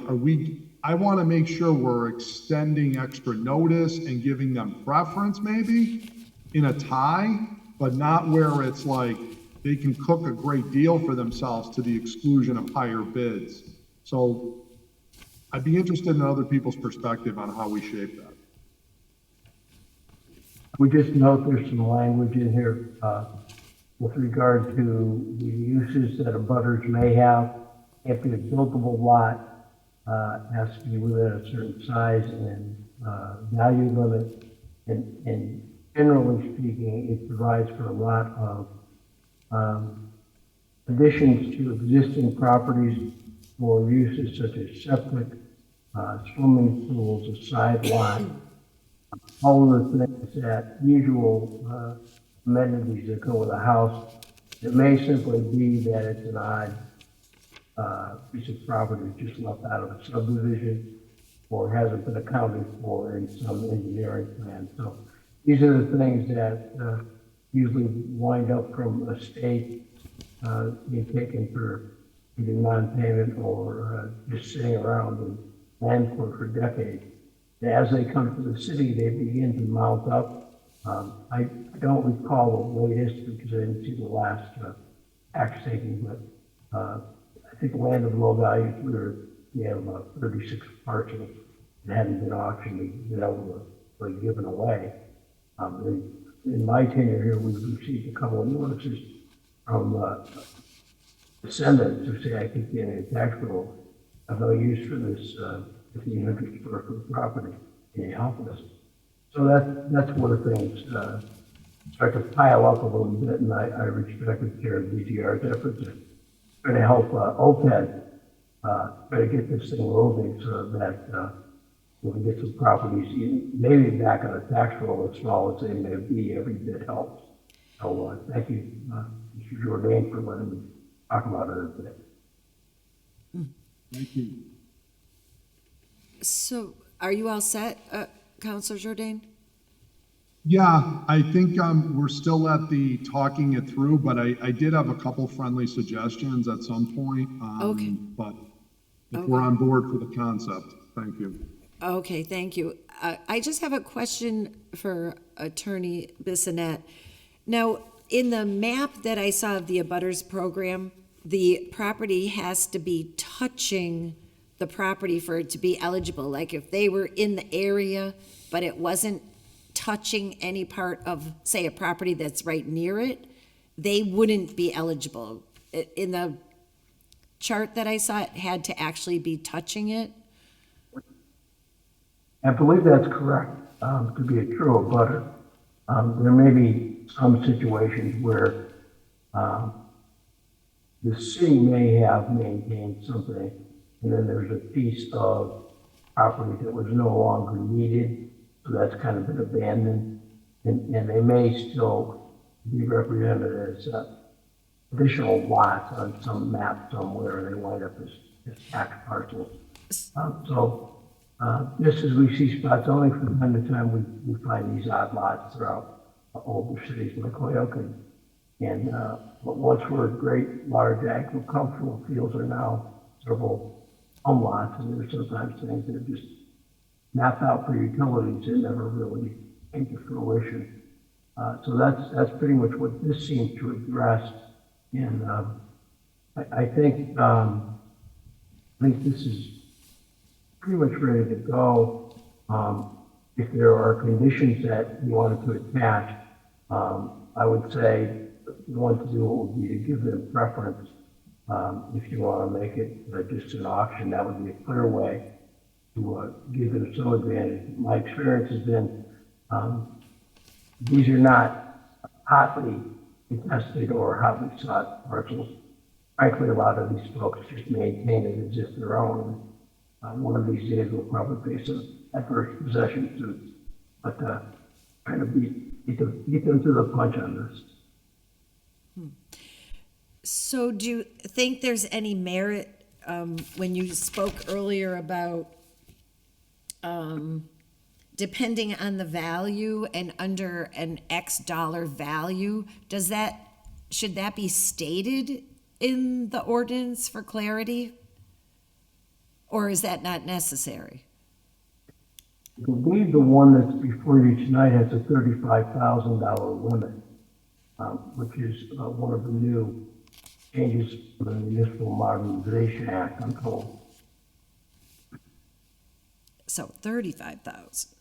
I want to make sure we're extending extra notice and giving them preference maybe in a tie, but not where it's like they can cook a great deal for themselves to the exclusion of higher bids. So I'd be interested in other people's perspective on how we shape that. We just note there's some language in here with regard to the uses that abutters may have, can't be a buildable lot, has to be within a certain size and value limit. And generally speaking, it provides for a lot of additions to existing properties for uses such as septic, swimming pools, a side lot, all of the things that usual amenities that go with a house. It may simply be that it's an odd piece of property just left out of a subdivision or hasn't been accounted for in some engineering plan. So these are the things that usually wind up from a state being taken for either non-payment or just sitting around in land court for decades. As they come to the city, they begin to mount up. I don't recall the latest because I didn't see the last tax taking, but I think land of low value, we have 36 parcels that hadn't been auctioned, been able to be given away. In my tenure here, we've received a couple of notices from descendants who say I keep getting a tax bill. I have no use for this 1,500 square foot property. Can you help us? So that's one of the things. Start to pile up a little bit, and I respect the chair of DGR's efforts to try to help OPED try to get this thing moving so that we can get some properties, maybe back on the tax roll as small as they may be. Every bit helps. So thank you, Mr. Jourdain, for letting me talk about it a bit. Thank you. So are you all set, Councilor Jourdain? Yeah, I think we're still at the talking it through, but I did have a couple friendly suggestions at some point. Okay. But if we're on board for the concept, thank you. Okay, thank you. I just have a question for Attorney Bissonnette. Now, in the map that I saw of the abutters program, the property has to be touching the property for it to be eligible. Like if they were in the area, but it wasn't touching any part of, say, a property that's right near it, they wouldn't be eligible. In the chart that I saw, it had to actually be touching it. I believe that's correct, to be a true abutter. There may be some situations where the city may have maintained something, and then there's a piece of property that was no longer needed, so that's kind of been abandoned, and they may still be represented as additional lots on some map somewhere, and they wind up as tax parcels. Just as we see spots, only from time to time we find these odd lots throughout older cities like Holyoke. But once we're great large agricultural fields are now several home lots, and there's sometimes things that are just mapped out for utilities that never really came to fruition. So that's pretty much what this seems to address. And I think this is pretty much ready to go. If there are conditions that you wanted to attach, I would say the one to do would be to give them preference. If you want to make it just an auction, that would be a clear way to give them some advantage. My experience has been these are not hotly contested or hotly sought parcels. Frankly, a lot of these folks just maintain it as if their own. One of these days we'll probably face an adverse possession suit, but trying to beat them to the punch on this. So do you think there's any merit, when you spoke earlier about depending on the value and under an X dollar value, should that be stated in the ordinance for clarity? Or is that not necessary? I believe the one that's before you tonight has a $35,000 limit, which is one of the new changes to the Municipal Modernization Act, I'm told. So 35,000.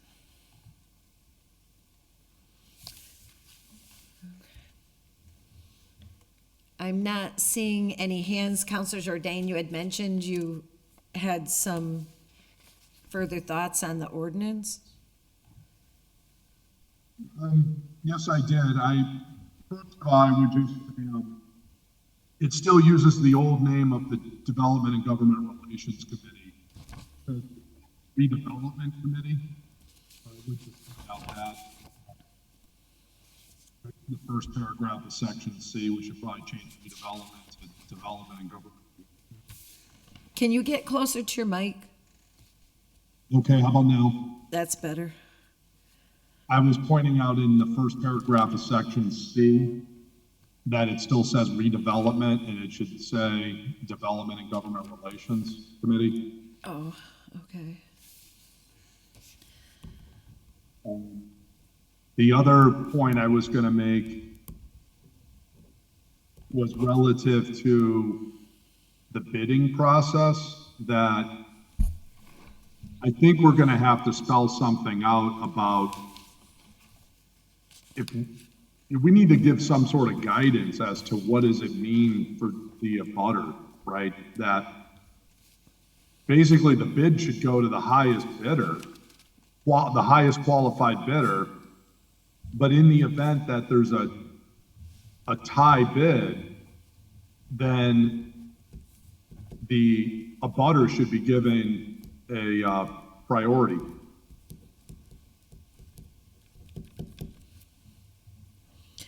I'm not seeing any hands. Counselor Jourdain, you had mentioned you had some further thoughts on the ordinance? Yes, I did. First of all, I would just, it still uses the old name of the Development and Government Relations Committee, the Redevelopment Committee. I would just point out that the first paragraph of section C, we should probably change redevelopment to Development and Government. Can you get closer to your mic? Okay, how about now? That's better. I was pointing out in the first paragraph of section C that it still says redevelopment and it should say Development and Government Relations Committee. Oh, okay. The other point I was going to make was relative to the bidding process, that I think we're going to have to spell something out about if we need to give some sort of guidance as to what does it mean for the abutter, right? That basically the bid should go to the highest bidder, the highest qualified bidder, but in the event that there's a tie bid, then the abutter should be given a priority.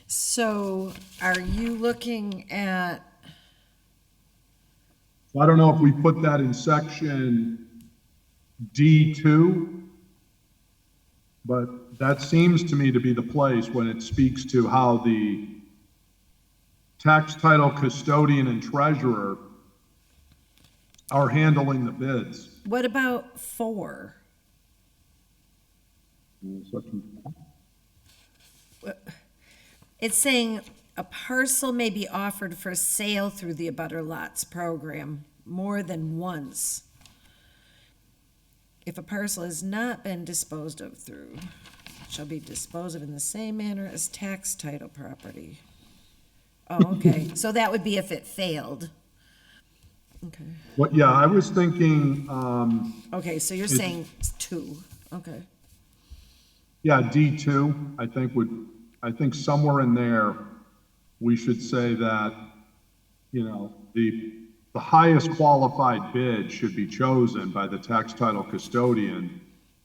So are you looking at, I don't know if we put that in section D2, but that seems to me to be the place when it speaks to how the tax title custodian and treasurer are handling the bids. what about 4? It's saying a parcel may be offered for sale through the abutter lots program more than once. If a parcel has not been disposed of through, shall be disposed of in the same manner as tax title property. Oh, okay, so that would be if it failed. Okay. What, yeah, I was thinking, Okay, so you're saying 2, okay. yeah, D2, I think somewhere in there, we should say that, the highest qualified bid should be chosen by the tax title custodian.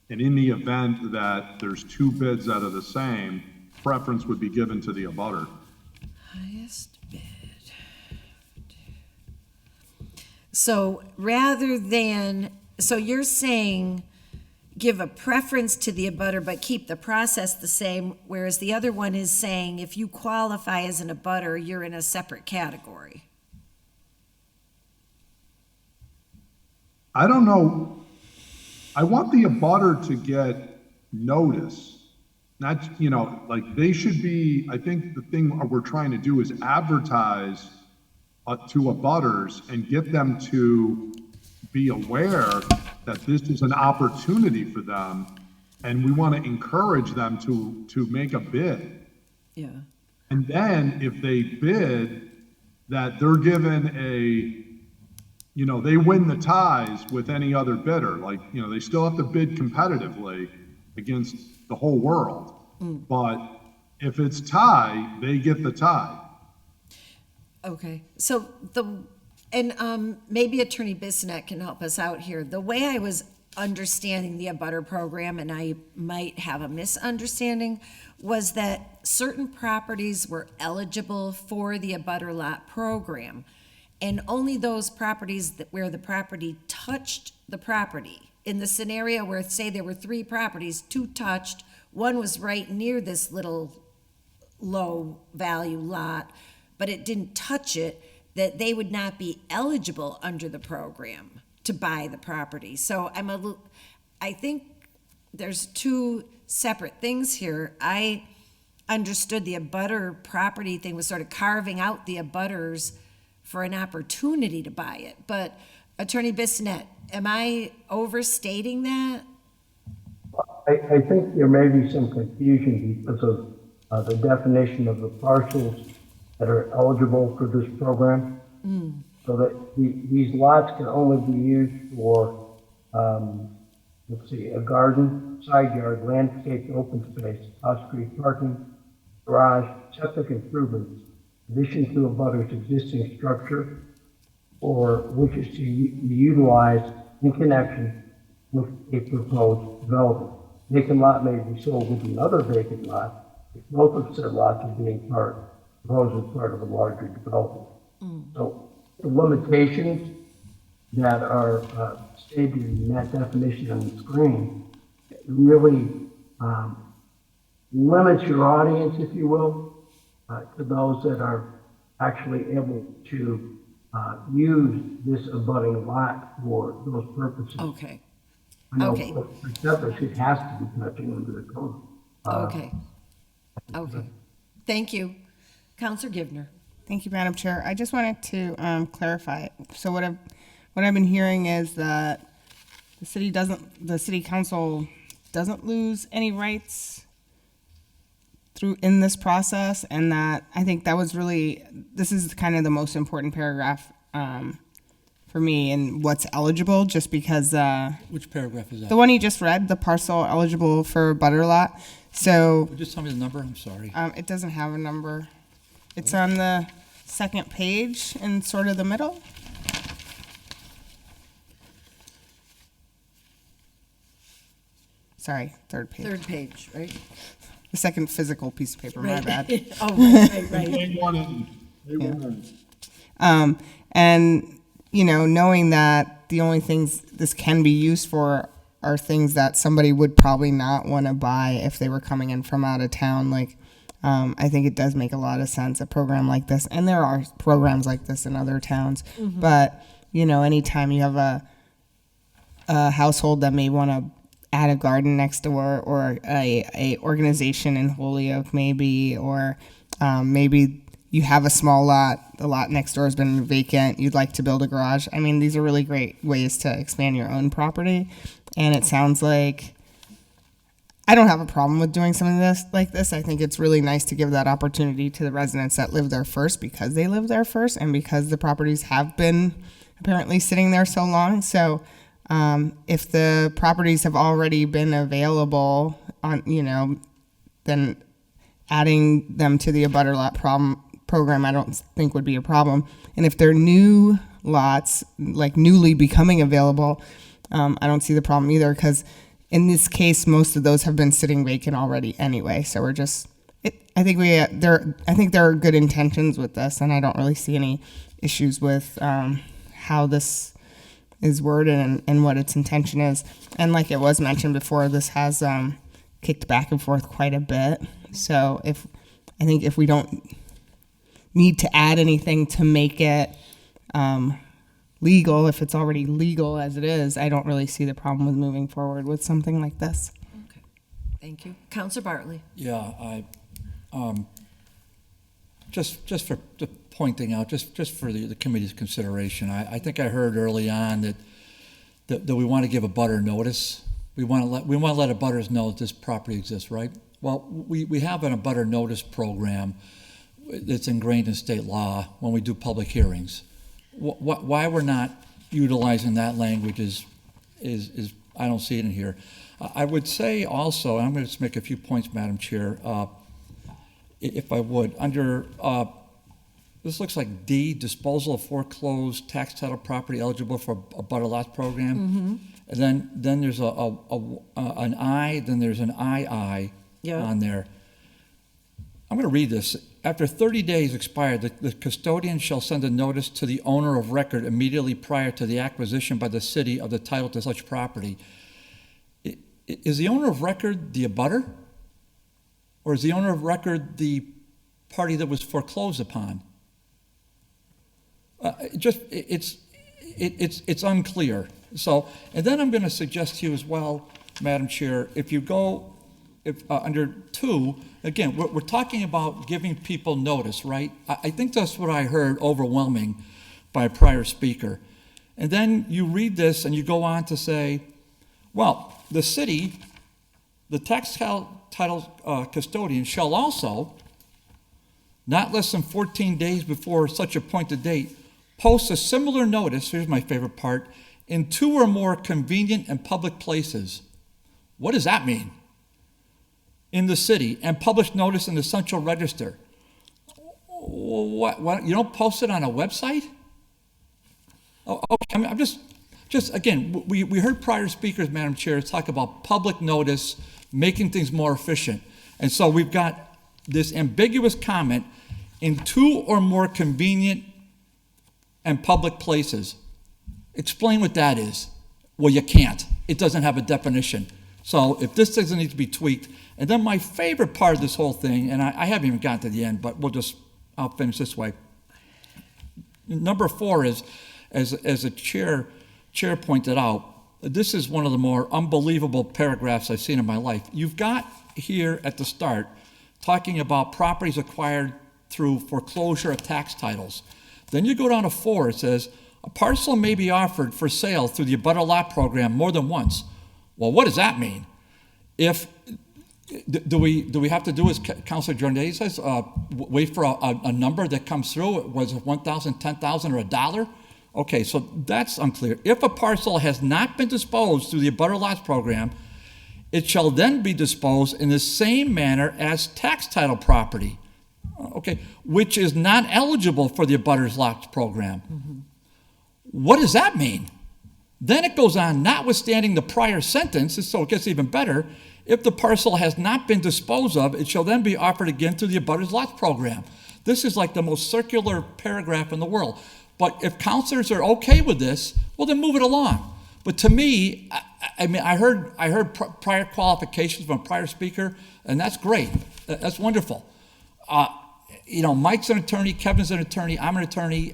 And in the event that there's 2 bids that are the same, preference would be given to the abutter. Highest bid. So rather than, so you're saying give a preference to the abutter but keep the process the same, whereas the other one is saying if you qualify as an abutter, you're in a separate category. I don't know. I want the abutter to get notice. Not, like they should be, I think the thing we're trying to do is advertise to abutters and get them to be aware that this is an opportunity for them. And we want to encourage them to make a bid. Yeah. And then if they bid, that they're given they win the ties with any other bidder. Like, they still have to bid competitively against the whole world. But if it's tie, they get the tie. Okay, so maybe Attorney Bissonnette can help us out here. The way I was understanding the abutter program, and I might have a misunderstanding, was that certain properties were eligible for the abutter lot program. And only those properties where the property touched the property. In the scenario where, say, there were 3 properties, 2 touched, one was right near this little low value lot, but it didn't touch it, that they would not be eligible under the program to buy the property. So I think there's 2 separate things here. I understood the abutter property thing was sort of carving out the abutters for an opportunity to buy it. But Attorney Bissonnette, am I overstating that? I think there may be some confusion because of the definition of the parcels that are eligible for this program. So that these lots can only be used for, let's see, a garden, side yard, landscaped open space, off-street parking, garage, septic improvements, addition to a butter's existing structure, or wishes to be utilized in connection with a proposed development. Vacant lot may be sold with another vacant lot if both of said lots are being proposed as part of a larger development. So the limitations that are stated in that definition on the screen really limits your audience, if you will, to those that are actually able to use this abutting lot for those purposes. Okay. I know Okay. for septic, it has to be touching under the code. Okay. Okay. Thank you. Counselor Givner. Thank you, Madam Chair. I just wanted to clarify. So what I've been hearing is that the city council doesn't lose any rights in this process, and that I think that was really, this is kind of the most important paragraph for me, and what's eligible, just because Which paragraph is that? the one you just read, the parcel eligible for butter lot. So Would you just tell me the number? I'm sorry. it doesn't have a number. It's on the second page in sort of the middle. Sorry, third page. Third page, right? The second physical piece of paper, my Right. bad. Oh, right. And, you know, knowing that the only things this can be used for are things that somebody would probably not want to buy if they were coming in from out of town. Like, I think it does make a lot of sense, a program like this. And there are programs like this in other towns. Mhm. But, you know, anytime you have a household that may want to add a garden next door, or a organization in Holyoke maybe, or maybe you have a small lot, the lot next door has been vacant, you'd like to build a garage. I mean, these are really great ways to expand your own property. And it sounds like, I don't have a problem with doing something like this. I think it's really nice to give that opportunity to the residents that live there first, because they live there first, and because the properties have been apparently sitting there so long. So if the properties have already been available on, you know, then adding them to the abutter lot program, I don't think would be a problem. And if they're new lots, like newly becoming available, I don't see the problem either, because in this case, most of those have been sitting vacant already anyway. So we're just, I think there are good intentions with this, and I don't really see any issues with how this is worded and what its intention is. And like it was mentioned before, this has kicked back and forth quite a bit. So I think if we don't need to add anything to make it legal, if it's already legal as it is, I don't really see the problem with moving forward with something like this. Okay. Thank you. Counselor Bartley. Yeah, I, just for pointing out, just for the committee's consideration, I think I heard early on that we want to give a butter notice. We want to let a butters know that this property exists, right? Well, we have a butter notice program that's ingrained in state law when we do public hearings. Why we're not utilizing that language is I don't see it in here. I would say also, and I'm going to just make a few points, Madam Chair, if I would, under this looks like D, disposal of foreclosed tax title property eligible for a butter lot program. Mm-hmm. And then there's an I, then there's an II on there. I'm going to read this. After 30 days expired, the custodian shall send a notice to the owner of record immediately prior to the acquisition by the city of the title to such property. Is the owner of record the abutter? Or is the owner of record the party that was foreclosed upon? It's unclear. So, and then I'm going to suggest to you as well, Madam Chair, if you go under 2, again, we're talking about giving people notice, right? I think that's what I heard overwhelming by a prior speaker. And then you read this and you go on to say, well, the city, the tax title custodian shall also not less than 14 days before such appointed date, post a similar notice, here's my favorite part, in 2 or more convenient and public places. What does that mean? In the city, and publish notice in the Central Register. What, you don't post it on a website? Oh, okay, I'm just again, we heard prior speakers, Madam Chair, talk about public notice, making things more efficient. And so we've got this ambiguous comment, in 2 or more convenient and public places. Explain what that is. Well, you can't. It doesn't have a definition. So if this doesn't need to be tweaked, and then my favorite part of this whole thing, and I haven't even gotten to the end, but I'll finish this way. Number 4 is, as the chair pointed out, this is one of the more unbelievable paragraphs I've seen in my life. You've got here at the start talking about properties acquired through foreclosure of tax titles. Then you go down to 4, it says, a parcel may be offered for sale through the abutter lot program more than once. Well, what does that mean? Do we have to do as Councilor Jourdain says, wait for a number that comes through? Was it 1,000, 10,000, or $1? Okay, so that's unclear. If a parcel has not been disposed through the abutter lots program, it shall then be disposed in the same manner as tax title property, okay, which is not eligible for the abutter lots program. Mm-hmm. What does that mean? Then it goes on, notwithstanding the prior sentence, so it gets even better, if the parcel has not been disposed of, it shall then be offered again through the abutter lots program. This is like the most circular paragraph in the world. But if councilors are okay with this, well, then move it along. But to me, I heard prior qualifications from a prior speaker, and that's great. That's wonderful. Mike's an attorney, Kevin's an attorney, I'm an attorney.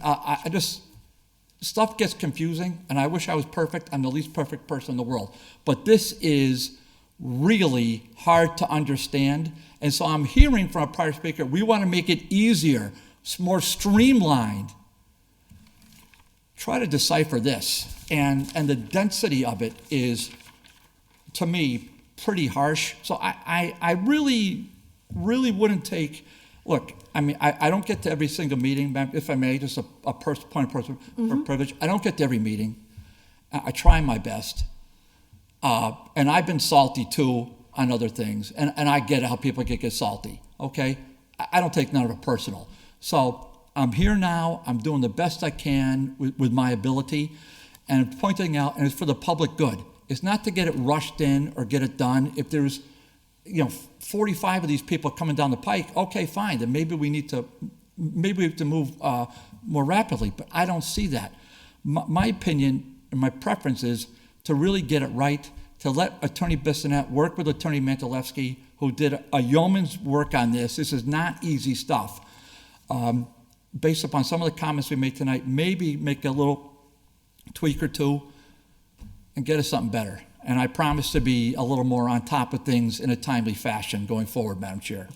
Stuff gets confusing, and I wish I was perfect. I'm the least perfect person in the world. But this is really hard to understand. And so I'm hearing from a prior speaker, we want to make it easier, more streamlined. Try to decipher this. And the density of it is, to me, pretty harsh. So I really wouldn't take, look, I don't get to every single meeting, if I may, just a point of personal privilege. I don't get to every meeting. I try my best. And I've been salty too on other things. And I get how people get salty, okay? I don't take none of it personal. So I'm here now, I'm doing the best I can with my ability, and pointing out, and it's for the public good. It's not to get it rushed in or get it done. If there's 45 of these people coming down the pike, okay, fine, then maybe we have to move more rapidly, but I don't see that. My opinion and my preference is to really get it right, to let Attorney Bissonnette work with Attorney Mantelewski, who did a yeoman's work on this. This is not easy stuff. Based upon some of the comments we made tonight, maybe make a little tweak or two and get us something better. And I promise to be a little more on top of things in a timely fashion going forward, Madam Chair.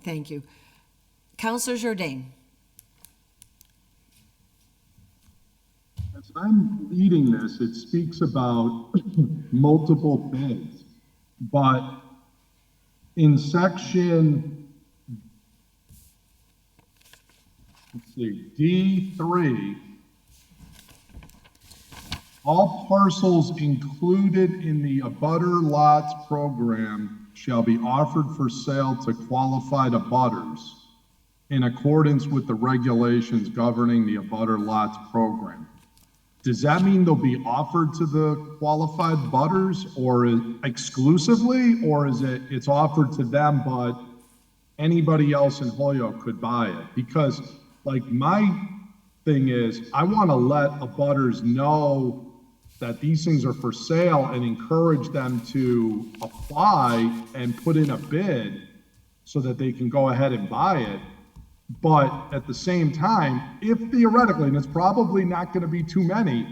Thank you. Councilor Jourdain. As I'm reading this, it speaks about multiple bids, but in section, let's see, D3, all parcels included in the abutter lots program shall be offered for sale to qualified abutters in accordance with the regulations governing the abutter lots program. Does that mean they'll be offered to the qualified abutters or exclusively, or is it's offered to them, but anybody else in Holyoke could buy it? Because like my thing is, I want to let abutters know that these things are for sale and encourage them to apply and put in a bid so that they can go ahead and buy it. But at the same time, if theoretically, and it's probably not going to be too many,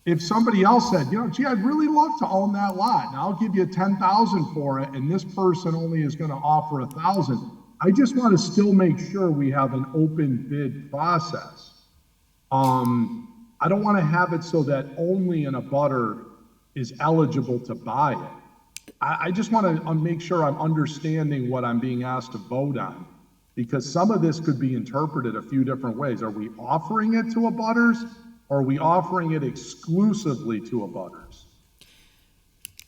if somebody else said, gee, I'd really love to own that lot, and I'll give you 10,000 for it, and this person only is going to offer 1,000, I just want to still make sure we have an open bid process. I don't want to have it so that only an abutter is eligible to buy it. I just want to make sure I'm understanding what I'm being asked to vote on. Because some of this could be interpreted a few different ways. Are we offering it to abutters, or are we offering it exclusively to abutters?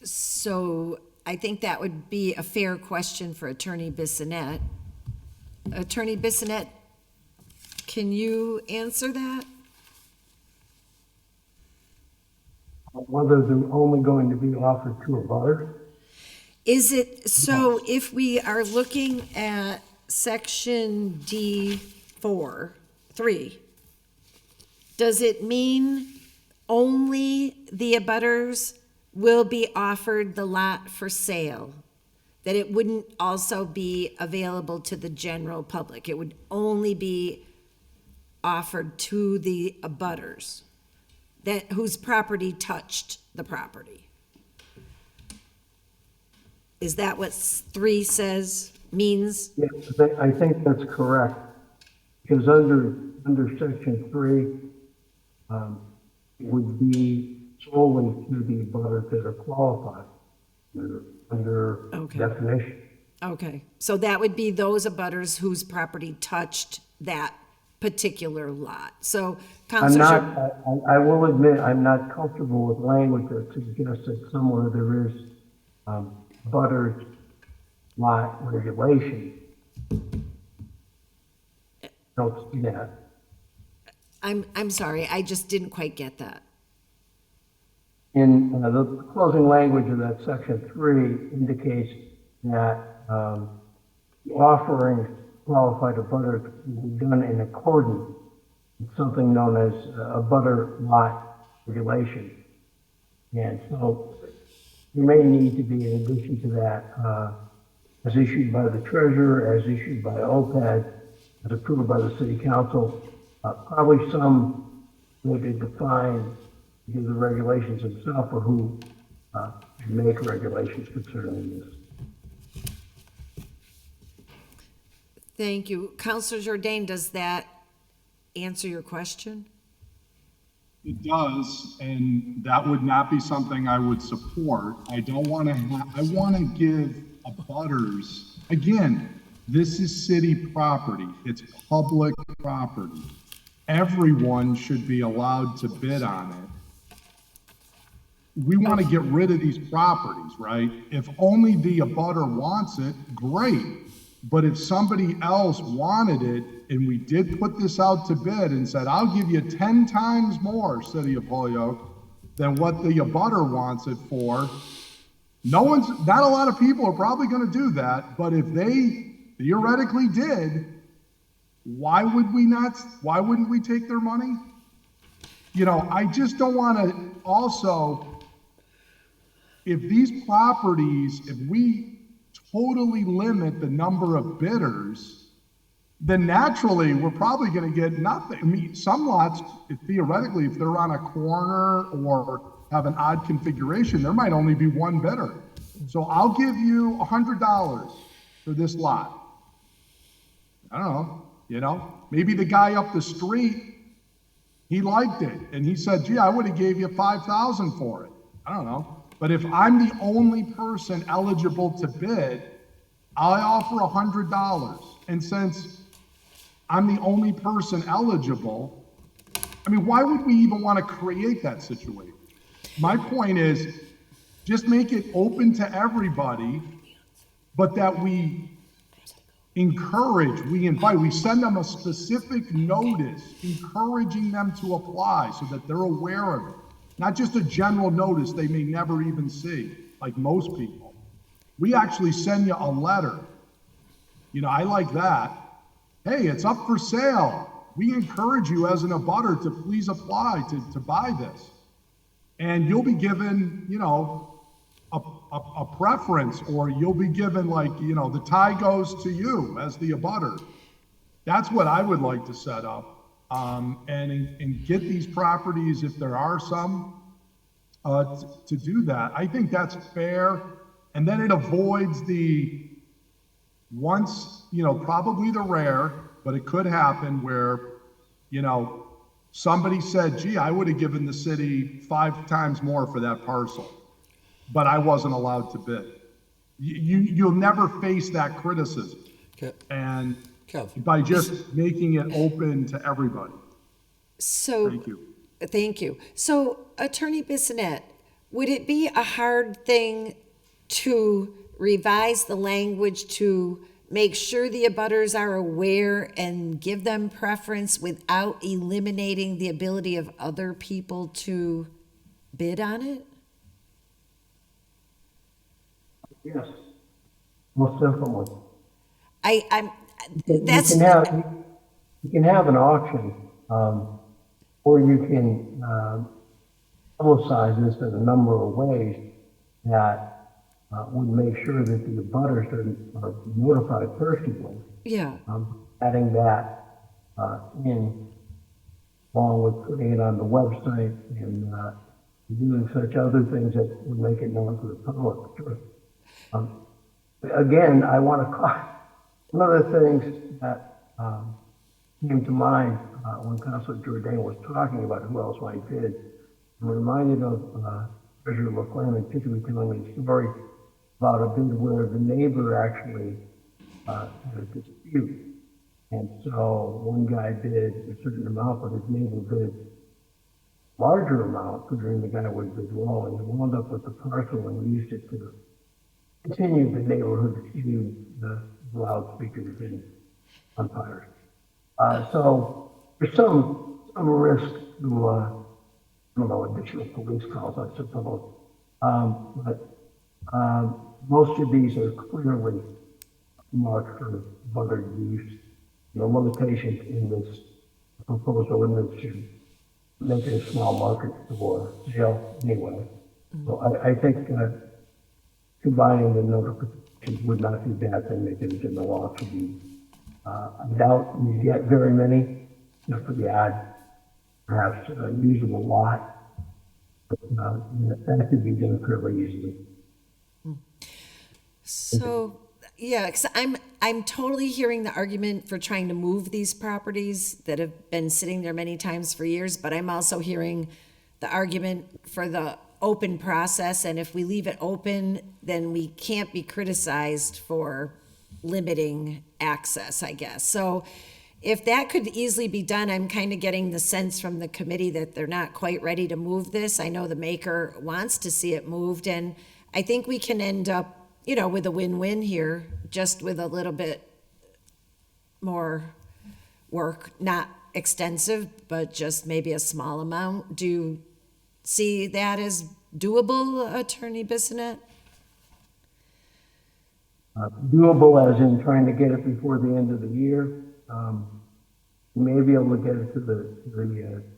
So I think that would be a fair question for Attorney Bissonnette. Attorney Bissonnette, can you answer that? Whether they're only going to be offered to abutters? Is it, so if we are looking at section D4(3), does it mean only the abutters will be offered the lot for sale? That it wouldn't also be available to the general public? It would only be offered to the abutters that whose property touched the property? Is that what 3 says, means? Yes, I think that's correct. Because under section 3, it would be solely to the abutters that are qualified under definition. Okay, so that would be those abutters whose property touched that particular lot. So, Councilor. I will admit, I'm not comfortable with language that suggests that somewhere there is abutters lot regulation. Don't see that. I'm sorry, I just didn't quite get that. In the closing language of that section 3 indicates that the offerings qualified abutters will be done in accordance with something known as abutter lot regulation. And so there may need to be, in addition to that, as issued by the treasurer, as issued by OPED, as approved by the city council, probably some way to define the regulations themselves or who make regulations concerning this. Thank you. Councilor Jourdain, does that answer your question? It does, and that would not be something I would support. I don't want to I want to give abutters, again, this is city property. It's public property. Everyone should be allowed to bid on it. We want to get rid of these properties, right? If only the abutter wants it, great. But if somebody else wanted it, and we did put this out to bid and said, I'll give you 10 times more, City of Holyoke, than what the abutter wants it for, not a lot of people are probably going to do that, but if they theoretically did, why wouldn't we take their money? You know, I just don't want to also, if these properties, if we totally limit the number of bidders, then naturally we're probably going to get nothing. I mean, some lots, theoretically, if they're on a corner or have an odd configuration, there might only be one bidder. So I'll give you $100 for this lot. I don't know, you know, maybe the guy up the street, he liked it and he said, gee, I would have gave you 5,000 for it. I don't know. But if I'm the only person eligible to bid, I offer $100. And since I'm the only person eligible, I mean, why would we even want to create that situation? My point is, just make it open to everybody, but that we encourage, we invite, we send them a specific notice encouraging them to apply so that they're aware of it. Not just a general notice they may never even see, like most people. We actually send you a letter. You know, I like that. Hey, it's up for sale. We encourage you as an abutter to please apply to buy this. And you'll be given, you know, a preference, or you'll be given, like, you know, the tie goes to you as the abutter. That's what I would like to set up. And get these properties, if there are some, to do that. I think that's fair. And then it avoids the once, you know, probably the rare, but it could happen where, you know, somebody said, gee, I would have given the city 5 times more for that parcel, but I wasn't allowed to bid. You'll never face that criticism. Okay. And Kev. by just making it open to everybody. So, Thank you. thank you. So, Attorney Bissonette, would it be a hard thing to revise the language to make sure the abutters are aware and give them preference without eliminating the ability of other people to bid on it? Yes, most definitely. I'm, You that's, you can have an auction, or you can publicize this in a number of ways that would make sure that the abutters are notified personally. yeah. Adding that in, along with putting it on the website and doing such other things that would make it known to the public. Sure. Again, I want to call, one of the things that came to mind when Councilor Jourdain was talking about who else might bid, I'm reminded of Treasurer LaFlamme and particularly telling me a story about a bid where the neighbor actually had a dispute. And so one guy bid a certain amount, but his neighbor bid a larger amount, figuring the guy would bid low, and he wound up with the parcel and used it to continue the neighborhood to the loudspeakers and umpires. So there's some risk to, I don't know, additional police calls, I suppose. But most of these are clearly marked for butter use. The limitations in this proposed ordinance should make it a small market for sale anyway. So I think combining the notifications would not be a bad thing, making it in the law to be. I doubt you get very many, just for the ad, perhaps a usable lot, but that could be done fairly easily. So, yeah, 'cause I'm totally hearing the argument for trying to move these properties that have been sitting there many times for years, but I'm also hearing the argument for the open process, and if we leave it open, then we can't be criticized for limiting access, I guess. So if that could easily be done, I'm kind of getting the sense from the committee that they're not quite ready to move this. I know the maker wants to see it moved, and I think we can end up, you know, with a win-win here, just with a little bit more work, not extensive, but just maybe a small amount. Do you see that as doable, Attorney Bissonette? Doable as in trying to get it before the end of the year. You may be able to get it to the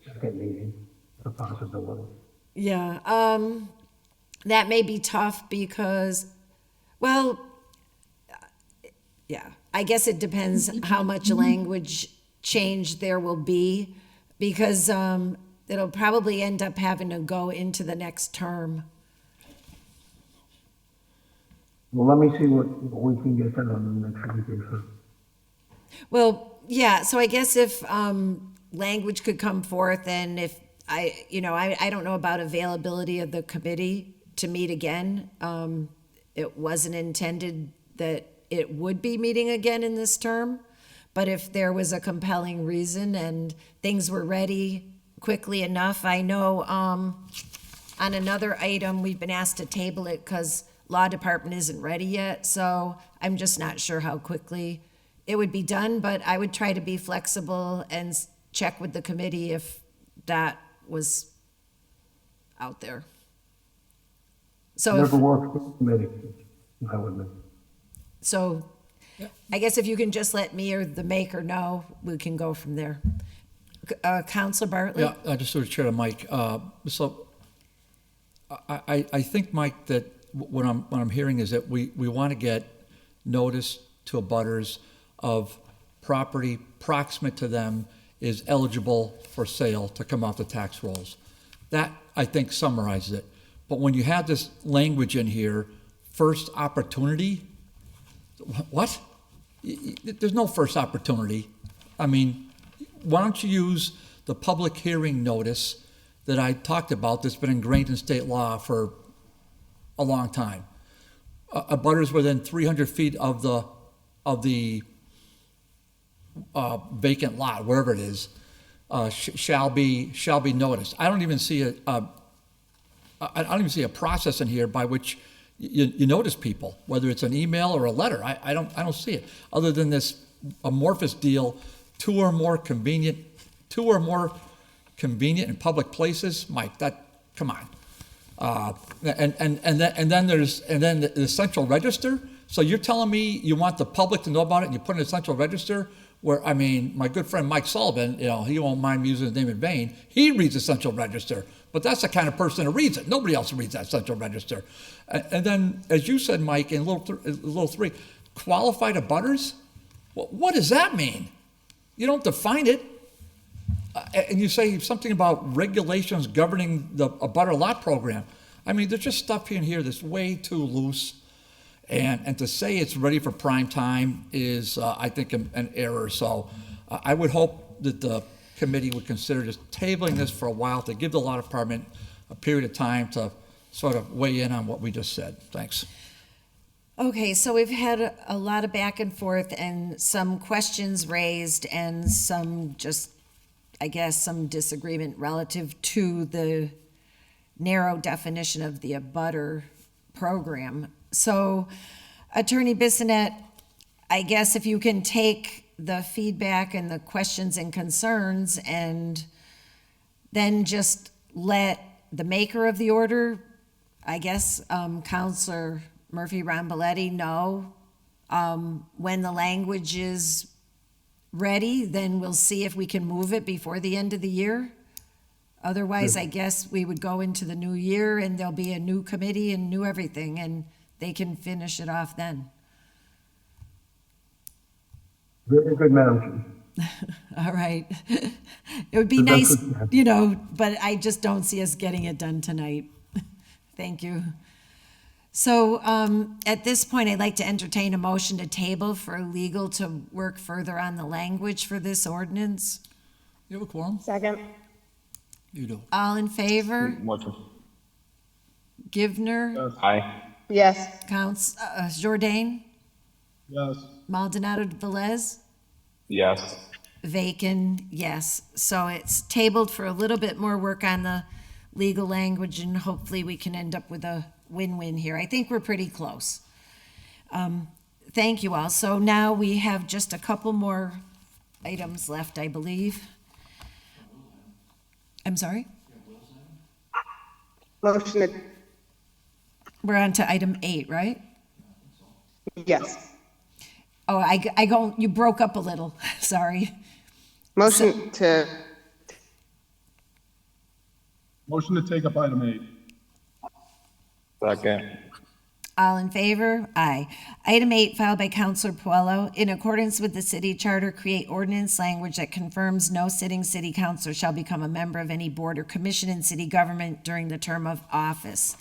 second meeting, a possibility. Yeah, that may be tough because, well, yeah, I guess it depends how much language change there will be, because it'll probably end up having to go into the next term. Well, let me see what we can get done on the next week or so. Well, yeah, so I guess if language could come forth, and if I don't know about availability of the committee to meet again. It wasn't intended that it would be meeting again in this term, but if there was a compelling reason and things were ready quickly enough, I know on another item, we've been asked to table it because law department isn't ready yet, so I'm just not sure how quickly it would be done, but I would try to be flexible and check with the committee if that was out there. So Never worked with the committee, I would admit. So I guess if you can just let me or the maker know, we can go from there. Councilor Bartley? Yeah, just sort of chair to Mike. So I think, Mike, that what I'm hearing is that we want to get notice to abutters of property proximate to them is eligible for sale to come off the tax rolls. That, I think, summarizes it. But when you have this language in here, first opportunity, what? There's no first opportunity. I mean, why don't you use the public hearing notice that I talked about that's been ingrained in state law for a long time? Abutters within 300 feet of the vacant lot, wherever it is, shall be noticed. I don't even see a process in here by which you notice people, whether it's an email or a letter. I don't see it, other than this amorphous deal, two or more convenient in public places. Mike, come on. And then the central register. So you're telling me you want the public to know about it, and you put it in the central register? Where, I mean, my good friend Mike Sullivan, he won't mind me using his name in vain. He reads the central register, but that's the kind of person who reads it. Nobody else reads that central register. And then, as you said, Mike, in little 3, qualified abutters. What does that mean? You don't define it. And you say something about regulations governing the abutter lot program. I mean, there's just stuff in here that's way too loose. And to say it's ready for prime time is, I think, an error. So I would hope that the committee would consider just tabling this for a while to give the law department a period of time to sort of weigh in on what we just said. Thanks. Okay, so we've had a lot of back and forth and some questions raised and some just, I guess, some disagreement relative to the narrow definition of the abutter program. So, Attorney Bissonette, I guess if you can take the feedback and the questions and concerns and then just let the maker of the order, I guess, Counselor Murphy Ramboletti, know when the language is ready, then we'll see if we can move it before the end of the year. Otherwise, I guess we would go into the new year and there'll be a new committee and new everything, and they can finish it off then. Very good, Madam Chair. All right. It would be nice, but I just don't see us getting it done tonight. Thank you. So at this point, I'd like to entertain a motion to table for legal to work further on the language for this ordinance. You have a quorum? Second. You do. All in favor? Motion. Givner? Aye. Yes. Jourdain? Yes. Maldonado Velez? Yes. Vacan, yes. So it's tabled for a little bit more work on the legal language, and hopefully we can end up with a win-win here. I think we're pretty close. Thank you all. So now we have just a couple more items left, I believe. I'm sorry? Motion to, We're on to item 8, right? yes. Oh, I go, you broke up a little, sorry. Motion to, Motion to take up item 8. Second. All in favor? Aye. Item 8, filed by Councilor Puello. In accordance with the city charter, create ordinance language that confirms no sitting city councilor shall become a member of any board or commission in city government during the term of office.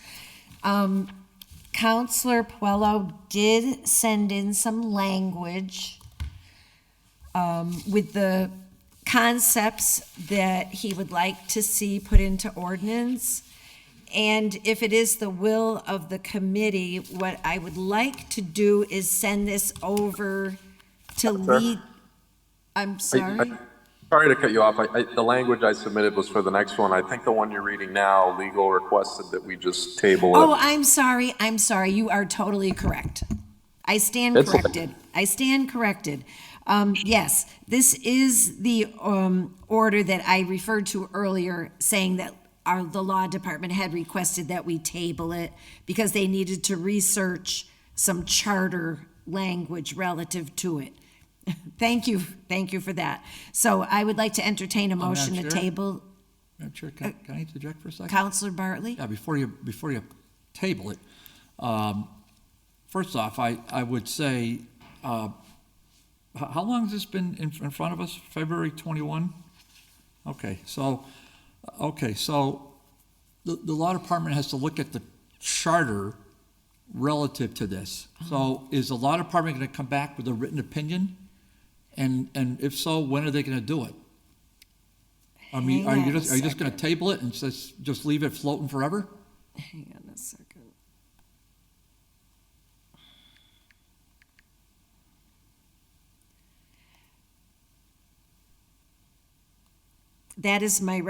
Councilor Puello did send in some language with the concepts that he would like to see put into ordinance. And if it is the will of the committee, what I would like to do is send this over to lead. I'm sorry. Sorry to cut you off. The language I submitted was for the next one. I think the one you're reading now, legal requested that we just table it. Oh, I'm sorry. I'm sorry. You are totally correct. I stand corrected. I stand corrected. Yes, this is the order that I referred to earlier, saying that the law department had requested that we table it because they needed to research some charter language relative to it. Thank you for that. So I would like to entertain a motion to table. Madam Chair, can I interject for a second? Councilor Bartley? Yeah, before you table it, first off, I would say, how long has this been in front of us? February 21? Okay, so the law department has to look at the charter relative to this. So is the law department going to come back with a written opinion? And if so, when are they going to do it? I mean, are you just going to table it and just leave it floating forever? Hang on a second. that is my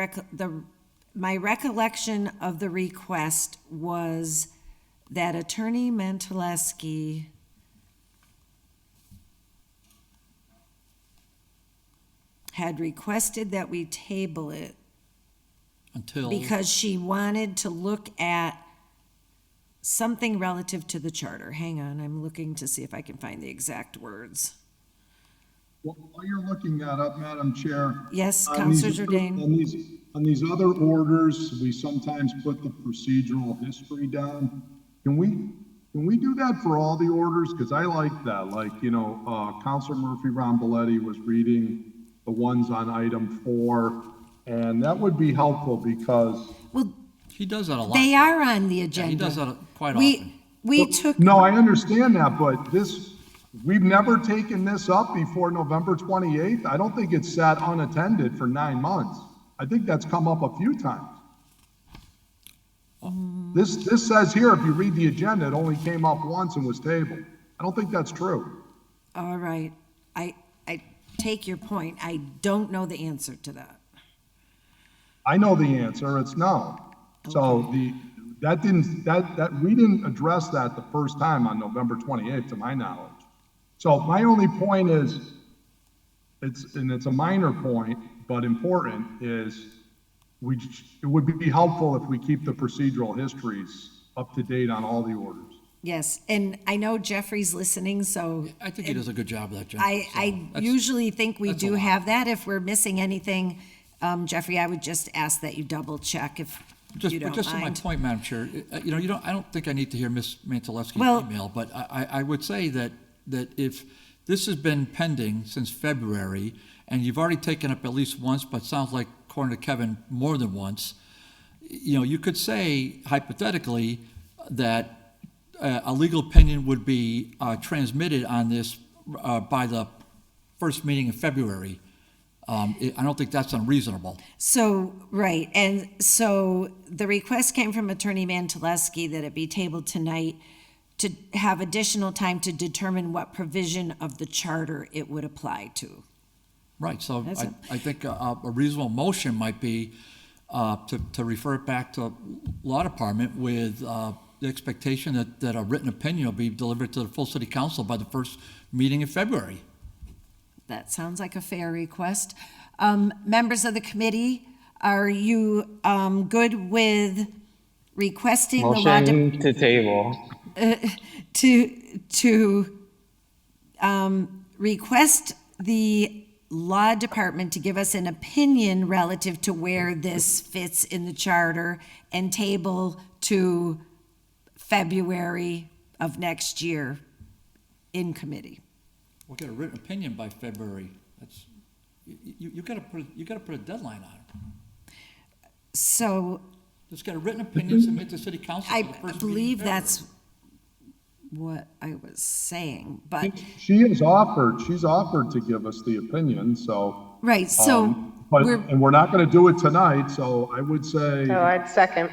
my recollection of the request was that Attorney Mentaleski had requested that we table it Until. because she wanted to look at something relative to the charter. Hang on, I'm looking to see if I can find the exact words. While you're looking that up, Madam Chair. Yes, on Counselor these- Jourdain. On these other orders, we sometimes put the procedural history down. Can we do that for all the orders? Because I like that. Like, Counselor Murphy Ramboletti was reading the ones on item 4, and that would be helpful because. Well, he does that a lot. They are on the agenda. He does that quite often. We took. No, I understand that, but we've never taken this up before November 28th. I don't think it's sat unattended for 9 months. I think that's come up a few times. This says here, if you read the agenda, it only came up once and was tabled. I don't think that's true. All right. I take your point. I don't know the answer to that. I know the answer, it's no. So we didn't address that the first time on November 28th, to my knowledge. So my only point is, it's a minor point, but important, is it would be helpful if we keep the procedural histories up to date on all the orders. Yes, and I know Jeffrey's listening, so. I think he does a good job of that, Jeff. I usually think we do have that. If we're missing anything, Jeffrey, I would just ask that you double check if you don't Just to my mind. point, Madam Chair, I don't think I need to hear Ms. Mentaleski's Well- email, but I would say that if this has been pending since February, and you've already taken up at least once, but sounds like, according to Kevin, more than once, you could say hypothetically that a legal opinion would be transmitted on this by the first meeting in February. I don't think that's unreasonable. So, right, and so the request came from Attorney Mentaleski that it be tabled tonight to have additional time to determine what provision of the charter it would apply to. Right, so That's it. I think a reasonable motion might be to refer it back to Law Department with the expectation that a written opinion will be delivered to the full City Council by the first meeting in February. That sounds like a fair request. Members of the committee, are you good with requesting the law Motion to table. to request the law department to give us an opinion relative to where this fits in the charter and table to February of next year in committee? We'll get a written opinion by February. That's, you gotta put a deadline on it. So Let's get a written opinion, submit to City Council. I for the first meeting in believe February. that's what I was saying, but, She's offered to give us the opinion, so. right, so We're not gonna do it tonight, so I would say. So I'd second.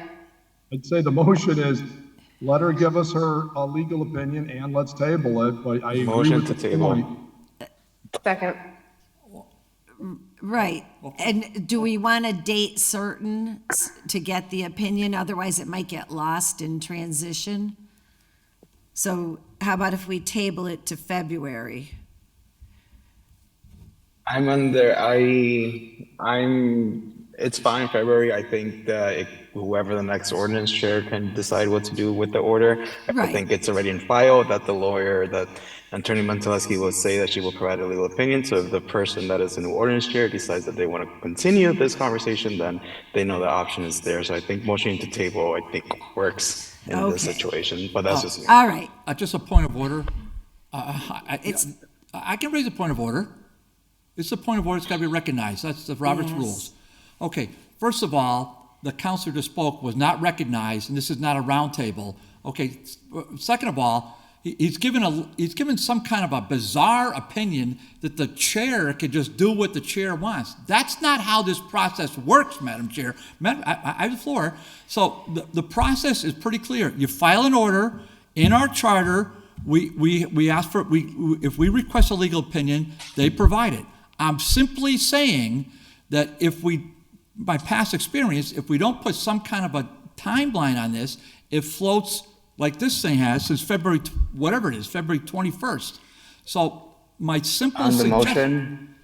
I'd say the motion is, let her give us her legal opinion and let's table it, but I agree Motion with to the table. point. Second. right. And do we want a date certain to get the opinion? Otherwise, it might get lost in transition. So how about if we table it to February? It's fine, February. I think that whoever the next ordinance chair can decide what to do with the order. I Right. think it's already in file that that Attorney Mentaleski will say that she will provide a legal opinion. So if the person that is the new ordinance chair decides that they want to continue this conversation, then they know the option is there. So I think motion to table, I think, works in this Okay. situation, but that's just me. All right. Just a point of order. I can raise a point of order. It's a point of order, it's gotta be recognized, that's the Robert's Yes. rules. Okay, first of all, the counselor just spoke was not recognized, and this is not a round table. Okay, second of all, he's given some kind of a bizarre opinion that the chair could just do what the chair wants. That's not how this process works, Madam Chair. I have the floor. So the process is pretty clear. You file an order in our charter. We ask for if we request a legal opinion, they provide it. I'm simply saying that if we my past experience, if we don't put some kind of a timeline on this, it floats like this thing has since February, whatever it is, February 21st. So my simple On the suggestion.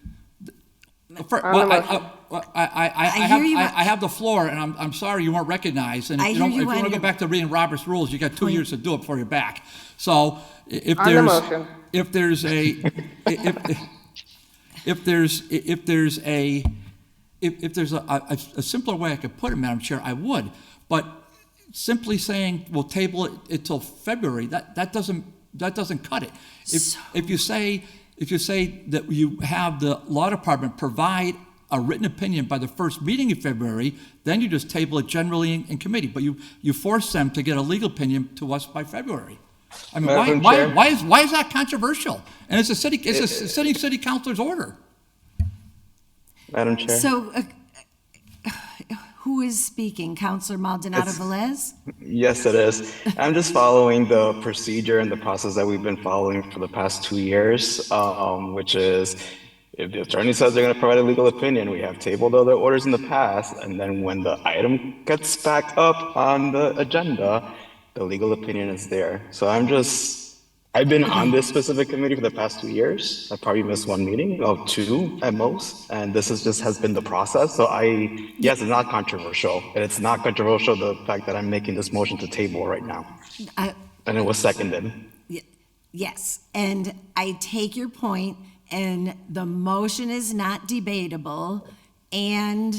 I have the floor, and I'm sorry you weren't recognized. And if you want to go back to reading Robert's rules, you got 2 years to do it before you're back. So if there's a simpler way I could put it, Madam Chair, I would. But simply saying we'll table it until February, that doesn't cut it. If you say that you have the law department provide a written opinion by the first meeting in February, then you just table it generally in committee. But you force them to get a legal opinion to us by February. I mean, why is that controversial? And it's a sitting city councilor's order. Madam Chair. So, who is speaking? Councilor Maldonado Velez? Yes, it is. I'm just following the procedure and the process that we've been following for the past 2 years, which is if the attorney says they're going to provide a legal opinion, we have tabled other orders in the past, and then when the item gets back up on the agenda, the legal opinion is there. So I've been on this specific committee for the past 2 years. I probably missed one meeting, or 2 at most, and this has been the process. So yes, it's not controversial, and it's not controversial the fact that I'm making this motion to table right now, and it was seconded. Yes, and I take your point, and the motion is not debatable, and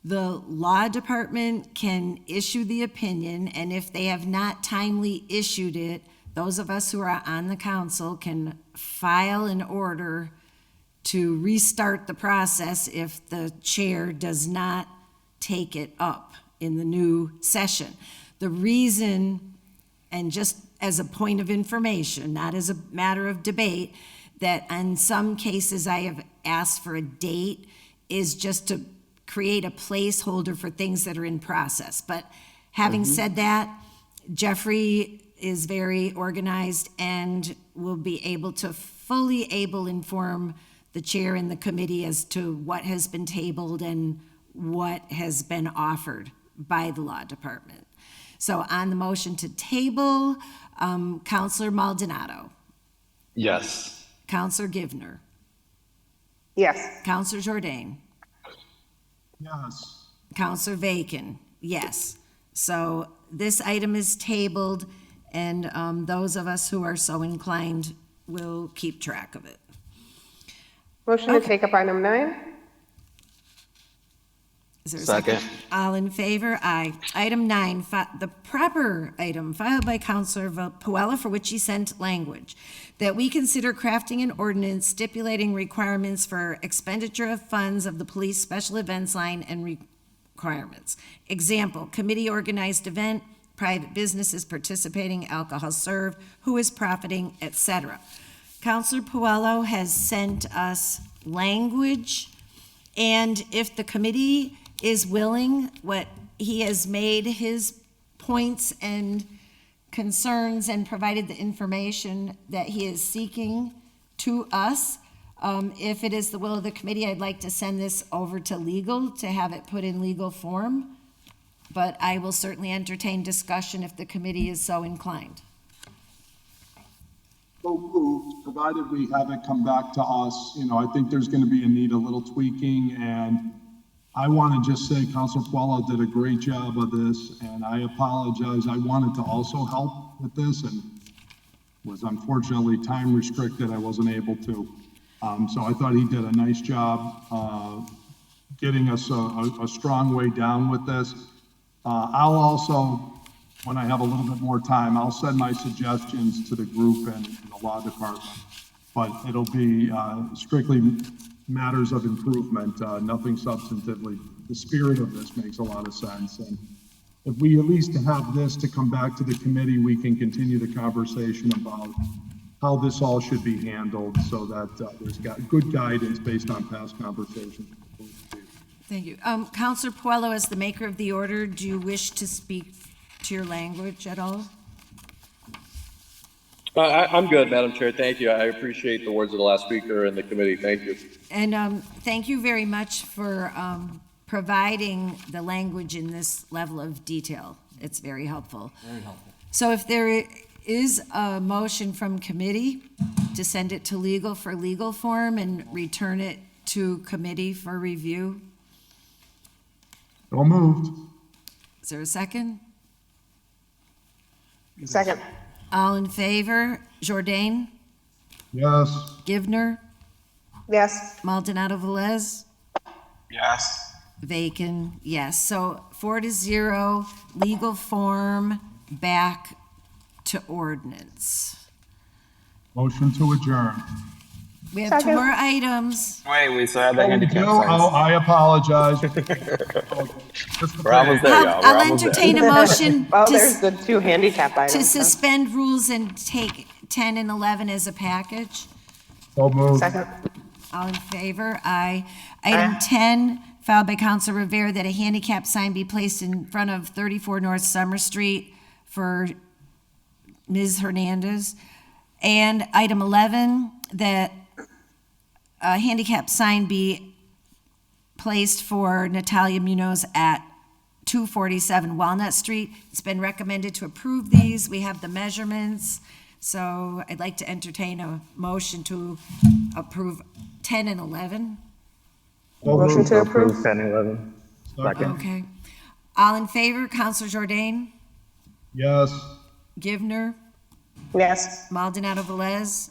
the law department can issue the opinion, and if they have not timely issued it, those of us who are on the council can file an order to restart the process if the chair does not take it up in the new session. The reason, and just as a point of information, not as a matter of debate, that in some cases I have asked for a date is just to create a placeholder for things that are in process. But having said that, Jeffrey is very organized and will be able to fully inform the chair and the committee as to what has been tabled and what has been offered by the law department. So on the motion to table, Councilor Maldonado. Yes. Councilor Givner. Yes. Councilor Jourdain. Yes. Councilor Vacan. Yes. So this item is tabled, and those of us who are so inclined will keep track of it. Motion to take up item 9. Is there a Second. All in favor? Aye. Item 9, the proper item filed by Councilor Puella, for which he sent language, that we consider crafting an ordinance stipulating requirements for expenditure of funds of the police special events line and requirements. Example, committee organized event, private businesses participating, alcohol served, who is profiting, etc. Councilor Puello has sent us language, and if the committee is willing, what he has made his points and concerns and provided the information that he is seeking to us. If it is the will of the committee, I'd like to send this over to legal to have it put in legal form. But I will certainly entertain discussion if the committee is so inclined. So moved, provided we have it come back to us. I think there's going to be a little tweaking, and I want to just say Councilor Puello did a great job of this, and I apologize. I wanted to also help with this and was unfortunately time restricted. I wasn't able to. So I thought he did a nice job getting us a strong way down with this. I'll also, when I have a little bit more time, I'll send my suggestions to the group and the law department, but it'll be strictly matters of improvement, nothing substantively. The spirit of this makes a lot of sense, and if we at least have this to come back to the committee, we can continue the conversation about how this all should be handled so that there's good guidance based on past conversations. Thank you. Councilor Puello, as the maker of the order, do you wish to speak to your language at all? I'm good, Madam Chair. Thank you. I appreciate the words of the last speaker and the committee. Thank you. And thank you very much for providing the language in this level of detail. It's very helpful. Very helpful. So if there is a motion from committee to send it to legal for legal form and return it to committee for review, So moved. is there a second? Second. All in favor? Jourdain? Yes. Givner? Yes. Maldonado Velez? Yes. Bacon, yes. So 4-0, legal form, back to ordinance. Motion to adjourn. We have two more items. Wait, we still have the handicap No, signs. I apologize. We're almost there, y'all. We're I'll almost there. entertain a motion Oh, there's the two handicap items. to huh? suspend rules and take 10 and 11 as a package. So moved. Second. All in favor? Aye. Item 10, filed by Council Rivera, that a handicap sign be placed in front of 34 North Summer Street for Ms. Hernandez. And item 11, that a handicap sign be placed for Natalia Munoz at 247 Walnut Street. It's been recommended to approve these. We have the measurements. So I'd like to entertain a motion to approve 10 and 11. Motion to approve. 10 and 11. Second. Okay. All in favor? Counselor Jourdain? Yes. Givner? Yes. Maldonado Velez?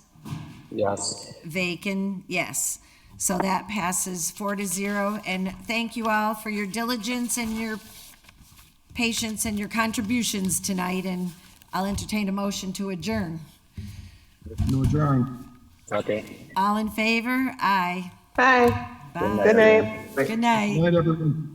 Yes. Bacon, yes. So that passes 4-0. And thank you all for your diligence and your patience and your contributions tonight. And I'll entertain a motion to adjourn. No adjourn. Okay. All in favor? Aye. Bye. Bye. Good night. Good night. Good night, everyone.